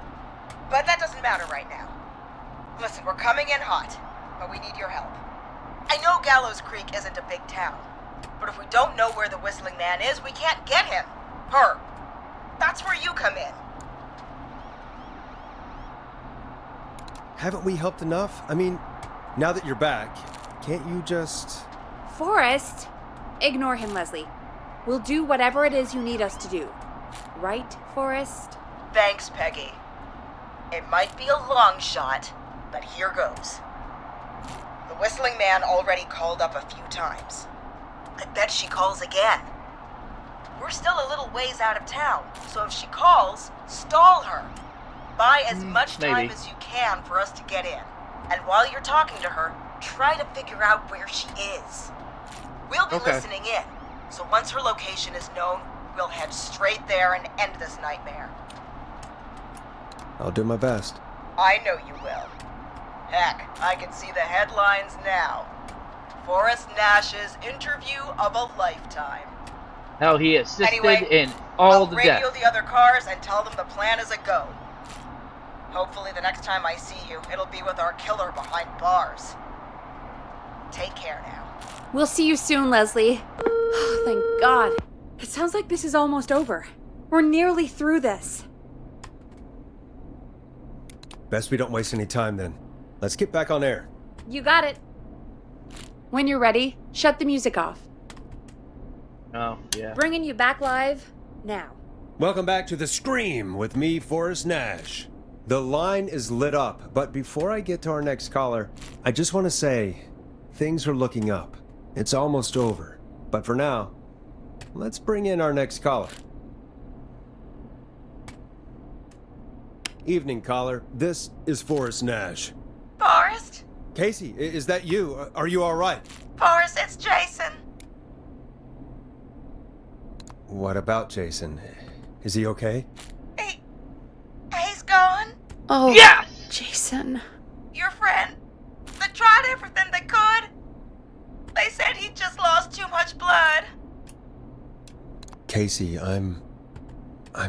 But that doesn't matter right now. Listen, we're coming in hot, but we need your help. I know Gallows Creek isn't a big town, but if we don't know where the Whistling Man is, we can't get him. Her. That's where you come in.
Haven't we helped enough? I mean, now that you're back, can't you just...
Forrest? Ignore him, Leslie. We'll do whatever it is you need us to do. Right, Forrest?
Thanks, Peggy. It might be a long shot, but here goes. The Whistling Man already called up a few times. I bet she calls again. We're still a little ways out of town, so if she calls, stall her. Buy as much time as you can for us to get in. And while you're talking to her, try to figure out where she is. We'll be listening in, so once her location is known, we'll head straight there and end this nightmare.
I'll do my best.
I know you will. Heck, I can see the headlines now. Forrest Nash's interview of a lifetime.
How he assisted in all the deaths.
I'll radio the other cars and tell them the plan is a go. Hopefully the next time I see you, it'll be with our killer behind bars. Take care now.
We'll see you soon, Leslie. Oh, thank God. It sounds like this is almost over. We're nearly through this.
Best we don't waste any time then. Let's get back on air.
You got it. When you're ready, shut the music off.
Oh, yeah.
Bringing you back live now.
Welcome back to The Scream with me, Forrest Nash. The line is lit up, but before I get to our next caller, I just want to say things are looking up. It's almost over. But for now, let's bring in our next caller. Evening, caller. This is Forrest Nash.
Forrest?
Casey, is that you? Are you all right?
Forrest, it's Jason.
What about Jason? Is he okay?
He's gone.
Oh,
yes!
Jason.
Your friend. They tried everything they could. They said he just lost too much blood.
Casey, I'm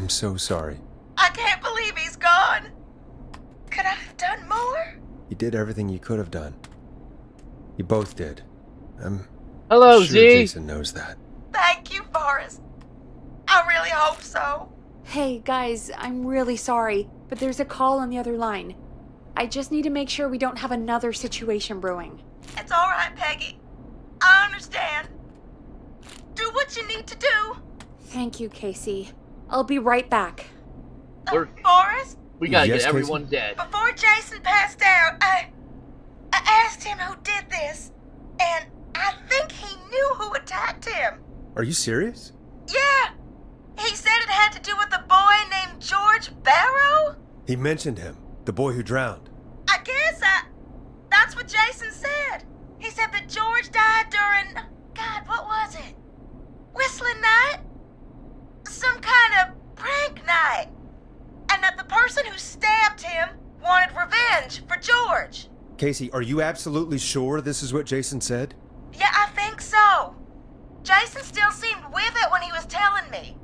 so sorry.
I can't believe he's gone. Could I have done more?
You did everything you could have done. You both did. I'm
Hello,
sure
Z.
Jason knows that.
Thank you, Forrest. I really hope so.
Hey, guys, I'm really sorry, but there's a call on the other line. I just need to make sure we don't have another situation brewing.
It's all right, Peggy. I understand. Do what you need to do.
Thank you, Casey. I'll be right back.
Forrest?
We gotta
Yes,
get everyone
Casey?
dead.
Before Jason passed out, I asked him who did this, and I think he knew who attacked him.
Are you serious?
Yeah. He said it had to do with a boy named George Barrow?
He mentioned him, the boy who drowned.
I guess that's what Jason said. He said that George died during, God, what was it? Whistling night? Some kind of prank night. And that the person who stabbed him wanted revenge for George.
Casey, are you absolutely sure this is what Jason said?
Yeah, I think so. Jason still seemed with it when he was telling me.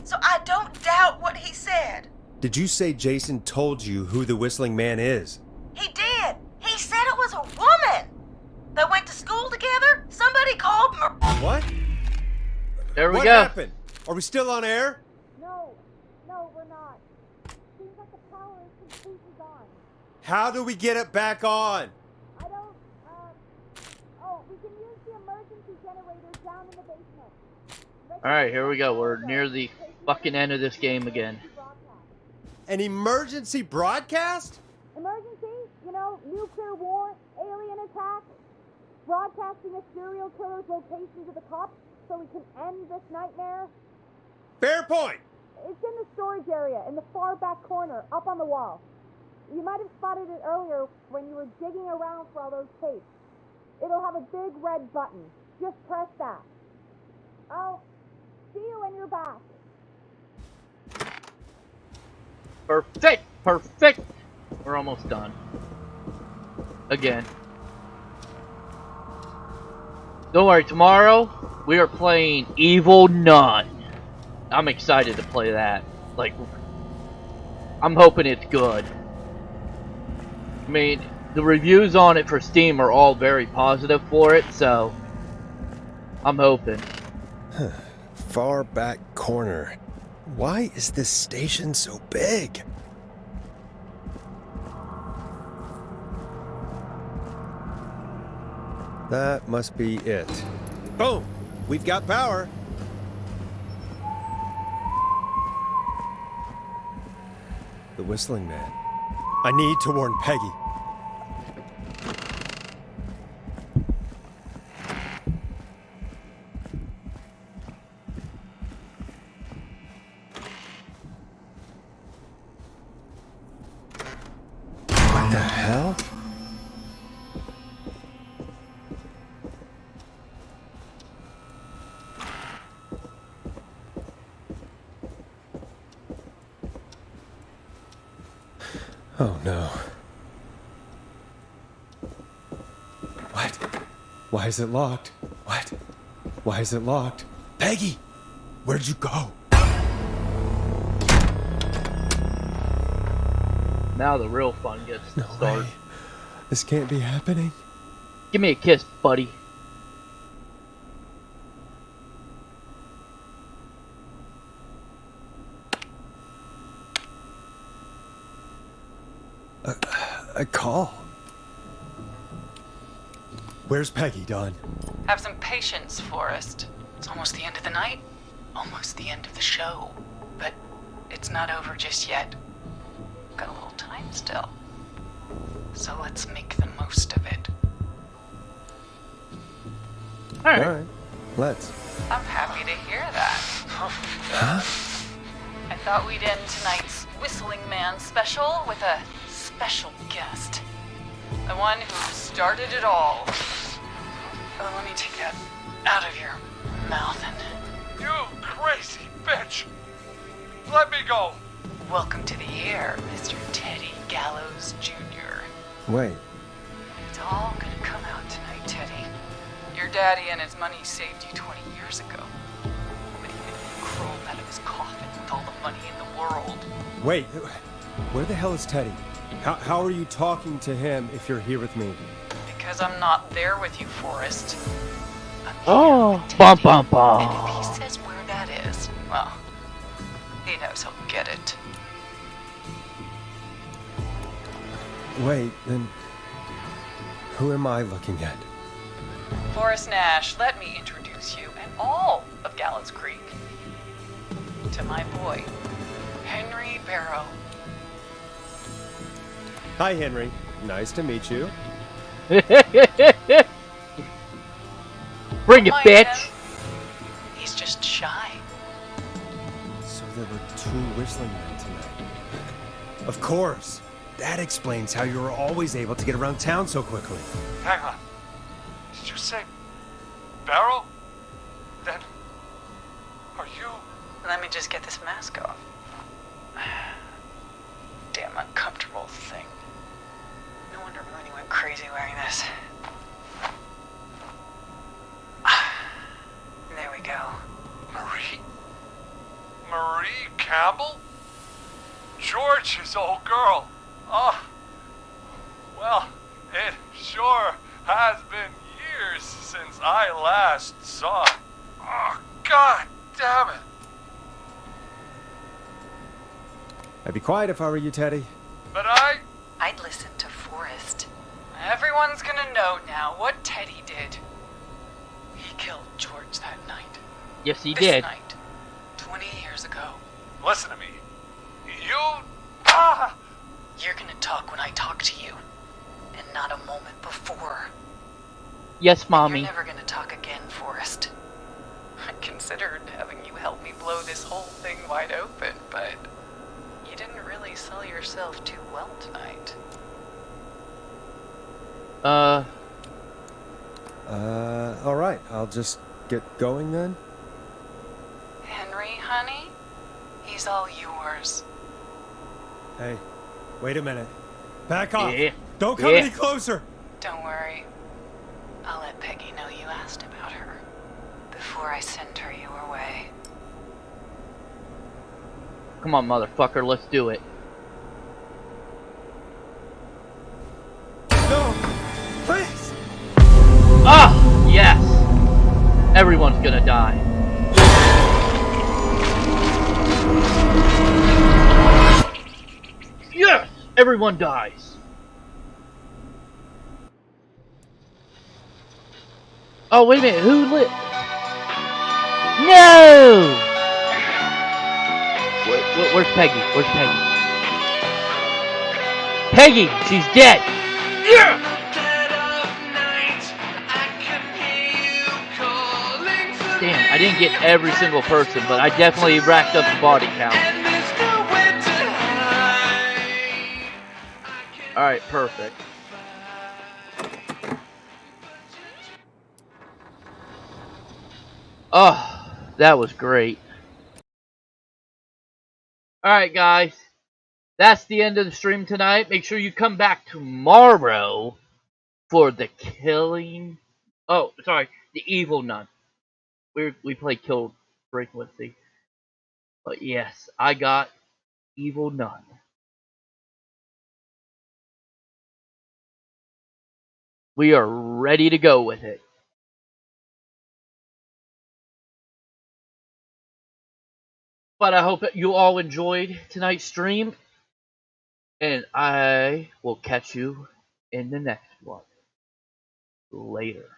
So I don't doubt what he said.
Did you say Jason told you who the Whistling Man is?
He did. He said it was a woman. They went to school together. Somebody called
What?
There we
what
go.
happened? Are we still on air?
No, we're not. Seems like the power is completely gone.
How do we get it back on?
I don't, we can use the emergency generators down in the basement.
Alright, here we go. We're near the fucking end of this game again.
An emergency broadcast?
Emergency? You know, nuclear war, alien attack, broadcasting a serial killer's location to the cops so we can end this nightmare.
Fair point!
It's in the storage area, in the far back corner, up on the wall. You might have spotted it earlier when you were digging around for all those tapes. It'll have a big red button. Just press that. I'll see you when you're back.
Perfect! Perfect! We're almost done. Again. Don't worry, tomorrow we are playing Evil Nun. I'm excited to play that. Like, I'm hoping it's good. I mean, the reviews on it for Steam are all very positive for it, so I'm hoping.
Far back corner. Why is this station so big? That must be it. Boom! We've got power! The Whistling Man. I need to warn Peggy. What the hell? Oh no. What? Why is it locked? What? Why is it locked? Peggy! Where'd you go?
Now the real fun gets to start.
Way. This can't be happening.
Give me a kiss, buddy.
A call. Where's Peggy, Dawn?
Have some patience, Forrest. It's almost the end of the night, almost the end of the show. But it's not over just yet. Got a little time still. So let's make the most of it.
Alright. Let's.
I'm happy to hear that.
Huh?
I thought we'd end tonight's Whistling Man special with a special guest. The one who started it all. Oh, let me take that out of your mouth and...
You crazy bitch! Let me go!
Welcome to the air, Mr. Teddy Gallows Jr.
Wait.
It's all gonna come out tonight, Teddy. Your daddy and his money saved you 20 years ago. But even if you crawled out of his coffin with all the money in the world...
Wait, where the hell is Teddy? How are you talking to him if you're here with me?
Because I'm not there with you, Forrest.
Oh, bum bum bum.
And if he says where that is, well, he knows he'll get it.
Wait, then who am I looking at?
Forrest Nash, let me introduce you and all of Gallows Creek to my boy, Henry Barrow.
Hi, Henry. Nice to meet you.
Bring it, bitch!
He's just shy.
So there were two Whistling Men tonight. Of course. That explains how you were always able to get around town so quickly.
Hang on. Did you say Barrow? Then are you?
Let me just get this mask off. Damn uncomfortable thing. No wonder Mooney went crazy wearing this. There we go.
Marie Campbell? George's old girl. Oh, well, it sure has been years since I last saw it. Oh, God damn it.
I'd be quiet if I were you, Teddy.
But
I'd listen to Forrest. Everyone's gonna know now what Teddy did. He killed George that night.
Yes, he
this
did.
Night, 20 years ago.
Listen to me.
You're gonna talk when I talk to you, and not a moment before.
Yes, Mommy.
You're never gonna talk again, Forrest. I considered having having you help me blow this whole thing wide open, but you didn't really sell yourself too well tonight.
Alright, I'll just get going then?
Henry, honey? He's all yours.
Hey, wait a minute. Back off!
Yeah.
Don't come any closer!
Don't worry. I'll let Peggy know you asked about her before I send her your way.
Come on, motherfucker, let's do it.
No! Please!
Ah! Yes! Everyone's gonna die. Yes! Everyone dies. Oh, wait a minute, who lit? No! Where's Peggy? Where's Peggy? Peggy! She's dead! Yeah! Damn, I didn't get every single person, but I definitely racked up the body count. Alright, perfect. Oh, that was great. Alright, guys. That's the end of the stream tonight. Make sure you come back tomorrow for the killing... Oh, sorry. The Evil Nun. We play Kill Frequency. But yes, I got Evil Nun. We are ready to go with it. But I hope that you all enjoyed tonight's stream. And I will catch you in the next one. Later.